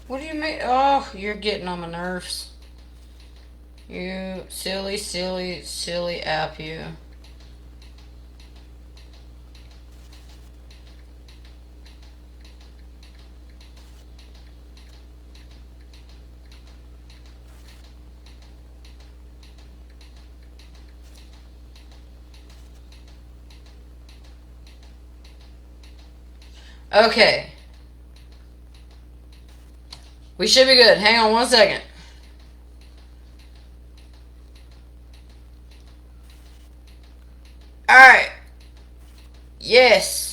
What do you mean? Oh, you're getting on my nerves. You silly app, you. Okay. We should be good. Hang on one second. Alright. Yes.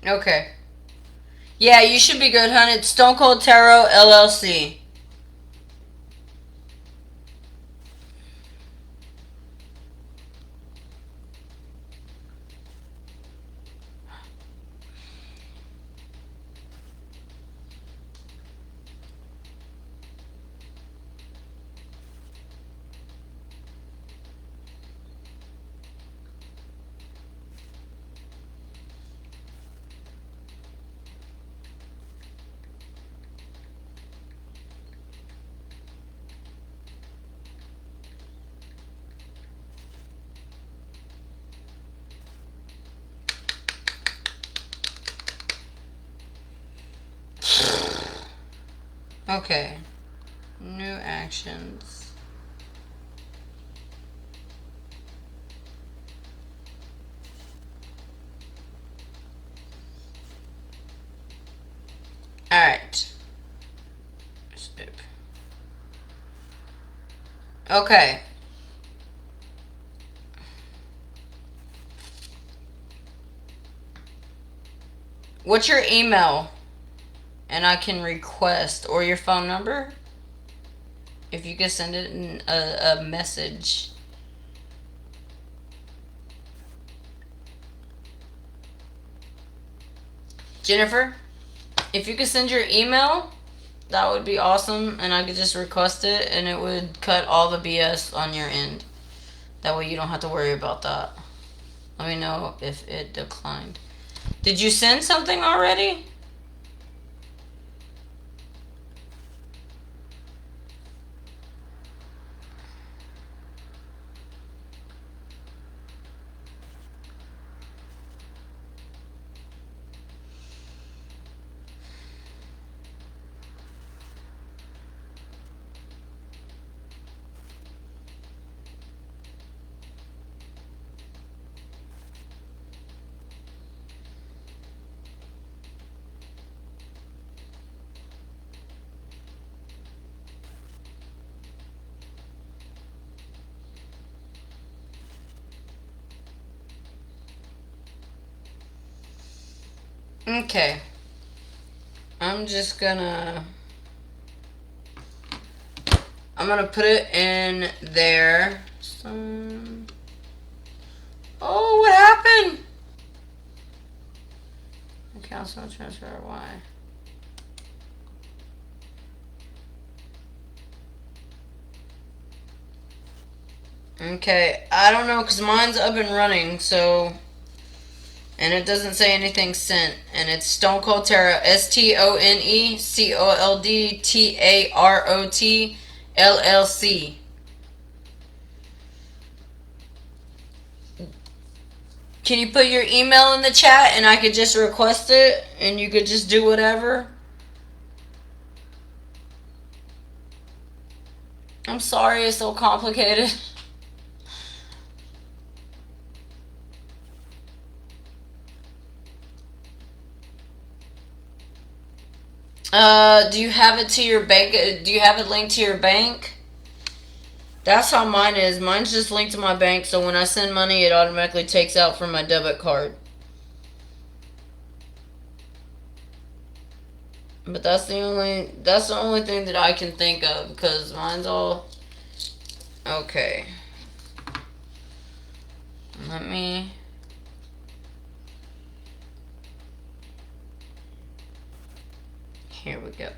Okay. Yeah, you should be good, honey. It's Stone Cold Tarot LLC. Okay. New actions. Alright. Okay. What's your email? And I can request, or your phone number? If you could send it in a message. Jennifer, if you could send your email, that would be awesome, and I could just request it, and it would cut all the BS on your end. That way you don't have to worry about that. Let me know if it declined. Did you send something already? Okay. I'm gonna put it in there. Oh, what happened? Cancel transfer. Why? Okay, I don't know, because mine's up and running, so... And it doesn't say anything sent. And it's Stone Cold Tarot, StoneColdTarot LLC. Can you put your email in the chat and I could just request it and you could just do whatever? I'm sorry it's so complicated. Do you have it to your bank? Do you have it linked to your bank? That's how mine is. Mine's just linked to my bank, so when I send money, it automatically takes out from my debit card. But that's the only thing that I can think of, because mine's all... Okay. Let me... Here we go.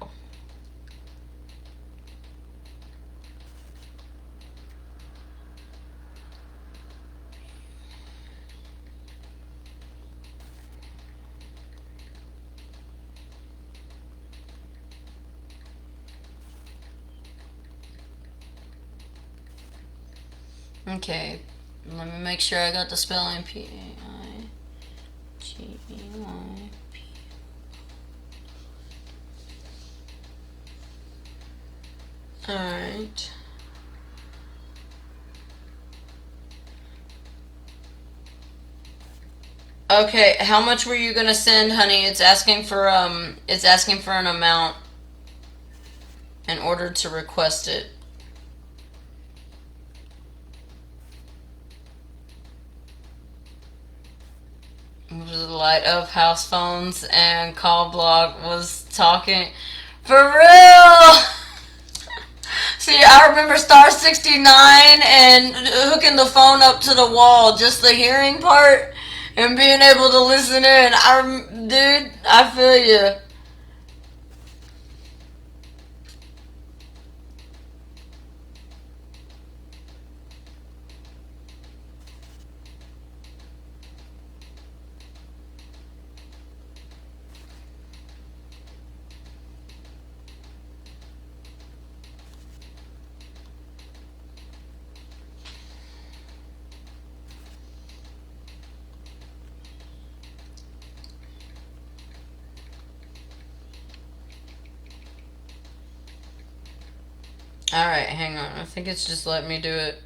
Okay, let me make sure I got the spelling. P-A-I-G-E-Y. Alright. Okay, how much were you gonna send, honey? It's asking for an amount in order to request it. The light of house phones and call block was talking. For real! See, I remember star 69 and hooking the phone up to the wall, just the hearing part, and being able to listen in. Dude, I feel you. Alright, hang on. I think it's just letting me do it.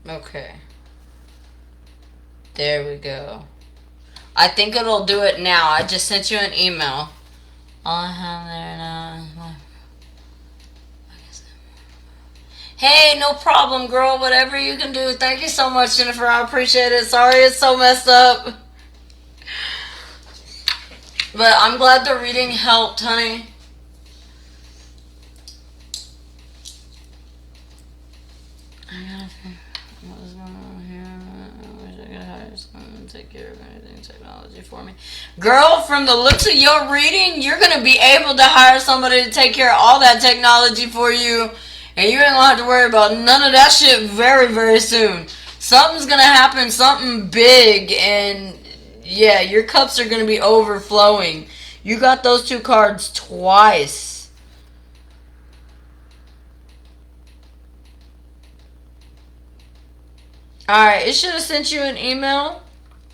Okay. There we go. I think it'll do it now. I just sent you an email. All I have there now. Hey, no problem, girl. Whatever you can do. Thank you so much, Jennifer. I appreciate it. Sorry it's so messed up. But I'm glad the reading helped, honey. What is going on here? I wish I could hire someone to take care of anything technology for me. Girl, from the looks of your reading, you're going to be able to hire somebody to take care of all that technology for you. And you ain't going to have to worry about none of that shit very, very soon. Something's going to happen, something big, and yeah, your cups are going to be overflowing. You got those two cards twice. Alright, it should have sent you an email.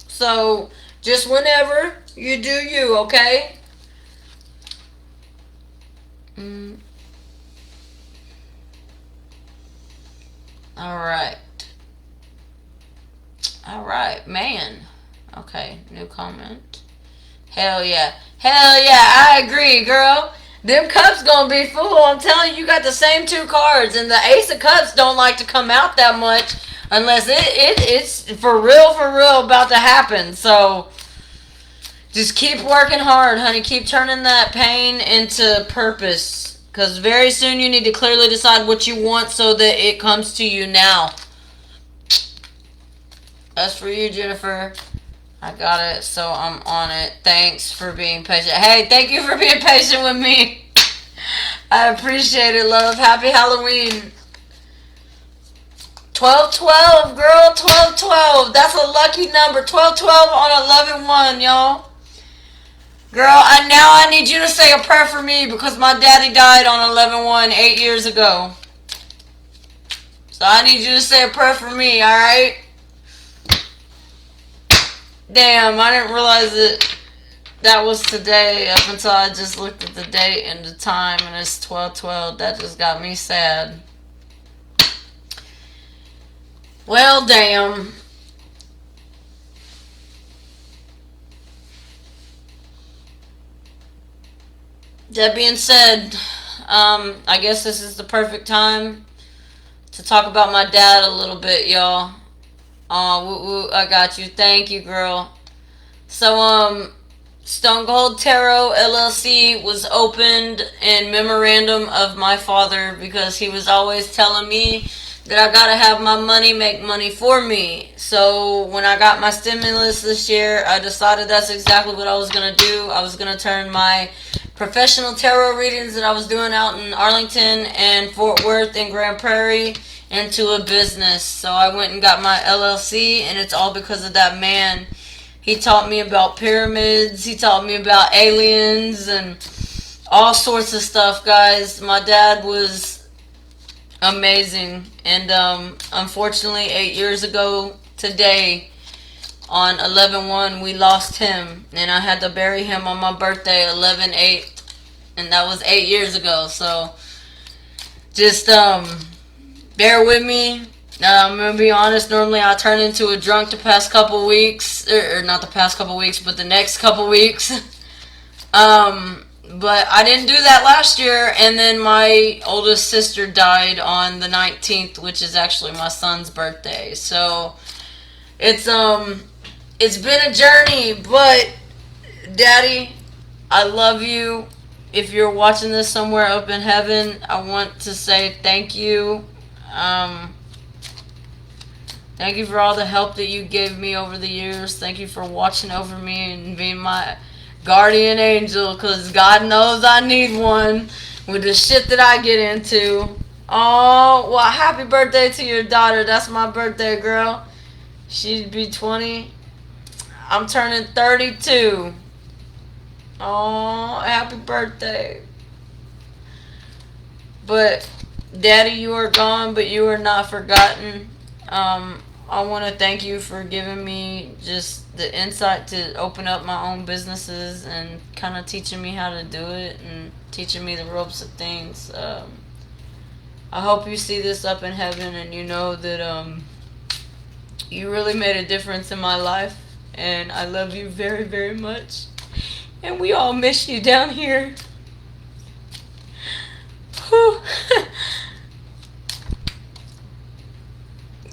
So, just whenever, you do you, okay? Alright. Alright, man. Okay, new comment. Hell yeah. Hell yeah, I agree, girl. Them cups gonna be full. I'm telling you, you got the same two cards. And the Ace of Cups don't like to come out that much unless it's for real about to happen. So, just keep working hard, honey. Keep turning that pain into purpose. Because very soon you need to clearly decide what you want so that it comes to you now. That's for you, Jennifer. I got it, so I'm on it. Thanks for being patient. Hey, thank you for being patient with me. I appreciate it, love. Happy Halloween. 1212, girl. 1212. That's a lucky number. 1212 on 11-1, y'all. Girl, now I need you to say a prayer for me because my daddy died on 11-1 8 years ago. So I need you to say a prayer for me, alright? Damn, I didn't realize that was today up until I just looked at the date and the time and it's 12:12. That just got me sad. Well, damn. That being said, I guess this is the perfect time to talk about my dad a little bit, y'all. I got you. Thank you, girl. So, Stone Cold Tarot L.L.C. was opened in memorandum of my father because he was always telling me that I gotta have my money make money for me. So, when I got my stimulus this year, I decided that's exactly what I was gonna do. I was gonna turn my professional tarot readings that I was doing out in Arlington and Fort Worth and Grand Prairie into a business. So I went and got my LLC, and it's all because of that man. He taught me about pyramids, he taught me about aliens and all sorts of stuff, guys. My dad was amazing, and unfortunately 8 years ago today on 11-1 we lost him, and I had to bury him on my birthday 11-8, and that was 8 years ago. So just bear with me. I'm gonna be honest. Normally, I turn into a drunk the past couple weeks, or not the past couple weeks, but the next couple weeks. But I didn't do that last year, and then my oldest sister died on the 19th, which is actually my son's birthday. So it's been a journey, but Daddy, I love you. If you're watching this somewhere up in heaven, I want to say thank you. Thank you for all the help that you gave me over the years. Thank you for watching over me and being my guardian angel, because God knows I need one with the shit that I get into. Oh, well, happy birthday to your daughter. That's my birthday, girl. She'd be 20. I'm turning 32. Oh, happy birthday. But Daddy, you are gone, but you are not forgotten. I want to thank you for giving me just the insight to open up my own businesses and kind of teaching me how to do it and teaching me the ropes of things. I hope you see this up in heaven and you know that you really made a difference in my life, and I love you very, very much. And we all miss you down here. Whew.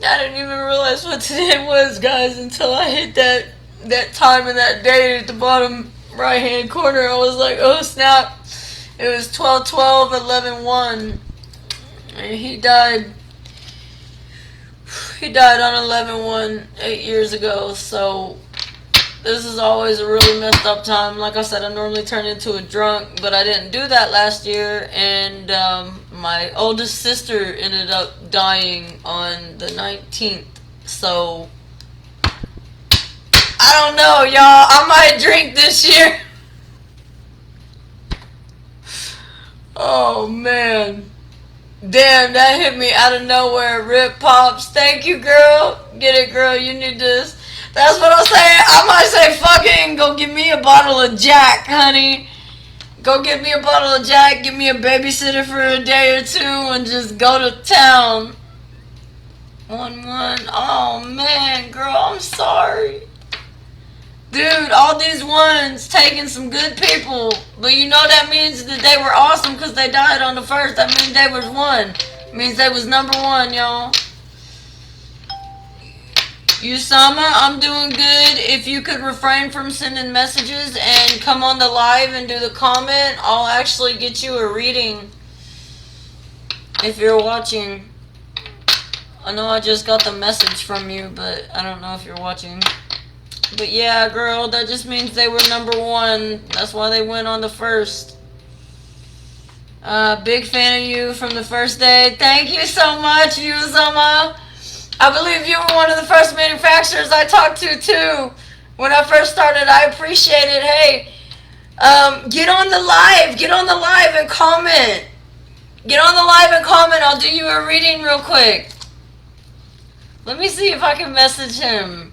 I didn't even realize what today was, guys, until I hit that time and that date at the bottom right hand corner. I was like, oh snap. It was 12/12/11/1. And he died. He died on 11/1 8 years ago. So this is always a really messed up time. Like I said, I normally turn into a drunk, but I didn't do that last year. And my oldest sister ended up dying on the 19th. So I don't know, y'all. I might drink this year. Oh, man. Damn, that hit me out of nowhere. Rip Pops. Thank you, girl. Get it, girl. You need this. That's what I'm saying. I might say fucking go get me a bottle of Jack, honey. Go get me a bottle of Jack. Give me a babysitter for a day or two and just go to town. 1-1. Oh, man, girl. I'm sorry. Dude, all these ones taking some good people. But you know that means that they were awesome because they died on the first. That means they was one. It means they was number one, y'all. Usama, I'm doing good. If you could refrain from sending messages and come on the live and do the comment, I'll actually get you a reading. If you're watching. I know I just got the message from you, but I don't know if you're watching. But yeah, girl, that just means they were number one. That's why they went on the first. Big fan of you from the first day. Thank you so much, Yuzama. I believe you were one of the first manufacturers I talked to, too. When I first started, I appreciate it. Hey, get on the live. Get on the live and comment. Get on the live and comment. I'll do you a reading real quick. Let me see if I can message him.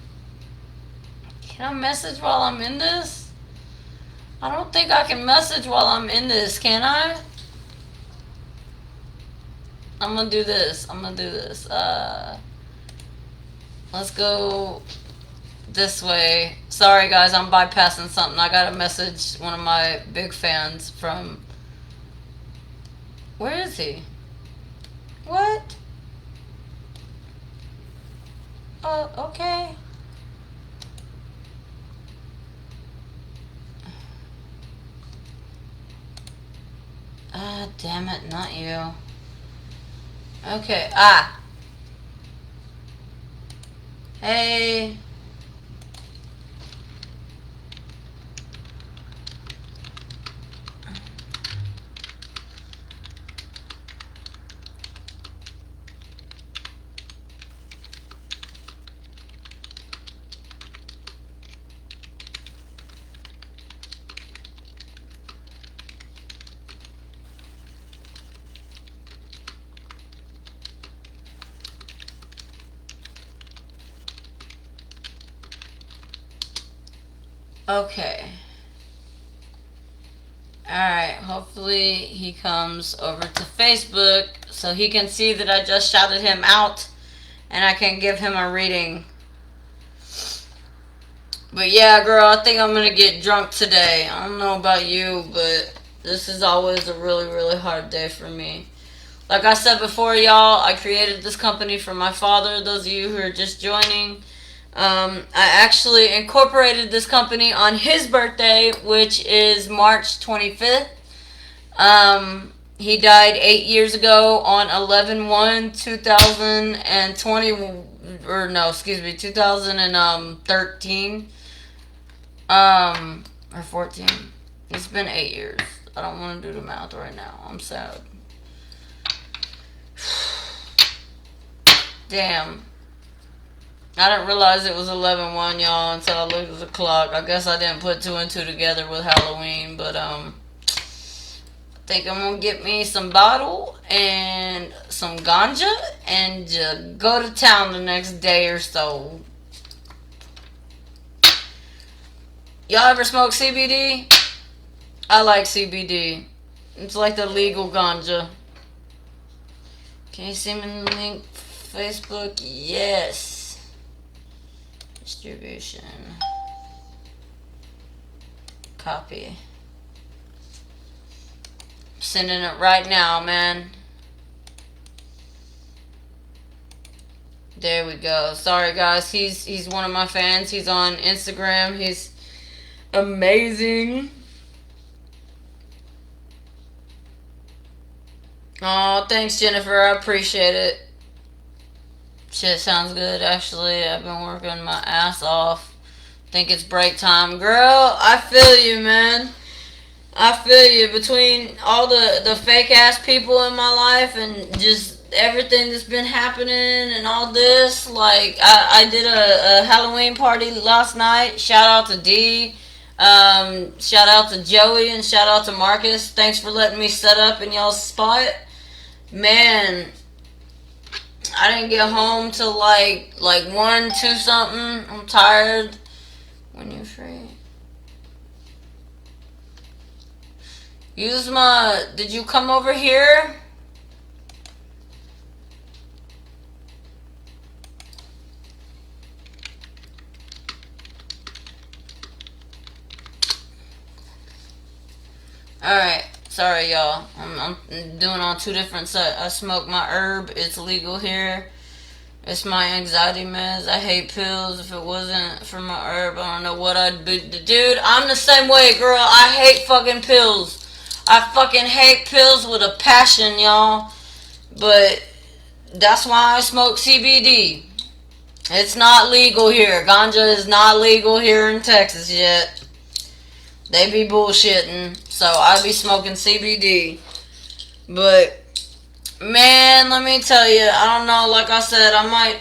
Can I message while I'm in this? I don't think I can message while I'm in this, can I? I'm gonna do this. Let's go this way. Sorry guys, I'm bypassing something. I got a message, one of my big fans from... Where is he? What? Okay. Damn it, not you. Okay, Hey. Okay. Alright, hopefully he comes over to Facebook so he can see that I just shouted him out and I can give him a reading. But yeah, girl, I think I'm gonna get drunk today. I don't know about you, but this is always a really, really hard day for me. Like I said before, y'all, I created this company for my father. Those of you who are just joining, I actually incorporated this company on his birthday, which is March 25th. He died 8 years ago on 11/1/2020, or no, excuse me, 2013, or 14. It's been 8 years. I don't want to do the math right now. I'm sad. Damn. I didn't realize it was 11/1, y'all, until I looked at the clock. I guess I didn't put 2 and 2 together with Halloween, but I think I'm gonna get me some bottle and some ganja and go to town the next day or so. Y'all ever smoke CBD? I like CBD. It's like the legal ganja. Can you see me in the link? Facebook? Yes. Distribution. Copy. Sending it right now, man. There we go. Sorry guys, he's one of my fans. He's on Instagram. He's Amazing. Oh, thanks, Jennifer. I appreciate it. Shit sounds good, actually. I've been working my ass off. Think it's break time. Girl, I feel you, man. I feel you. Between all the fake ass people in my life and just everything that's been happening and all this, like, I did a Halloween party last night. Shout out to D. Shout out to Joey and shout out to Marcus. Thanks for letting me set up in y'all's spot. Man, I didn't get home till like 1, 2 something. I'm tired. When you're free. Yuzma, did you come over here? Alright, sorry y'all. I'm doing on 2 different sets. I smoke my herb. It's legal here. It's my anxiety meds. I hate pills. If it wasn't for my herb, I don't know what I'd be. Dude, I'm the same way, girl. I hate fucking pills. I fucking hate pills with a passion, y'all. But that's why I smoke CBD. It's not legal here. Ganja is not legal here in Texas yet. They be bullshitting. So I be smoking CBD. But man, let me tell you, I don't know, like I said, I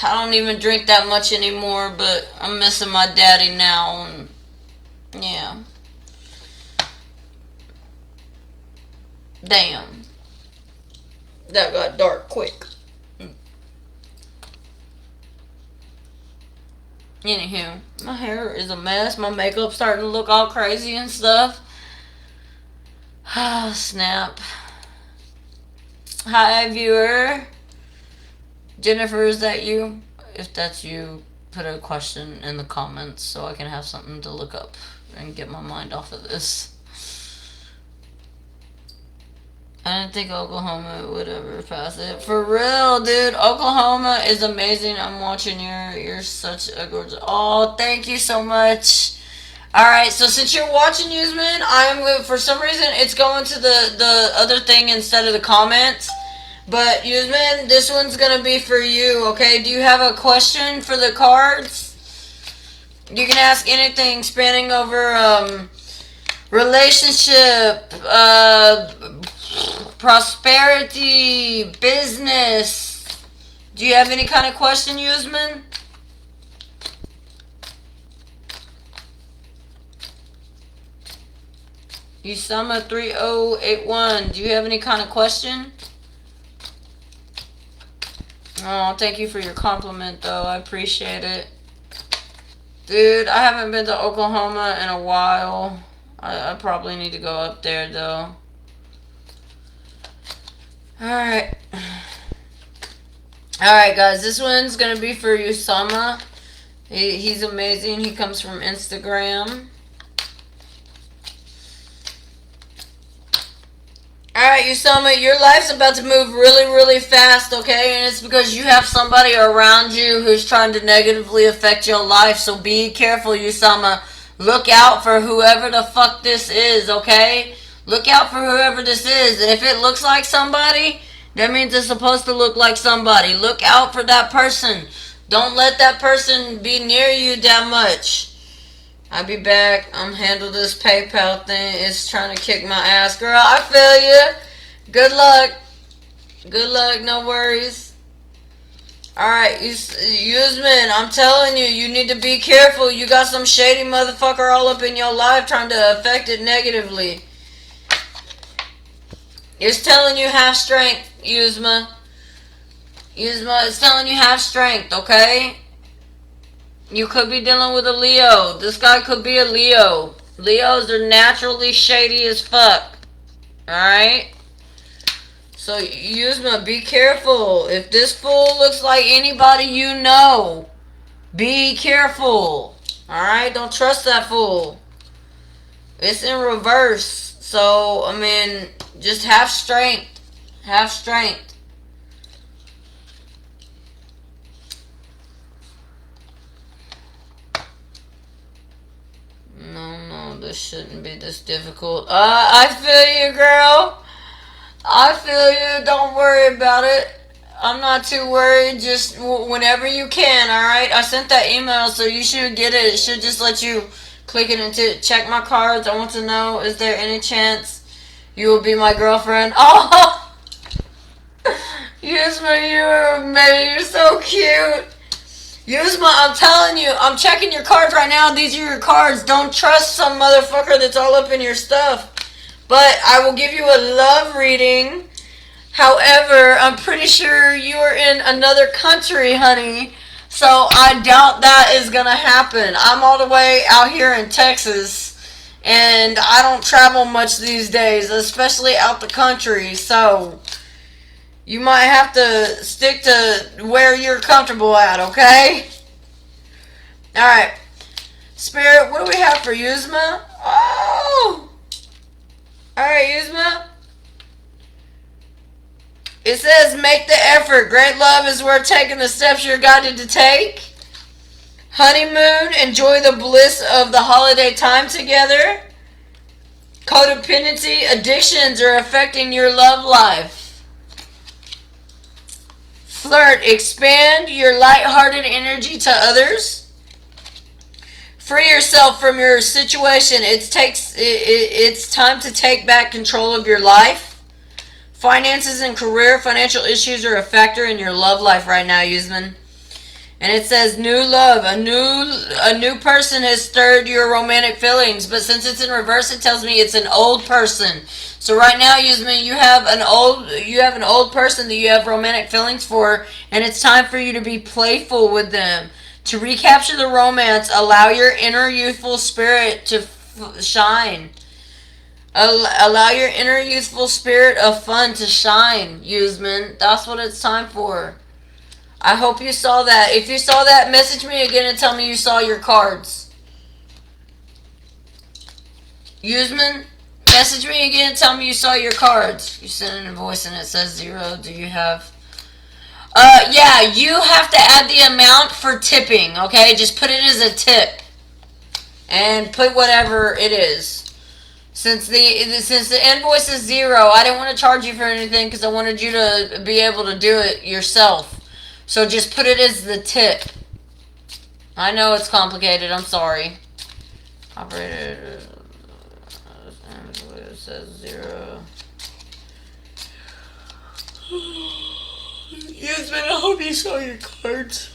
don't even drink that much anymore, but I'm missing my daddy now, and yeah. Damn. That got dark quick. Anywho, my hair is a mess, my makeup's starting to look all crazy and stuff. Ah, snap. Hi, viewer. Jennifer, is that you? If that's you, put a question in the comments so I can have something to look up and get my mind off of this. I didn't think Oklahoma would ever pass it. For real, dude. Oklahoma is amazing. I'm watching you're such a gorgeous. Oh, thank you so much. Alright, so since you're watching Usman, for some reason, it's going to the other thing instead of the comments. But, Usman, this one's going to be for you, okay? Do you have a question for the cards? You can ask anything spanning over, relationship, prosperity, business. Do you have any kind of question, Usman? Usama 3081, do you have any kind of question? Oh, thank you for your compliment, though. I appreciate it. Dude, I haven't been to Oklahoma in a while. I probably need to go up there, though. Alright. Alright, guys. This one's going to be for Usama. He's amazing. He comes from Instagram. Alright, Usama, your life's about to move really, really fast, okay? And it's because you have somebody around you who's trying to negatively affect your life. So be careful, Usama. Look out for whoever the fuck this is, okay? Look out for whoever this is. And if it looks like somebody, that means it's supposed to look like somebody. Look out for that person. Don't let that person be near you that much. I'll be back. I'm handle this PayPal thing. It's trying to kick my ass. Girl, I feel you. Good luck. Good luck. No worries. Alright, Usman, I'm telling you, you need to be careful. You got some shady motherfucker all up in your life trying to affect it negatively. It's telling you have strength, Usma. Usma, it's telling you have strength, okay? You could be dealing with a Leo. This guy could be a Leo. Leos are naturally shady as fuck. Alright? So, Yuzma, be careful. If this fool looks like anybody you know, be careful. Alright? Don't trust that fool. It's in reverse. So, I mean, just have strength. Have strength. No, this shouldn't be this difficult. I feel you, girl. I feel you. Don't worry about it. I'm not too worried. Just whenever you can, alright? I sent that email, so you should get it. It should just let you click it into check my cards. I want to know, is there any chance you will be my girlfriend? Oh! Yuzma, you're so cute. Yuzma, I'm telling you, I'm checking your cards right now. These are your cards. Don't trust some motherfucker that's all up in your stuff. But I will give you a love reading. However, I'm pretty sure you're in another country, honey. So I doubt that is going to happen. I'm all the way out here in Texas. And I don't travel much these days, especially out the country. So you might have to stick to where you're comfortable at, okay? Alright. Spirit, what do we have for Yuzma? Oh! Alright, Yuzma. It says, make the effort. Great love is worth taking the steps you're guided to take. Honeymoon, enjoy the bliss of the holiday time together. Codependency, addictions are affecting your love life. Flirt, expand your lighthearted energy to others. Free yourself from your situation. It's time to take back control of your life. Finances and career, financial issues are a factor in your love life right now, Yuzman. And it says new love. A new person has stirred your romantic feelings, but since it's in reverse, it tells me it's an old person. So right now, Yuzman, you have an old person that you have romantic feelings for, and it's time for you to be playful with them. To recapture the romance, allow your inner youthful spirit to shine. Allow your inner youthful spirit of fun to shine, Yuzman. That's what it's time for. I hope you saw that. If you saw that, message me again and tell me you saw your cards. Yuzman, message me again and tell me you saw your cards. You sent an invoice and it says 0. Do you have... yeah, you have to add the amount for tipping, okay? Just put it as a tip. And put whatever it is. Since the invoice is 0, I didn't want to charge you for anything because I wanted you to be able to do it yourself. So just put it as the tip. I know it's complicated. I'm sorry. Operator. It says 0. Yes, man. I hope you saw your cards.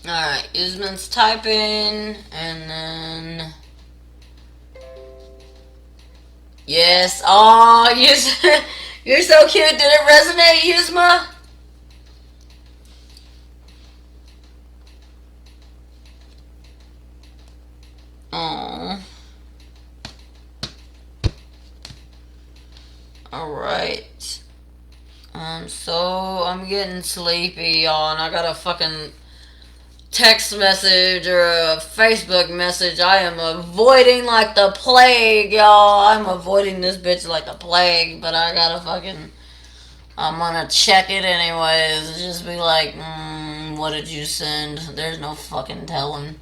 Alright, Yuzman's typing, and then... Yes, oh, you're so cute. Did it resonate, Yuzma? Oh. Alright. So I'm getting sleepy, y'all, and I got a fucking text message or a Facebook message. I am avoiding like the plague, y'all. I'm avoiding this bitch like the plague, but I gotta fucking... I'm gonna check it anyways. Just be like, what did you send? There's no fucking telling.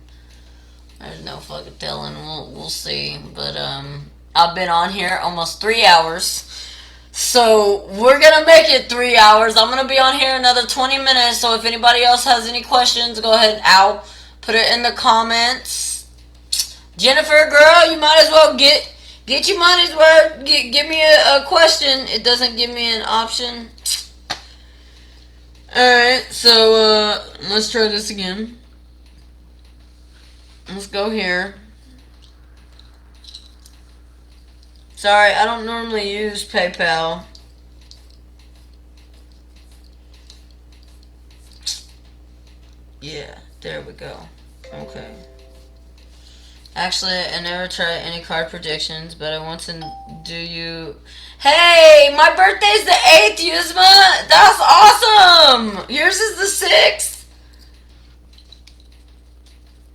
There's no fucking telling. We'll see. But I've been on here almost 3 hours. So we're gonna make it 3 hours. I'm gonna be on here another 20 minutes. So if anybody else has any questions, go ahead and put it in the comments. Jennifer, girl, you might as well you might as well give me a question. It doesn't give me an option. Alright, so let's try this again. Let's go here. Sorry, I don't normally use PayPal. Yeah, there we go. Okay. Actually, I never try any card predictions, but I want to do you... Hey! My birthday's the 8th, Yuzma! That's awesome! Yours is the 6th?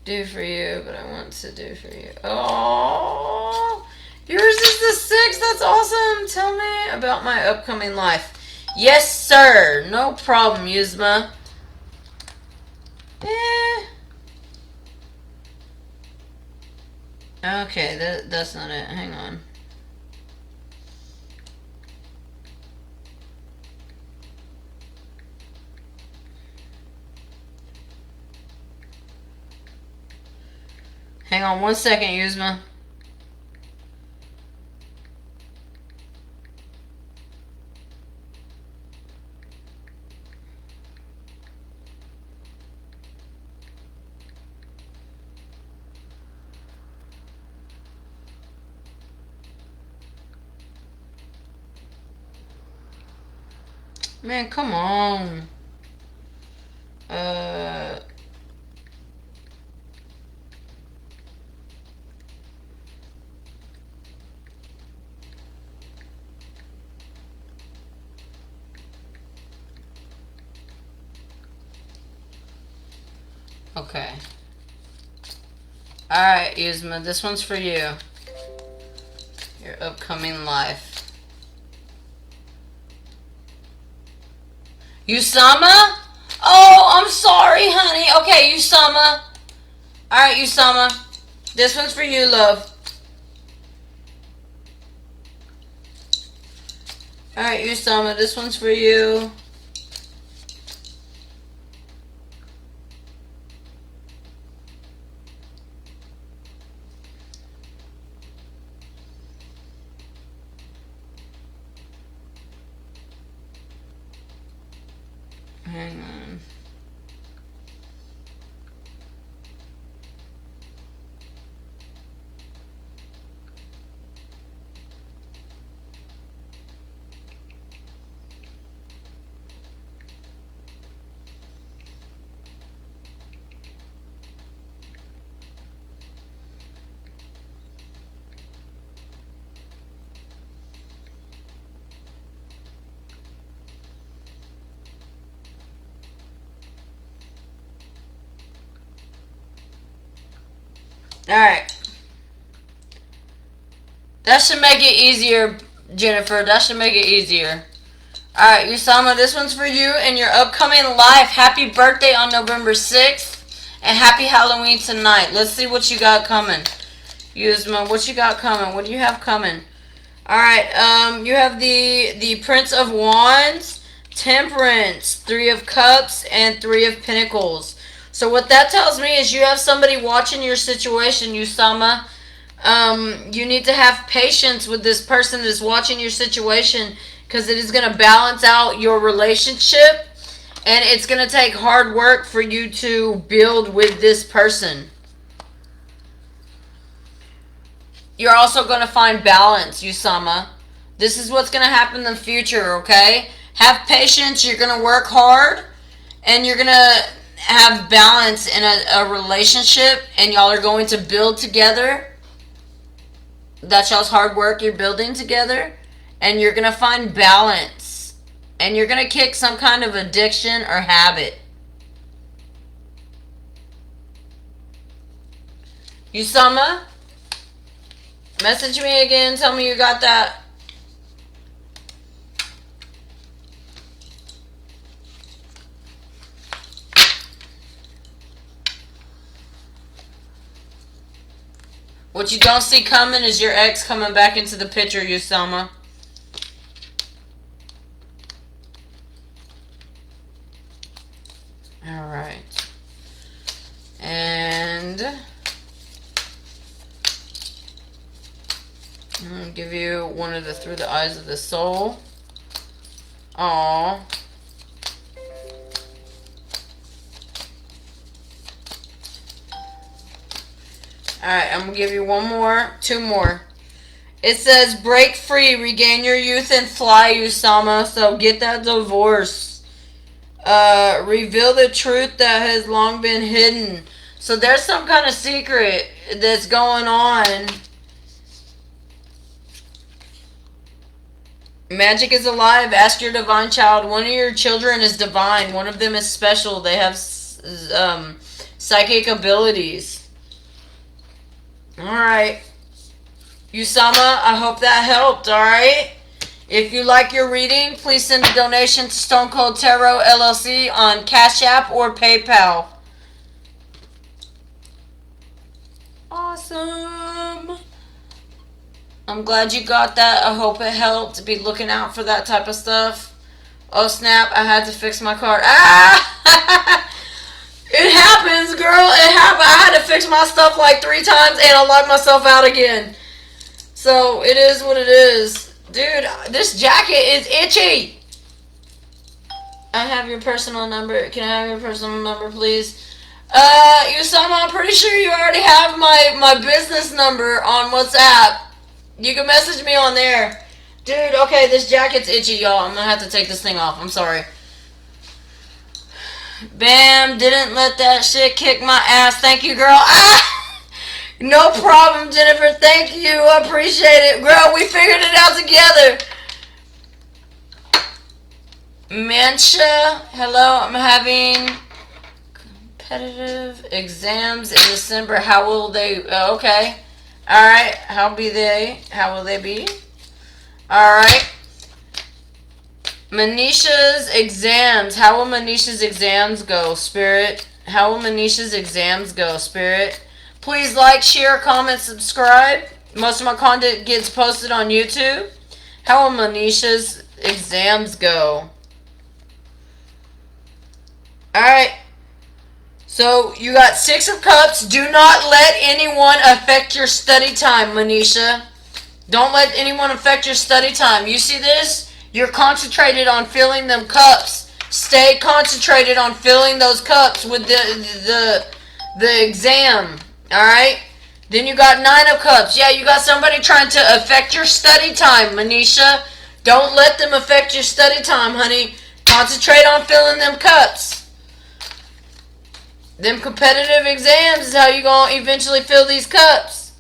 Do for you, but I want to do for you. Oh! Yours is the 6th? That's awesome! Tell me about my upcoming life. Yes, sir! No problem, Yuzma. Okay, that's not it. Hang on. Hang on 1 second, Yuzma. Man, come on. Okay. Alright, Yuzma, this one's for you. Your upcoming life. Usama? Oh, I'm sorry, honey. Okay, Usama. Alright, Usama. This one's for you, love. Alright, Usama. This one's for you. Hang on. Alright. That should make it easier, Jennifer. That should make it easier. Alright, Usama, this one's for you and your upcoming life. Happy birthday on November 6th. And happy Halloween tonight. Let's see what you got coming. Yuzma, what you got coming? What do you have coming? Alright, you have the Prince of Wands, Temperance, 3 of Cups, and 3 of Pentacles. So what that tells me is you have somebody watching your situation, Usama. You need to have patience with this person that's watching your situation because it is going to balance out your relationship and it's going to take hard work for you to build with this person. You're also going to find balance, Usama. This is what's going to happen in the future, okay? Have patience. You're going to work hard and you're going to have balance in a relationship and y'all are going to build together. That's y'all's hard work. You're building together and you're going to find balance and you're going to kick some kind of addiction or habit. Usama, message me again. Tell me you got that. What you don't see coming is your ex coming back into the picture, Usama. Alright. And I'm going to give you one of the Through the Eyes of the Soul. Aww. Alright, I'm going to give you one more, 2 more. It says, break free, regain your youth, and fly, Usama. So get that divorce. Reveal the truth that has long been hidden. So there's some kind of secret that's going on. Magic is alive. Ask your divine child. One of your children is divine. One of them is special. They have psychic abilities. Alright. Usama, I hope that helped, alright? If you like your reading, please send a donation to Stone Cold Tarot LLC on CashApp or PayPal. Awesome. I'm glad you got that. I hope it helped. Be looking out for that type of stuff. Oh snap, I had to fix my card. Ah! It happens, girl. It happened. I had to fix my stuff like 3 times and I locked myself out again. So, it is what it is. Dude, this jacket is itchy. I have your personal number. Can I have your personal number, please? Usama, I'm pretty sure you already have my business number on WhatsApp. You can message me on there. Dude, okay, this jacket's itchy, y'all. I'm gonna have to take this thing off. I'm sorry. Bam, didn't let that shit kick my ass. Thank you, girl. Ah! No problem, Jennifer. Thank you. I appreciate it. Girl, we figured it out together. Mancha, hello. I'm having competitive exams in December. How will they... okay. Alright. How will they be? Alright. Manisha's exams. How will Manisha's exams go, Spirit? How will Manisha's exams go, Spirit? Please like, share, comment, subscribe. Most of my content gets posted on YouTube. How will Manisha's exams go? Alright. So, you got 6 of Cups. Do not let anyone affect your study time, Manisha. Don't let anyone affect your study time. You see this? You're concentrated on filling them cups. Stay concentrated on filling those cups with the exam. Alright? Then you got 9 of Cups. Yeah, you got somebody trying to affect your study time, Manisha. Don't let them affect your study time, honey. Concentrate on filling them cups. Them competitive exams is how you gonna eventually fill these cups.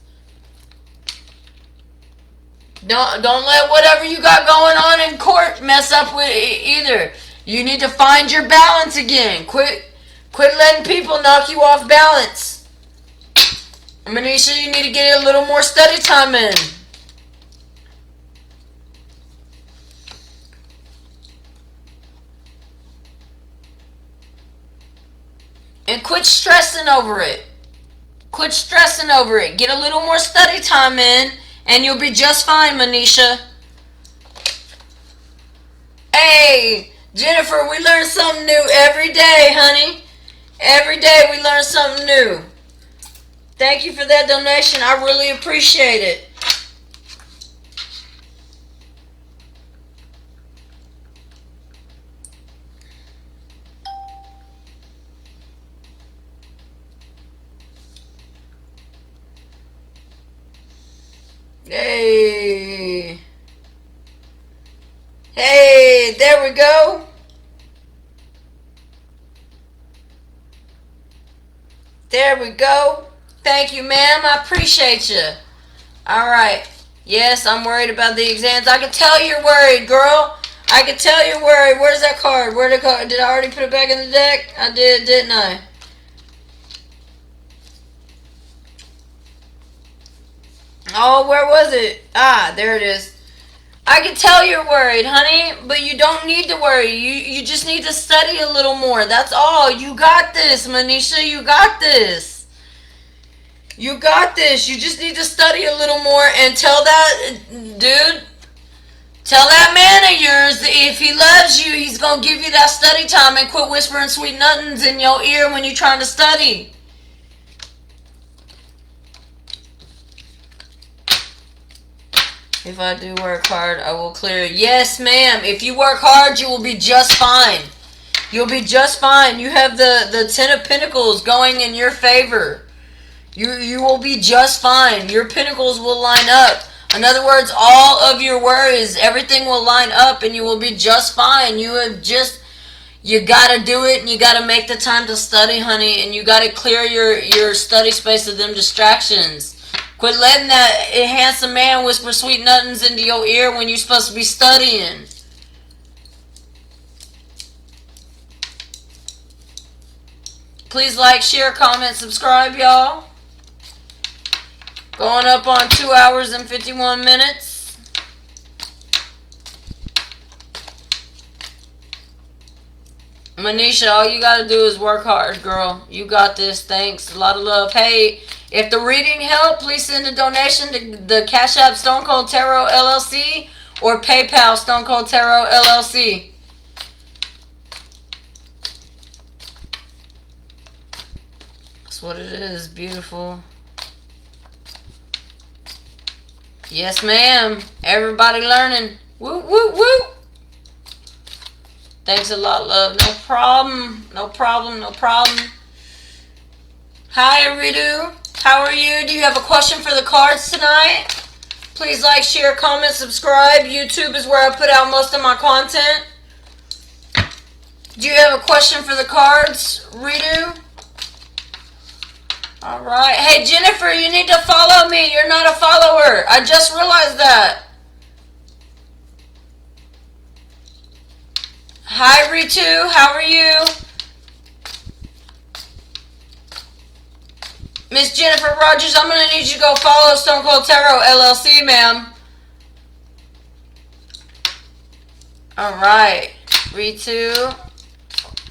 Don't let whatever you got going on in court mess up with it either. You need to find your balance again. Quit letting people knock you off balance. Manisha, you need to get a little more study time in. And quit stressing over it. Quit stressing over it. Get a little more study time in, and you'll be just fine, Manisha. Hey, Jennifer, we learn something new every day, honey. Every day we learn something new. Thank you for that donation. I really appreciate it. Hey. Hey, there we go. There we go. Thank you, ma'am. I appreciate you. Alright. Yes, I'm worried about the exams. I can tell you're worried, girl. I can tell you're worried. Where's that card? Where'd it go? Did I already put it back in the deck? I did, didn't I? Oh, where was it? Ah, there it is. I can tell you're worried, honey, but you don't need to worry. You just need to study a little more. That's all. You got this, Manisha. You got this. You got this. You just need to study a little more and tell that, dude, tell that man of yours that if he loves you, he's going to give you that study time, and quit whispering sweet nothings in your ear when you're trying to study. If I do work hard, I will clear. Yes, ma'am. If you work hard, you will be just fine. You'll be just fine. You have the 10 of Pentacles going in your favor. You will be just fine. Your pentacles will line up. In other words, all of your worries, everything will line up and you will be just fine. You gotta do it and you gotta make the time to study, honey, and you gotta clear your study space of them distractions. Quit letting that handsome man whisper sweet nothings into your ear when you're supposed to be studying. Please like, share, comment, subscribe, y'all. Going up on 2 hours and 51 minutes. Manisha, all you gotta do is work hard, girl. You got this. Thanks. A lot of love. Hey, if the reading helped, please send a donation to the CashApp Stone Cold Tarot LLC or PayPal Stone Cold Tarot LLC. That's what it is. Beautiful. Yes, ma'am. Everybody learning. Woo, woo, woo. Thanks a lot, love. No problem. No problem. No problem. Hi, Aridu. How are you? Do you have a question for the cards tonight? Please like, share, comment, subscribe. YouTube is where I put out most of my content. Do you have a question for the cards, Ridu? Alright. Hey, Jennifer, you need to follow me. You're not a follower. I just realized that. Hi, Ritu. How are you? Miss Jennifer Rogers, I'm going to need you to go follow Stone Cold Tarot LLC, ma'am. Alright. Ritu.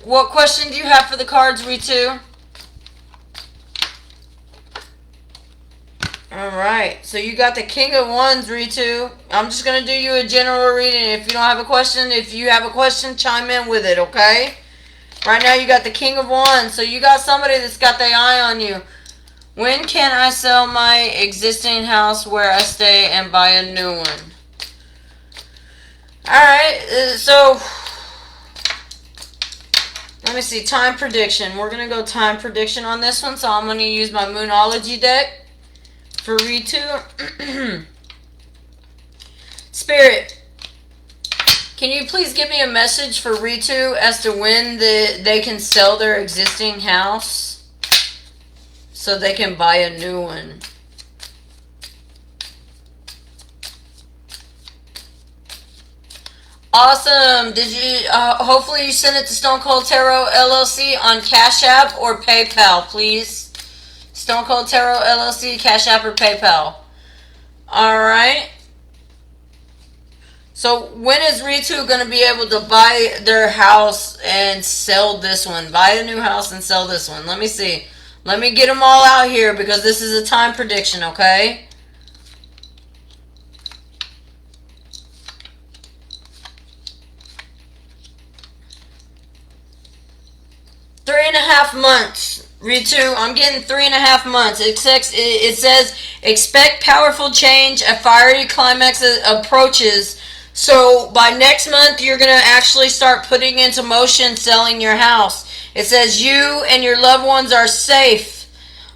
What question do you have for the cards, Ritu? Alright, so you got the King of Wands, Ritu. I'm just going to do you a general reading. If you don't have a question, chime in with it, okay? Right now you got the King of Wands, so you got somebody that's got their eye on you. When can I sell my existing house where I stay and buy a new one? Alright, so let me see, time prediction. We're going to go time prediction on this one, so I'm going to use my Moonology deck. For Ritu. Spirit, can you please give me a message for Ritu as to when they can sell their existing house so they can buy a new one? Awesome. Did you hopefully you send it to Stone Cold Tarot LLC on Cash App or PayPal, please? Stone Cold Tarot LLC, Cash App, or PayPal. Alright. So when is Ritu going to be able to buy their house and sell this one? Buy a new house and sell this one. Let me see. Let me get them all out here because this is a time prediction, okay? Three and a half months. Ritu, I'm getting 3.5 months. It says, expect powerful change. A fiery climax approaches. So by next month, you're going to actually start putting into motion selling your house. It says you and your loved ones are safe.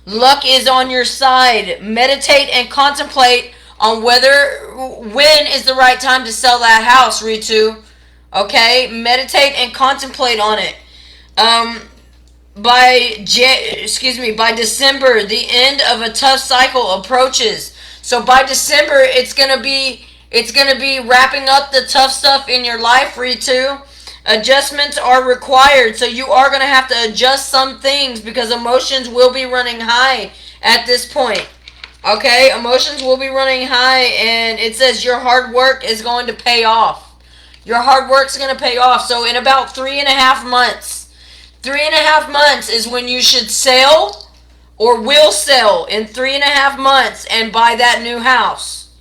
Luck is on your side. Meditate and contemplate on when is the right time to sell that house, Ritu. Okay? Meditate and contemplate on it. By December, the end of a tough cycle approaches. So by December, it's gonna be wrapping up the tough stuff in your life, Ritu. Adjustments are required, so you are gonna have to adjust some things because emotions will be running high at this point. Okay, emotions will be running high, and it says your hard work is going to pay off. Your hard work's gonna pay off. So in about 3.5 months. 3.5 months is when you should sell or will sell in 3.5 months and buy that new house.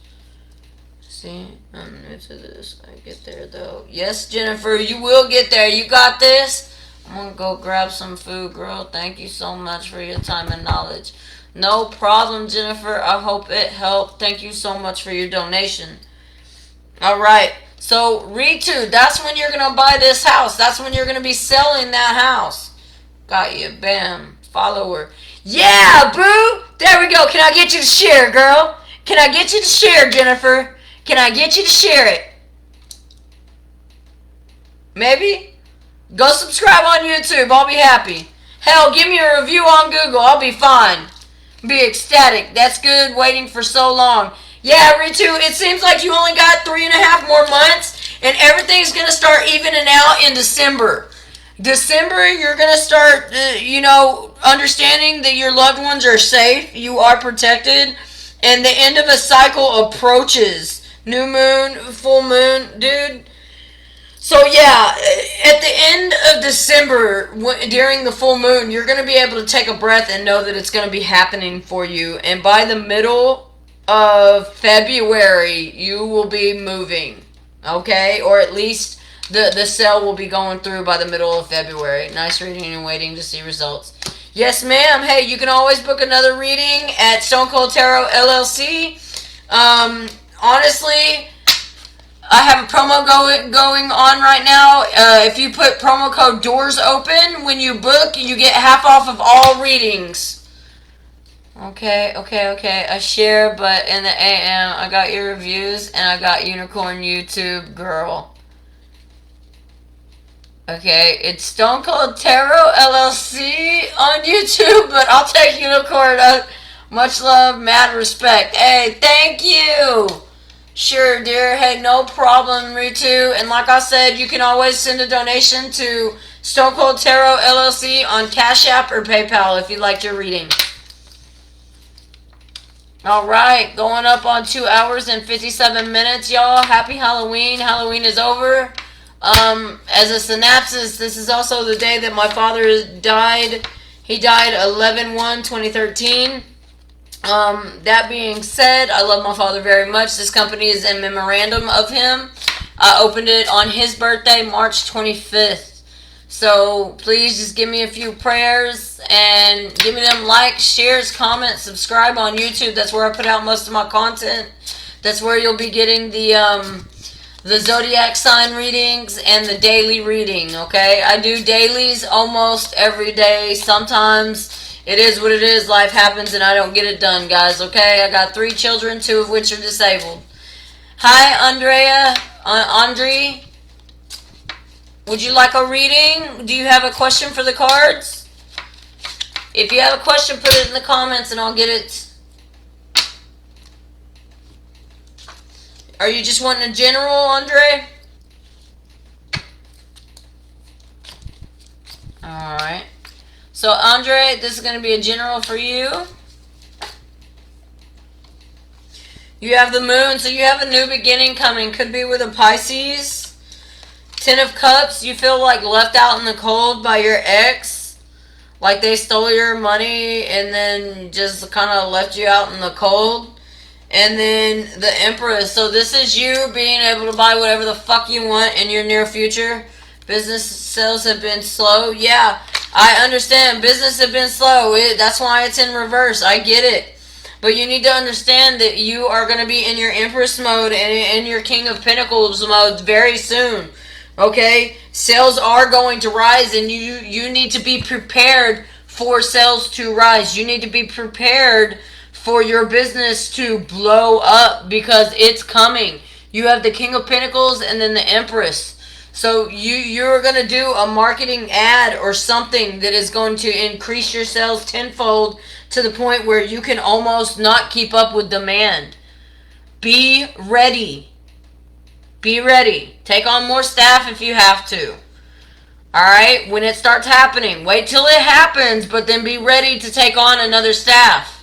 See, I'm new to this. I get there though. Yes, Jennifer, you will get there. You got this. I'm going to go grab some food, girl. Thank you so much for your time and knowledge. No problem, Jennifer. I hope it helped. Thank you so much for your donation. All right. So, Ritu, that's when you're going to buy this house. That's when you're going to be selling that house. Got you. Bam. Follower. Yeah, boo. There we go. Can I get you to share, girl? Can I get you to share, Jennifer? Can I get you to share it? Maybe? Go subscribe on YouTube. I'll be happy. Hell, give me a review on Google. I'll be fine. Be ecstatic. That's good waiting for so long. Yeah, Ritu, it seems like you only got 3.5 more months, and everything's going to start evening out in December. December, you're going to start, understanding that your loved ones are safe, you are protected, and the end of a cycle approaches. New moon, full moon, dude. So yeah, at the end of December, during the full moon, you're going to be able to take a breath and know that it's going to be happening for you. And by the middle of February, you will be moving, okay? Or at least the cell will be going through by the middle of February. Nice reading and waiting to see results. Yes, ma'am. Hey, you can always book another reading at Stone Cold Tarot LLC. Honestly, I have a promo going on right now. If you put promo code DOORS OPEN when you book, you get half off of all readings. Okay. I share, but in the AM, I got your reviews, and I got Unicorn YouTube, girl. Okay, it's Stone Cold Tarot LLC on YouTube, but I'll take Unicorn. Much love, mad respect. Hey, thank you. Sure, dear. Hey, no problem, Ritu. And like I said, you can always send a donation to Stone Cold Tarot LLC on CashApp or PayPal if you'd like your reading. Alright, going up on 2 hours and 57 minutes, y'all. Happy Halloween. Halloween is over. As a synopsis, this is also the day that my father died. He died 11/1/2013. That being said, I love my father very much. This company is in memorandum of him. I opened it on his birthday, March 25th. So please just give me a few prayers and give me them likes, shares, comments, subscribe on YouTube. That's where I put out most of my content. That's where you'll be getting the zodiac sign readings and the daily reading, okay? I do dailies almost every day. Sometimes it is what it is. Life happens and I don't get it done, guys, okay? I got 3 children, 2 of which are disabled. Hi, Andrea. Andre. Would you like a reading? Do you have a question for the cards? If you have a question, put it in the comments and I'll get it. Are you just wanting a general, Andre? Alright. So, Andre, this is going to be a general for you. You have the moon, so you have a new beginning coming. Could be with a Pisces. 10 of Cups, you feel like left out in the cold by your ex. Like they stole your money and then just kind of left you out in the cold. And then the Empress, so this is you being able to buy whatever the fuck you want in your near future. Business sales have been slow. Yeah, I understand. Business have been slow. That's why it's in reverse. I get it. But you need to understand that you are going to be in your Empress mode and in your King of Pentacles mode very soon. Okay? Sales are going to rise and you need to be prepared for sales to rise. You need to be prepared for your business to blow up because it's coming. You have the King of Pentacles and then the Empress. So you're going to do a marketing ad or something that is going to increase your sales tenfold to the point where you can almost not keep up with demand. Be ready. Be ready. Take on more staff if you have to. Alright? When it starts happening, wait till it happens, but then be ready to take on another staff.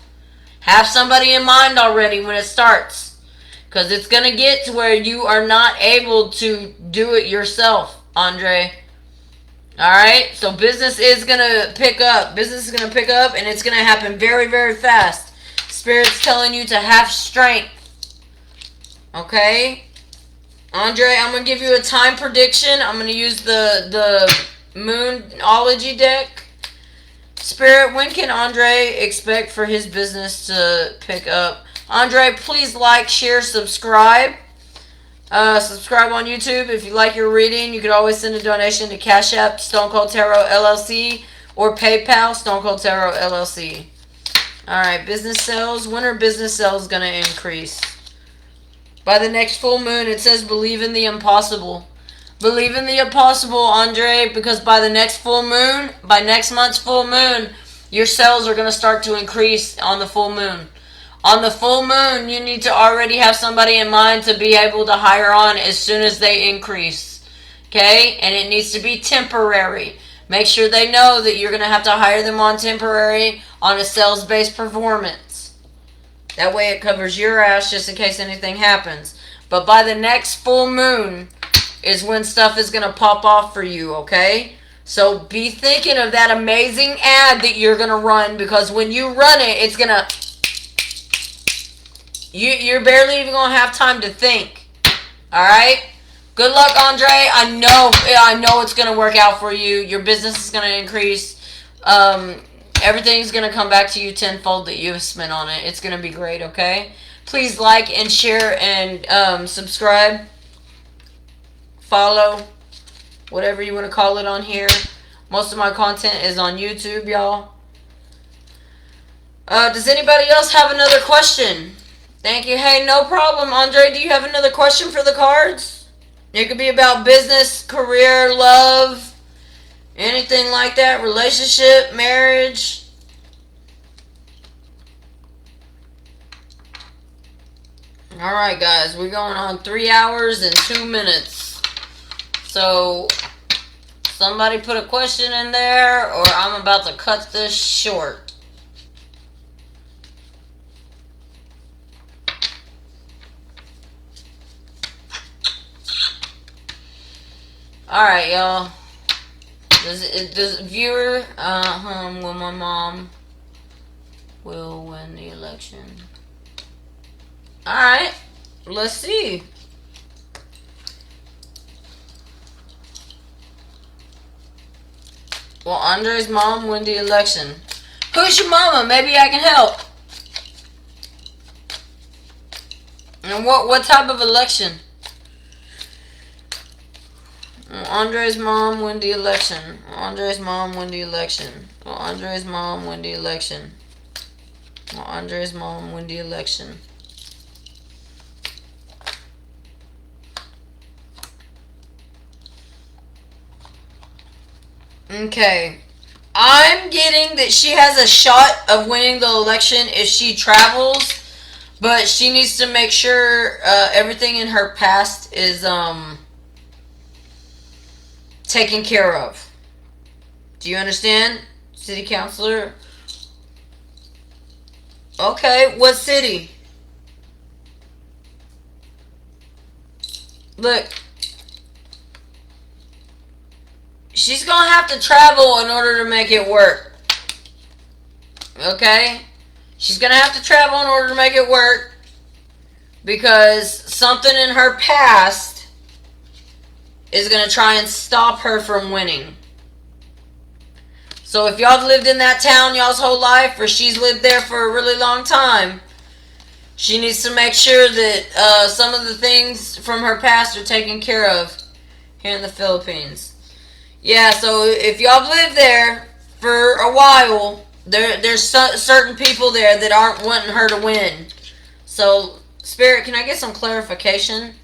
Have somebody in mind already when it starts. Because it's going to get to where you are not able to do it yourself, Andre. Alright? So business is going to pick up. Business is going to pick up and it's going to happen very, very fast. Spirit's telling you to have strength. Okay? Andre, I'm going to give you a time prediction. I'm going to use the Moonology deck. Spirit, when can Andre expect for his business to pick up? Andre, please like, share, subscribe. Subscribe on YouTube. If you like your reading, you could always send a donation to CashApp, Stone Cold Tarot LLC, or PayPal, Stone Cold Tarot LLC. Alright, business sales. When are business sales going to increase? By the next full moon, it says believe in the impossible. Believe in the impossible, Andre, because by the next full moon, by next month's full moon, your sales are going to start to increase on the full moon. On the full moon, you need to already have somebody in mind to be able to hire on as soon as they increase. Okay? And it needs to be temporary. Make sure they know that you're going to have to hire them on temporary on a sales-based performance. That way it covers your ass just in case anything happens. But by the next full moon is when stuff is going to pop off for you, okay? So be thinking of that amazing ad that you're going to run, because when you run it, it's going to... You're barely even going to have time to think. Alright? Good luck, Andre. I know it's going to work out for you. Your business is going to increase. Everything's going to come back to you tenfold that you've spent on it. It's going to be great, okay? Please like and share and subscribe. Follow. Whatever you want to call it on here. Most of my content is on YouTube, y'all. Does anybody else have another question? Thank you. Hey, no problem. Andre, do you have another question for the cards? It could be about business, career, love, anything like that. Relationship, marriage. Alright, guys. We're going on 3 hours and 2 minutes. So, somebody put a question in there, or I'm about to cut this short. Alright, y'all. Does viewer, will my mom will win the election? Alright, let's see. Will Andre's mom win the election? Who's your mama? Maybe I can help. And what type of election? Will Andre's mom win the election? Will Andre's mom win the election? Will Andre's mom win the election? Will Andre's mom win the election? Okay. I'm getting that she has a shot of winning the election if she travels, but she needs to make sure everything in her past is taken care of. Do you understand, city councilor? Okay, what city? Look. She's gonna have to travel in order to make it work. Okay? She's gonna have to travel in order to make it work, because something in her past is gonna try and stop her from winning. So if y'all have lived in that town y'all's whole life, or she's lived there for a really long time, she needs to make sure that some of the things from her past are taken care of here in the Philippines. Yeah, so if y'all have lived there for a while, there's certain people there that aren't wanting her to win. So, Spirit, can I get some clarification?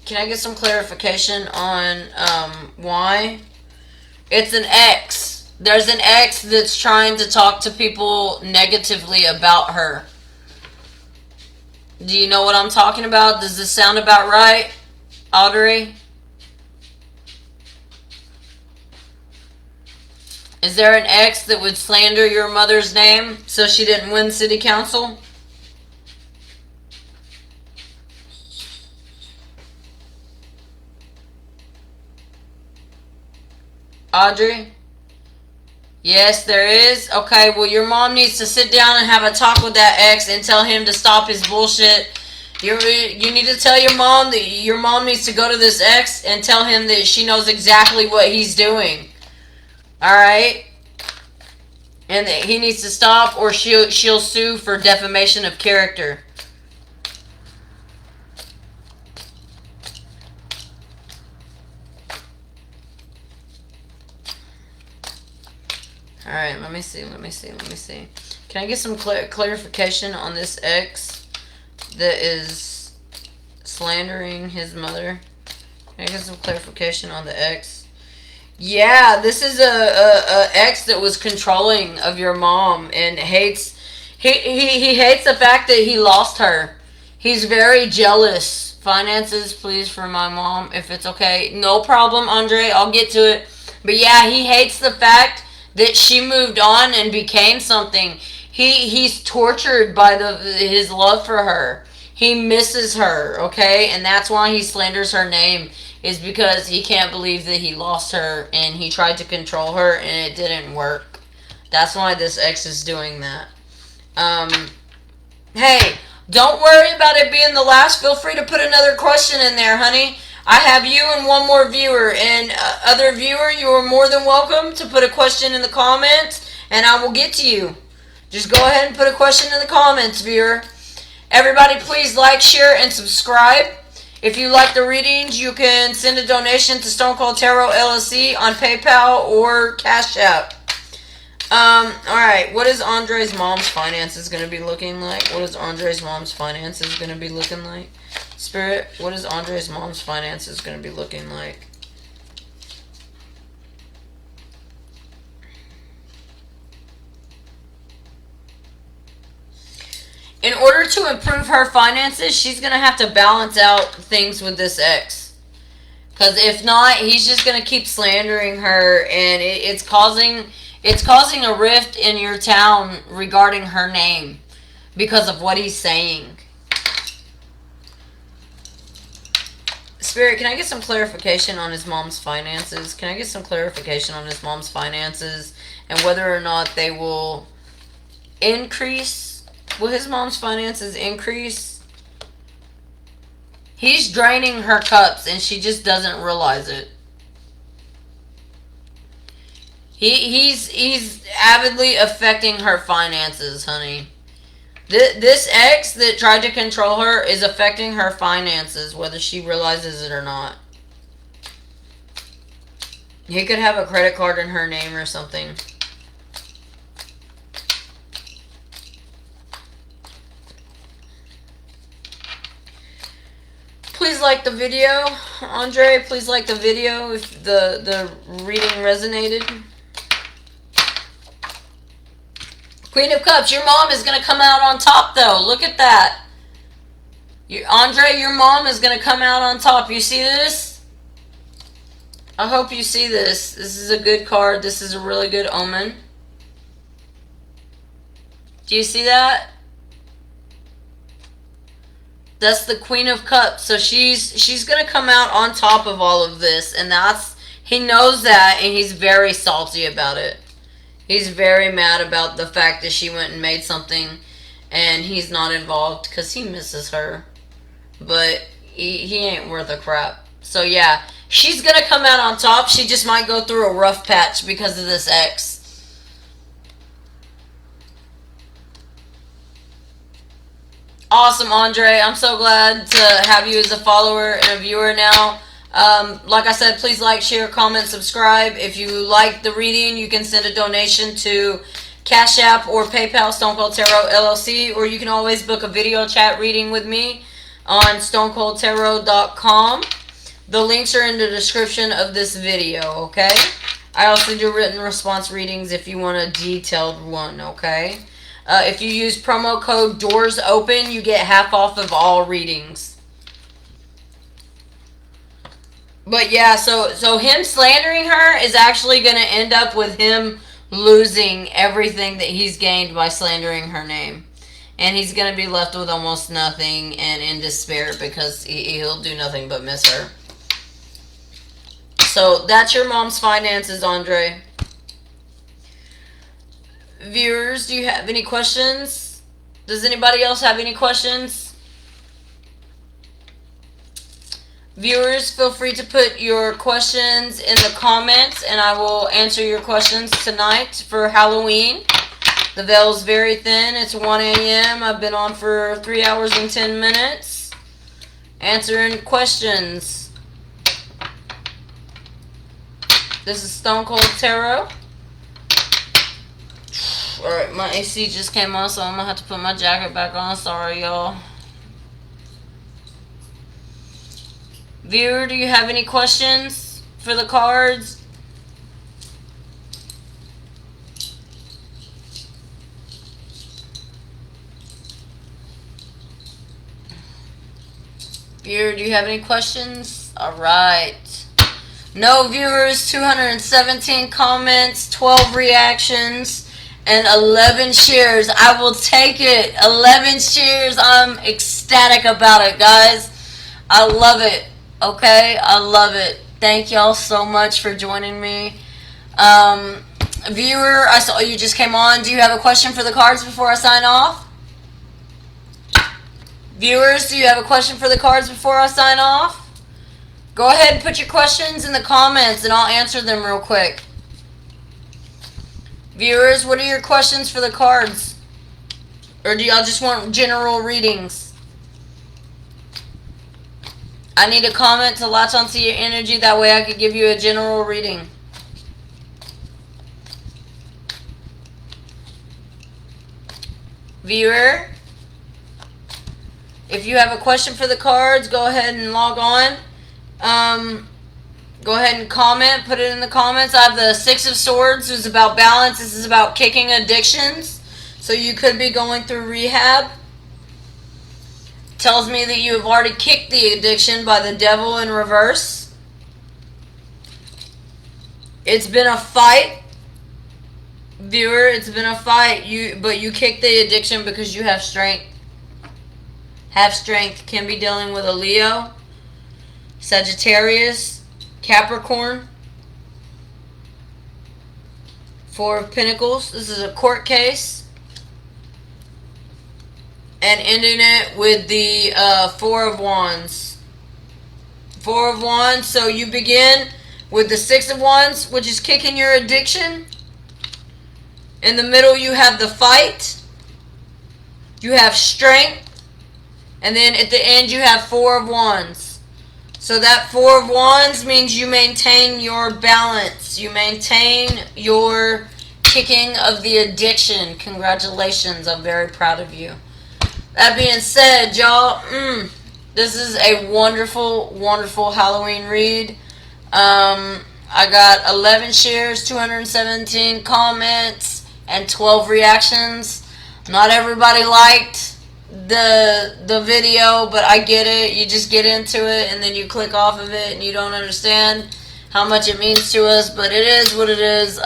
Can I get some clarification on why? It's an ex. There's an ex that's trying to talk to people negatively about her. Do you know what I'm talking about? Does this sound about right, Audrey? Is there an ex that would slander your mother's name so she didn't win city council? Audrey? Yes, there is. Okay, well, your mom needs to sit down and have a talk with that ex and tell him to stop his bullshit. You need to tell your mom that your mom needs to go to this ex and tell him that she knows exactly what he's doing. Alright? And that he needs to stop, or she'll sue for defamation of character. Alright, let me see. Can I get some clarification on this ex that is slandering his mother? Can I get some clarification on the ex? Yeah, this is a ex that was controlling of your mom and hates. He hates the fact that he lost her. He's very jealous. Finances, please, for my mom, if it's okay. No problem, Andre. I'll get to it. But yeah, he hates the fact that she moved on and became something. He's tortured by his love for her. He misses her, okay? And that's why he slanders her name, is because he can't believe that he lost her and he tried to control her and it didn't work. That's why this ex is doing that. Hey, don't worry about it being the last. Feel free to put another question in there, honey. I have you and one more viewer. And other viewer, you are more than welcome to put a question in the comments and I will get to you. Just go ahead and put a question in the comments, viewer. Everybody, please like, share, and subscribe. If you like the readings, you can send a donation to Stone Cold Tarot L.L.C. on PayPal or CashApp. Alright, what is Andre's mom's finances going to be looking like? What is Andre's mom's finances going to be looking like? Spirit, what is Andre's mom's finances going to be looking like? In order to improve her finances, she's going to have to balance out things with this ex. Because if not, he's just going to keep slandering her, and it's causing a rift in your town regarding her name because of what he's saying. Spirit, can I get some clarification on his mom's finances? Can I get some clarification on his mom's finances and whether or not they will increase? Will his mom's finances increase? He's draining her cups and she just doesn't realize it. He's avidly affecting her finances, honey. This ex that tried to control her is affecting her finances, whether she realizes it or not. He could have a credit card in her name or something. Please like the video, Andre. Please like the video if the reading resonated. Queen of Cups, your mom is going to come out on top, though. Look at that. Andre, your mom is going to come out on top. You see this? I hope you see this. This is a good card. This is a really good omen. Do you see that? That's the Queen of Cups. So she's going to come out on top of all of this. And he knows that, and he's very salty about it. He's very mad about the fact that she went and made something and he's not involved because he misses her. But he ain't worth a crap. So yeah, she's going to come out on top. She just might go through a rough patch because of this ex. Awesome, Andre. I'm so glad to have you as a follower and a viewer now. Like I said, please like, share, comment, subscribe. If you like the reading, you can send a donation to CashApp or PayPal, Stone Cold Tarot LLC, or you can always book a video chat reading with me on StoneColdTarot.com. The links are in the description of this video, okay? I also do written response readings if you want a detailed one, okay? If you use promo code DOORSOPEN, you get half off of all readings. But yeah, so him slandering her is actually going to end up with him losing everything that he's gained by slandering her name. And he's going to be left with almost nothing and in despair because he'll do nothing but miss her. So that's your mom's finances, Andre. Viewers, do you have any questions? Does anybody else have any questions? Viewers, feel free to put your questions in the comments and I will answer your questions tonight for Halloween. The veil's very thin. It's 1 a.m. I've been on for 3 hours and 10 minutes answering questions. This is Stone Cold Tarot. Alright, my AC just came on, so I'm gonna have to put my jacket back on. Sorry, y'all. Viewer, do you have any questions for the cards? Viewer, do you have any questions? Alright. No viewers, 217 comments, 12 reactions, and 11 shares. I will take it. 11 shares. I'm ecstatic about it, guys. I love it. Okay? I love it. Thank y'all so much for joining me. Viewer, I saw you just came on. Do you have a question for the cards before I sign off? Viewers, do you have a question for the cards before I sign off? Go ahead and put your questions in the comments and I'll answer them real quick. Viewers, what are your questions for the cards? Or do y'all just want general readings? I need a comment to latch onto your energy. That way I could give you a general reading. Viewer, if you have a question for the cards, go ahead and log on. Go ahead and comment. Put it in the comments. I have the Six of Swords, which is about balance. This is about kicking addictions. So you could be going through rehab. Tells me that you have already kicked the addiction by the devil in reverse. It's been a fight. Viewer, it's been a fight. But you kicked the addiction because you have strength. Have strength. Can be dealing with a Leo, Sagittarius, Capricorn. Four of Pentacles. This is a court case. And ending it with the Four of Wands. Four of Wands. So you begin with the Six of Wands, which is kicking your addiction. In the middle you have the fight. You have strength. And then at the end you have Four of Wands. So that Four of Wands means you maintain your balance. You maintain your kicking of the addiction. Congratulations. I'm very proud of you. That being said, y'all, this is a wonderful, wonderful Halloween read. I got 11 shares, 217 comments, and 12 reactions. Not everybody liked the video, but I get it. You just get into it and then you click off of it and you don't understand how much it means to us, but it is what it is.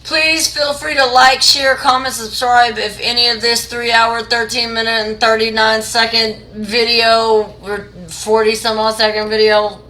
Please feel free to like, share, comment, subscribe if any of this 3-hour, 13-minute, and 39-second video or 40-some-odd second video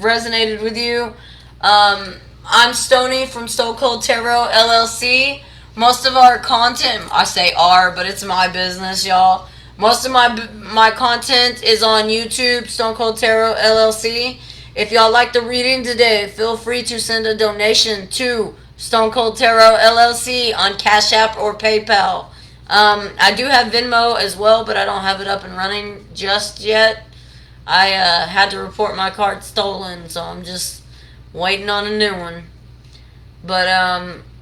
resonated with you. I'm Stoney from Stone Cold Tarot L.L.C. Most of our content, I say our, but it's my business, y'all. Most of my content is on YouTube, Stone Cold Tarot LLC. If y'all like the reading today, feel free to send a donation to Stone Cold Tarot LLC on CashApp or PayPal. I do have Venmo as well, but I don't have it up and running just yet. I had to report my card stolen, so I'm just waiting on a new one. But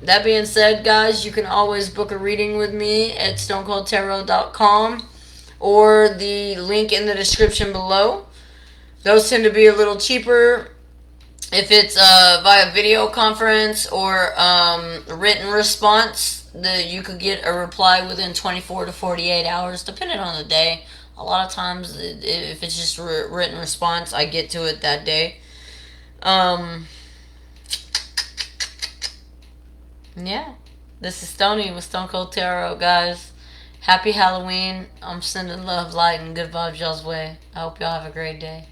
that being said, guys, you can always book a reading with me at stonecoldtarot.com or the link in the description below. Those tend to be a little cheaper if it's via video conference or written response. You could get a reply within 24 to 48 hours, depending on the day. A lot of times, if it's just written response, I get to it that day. Yeah, this is Stoney with Stone Cold Tarot, guys. Happy Halloween. I'm sending love, light, and good vibes y'all's way. I hope y'all have a great day.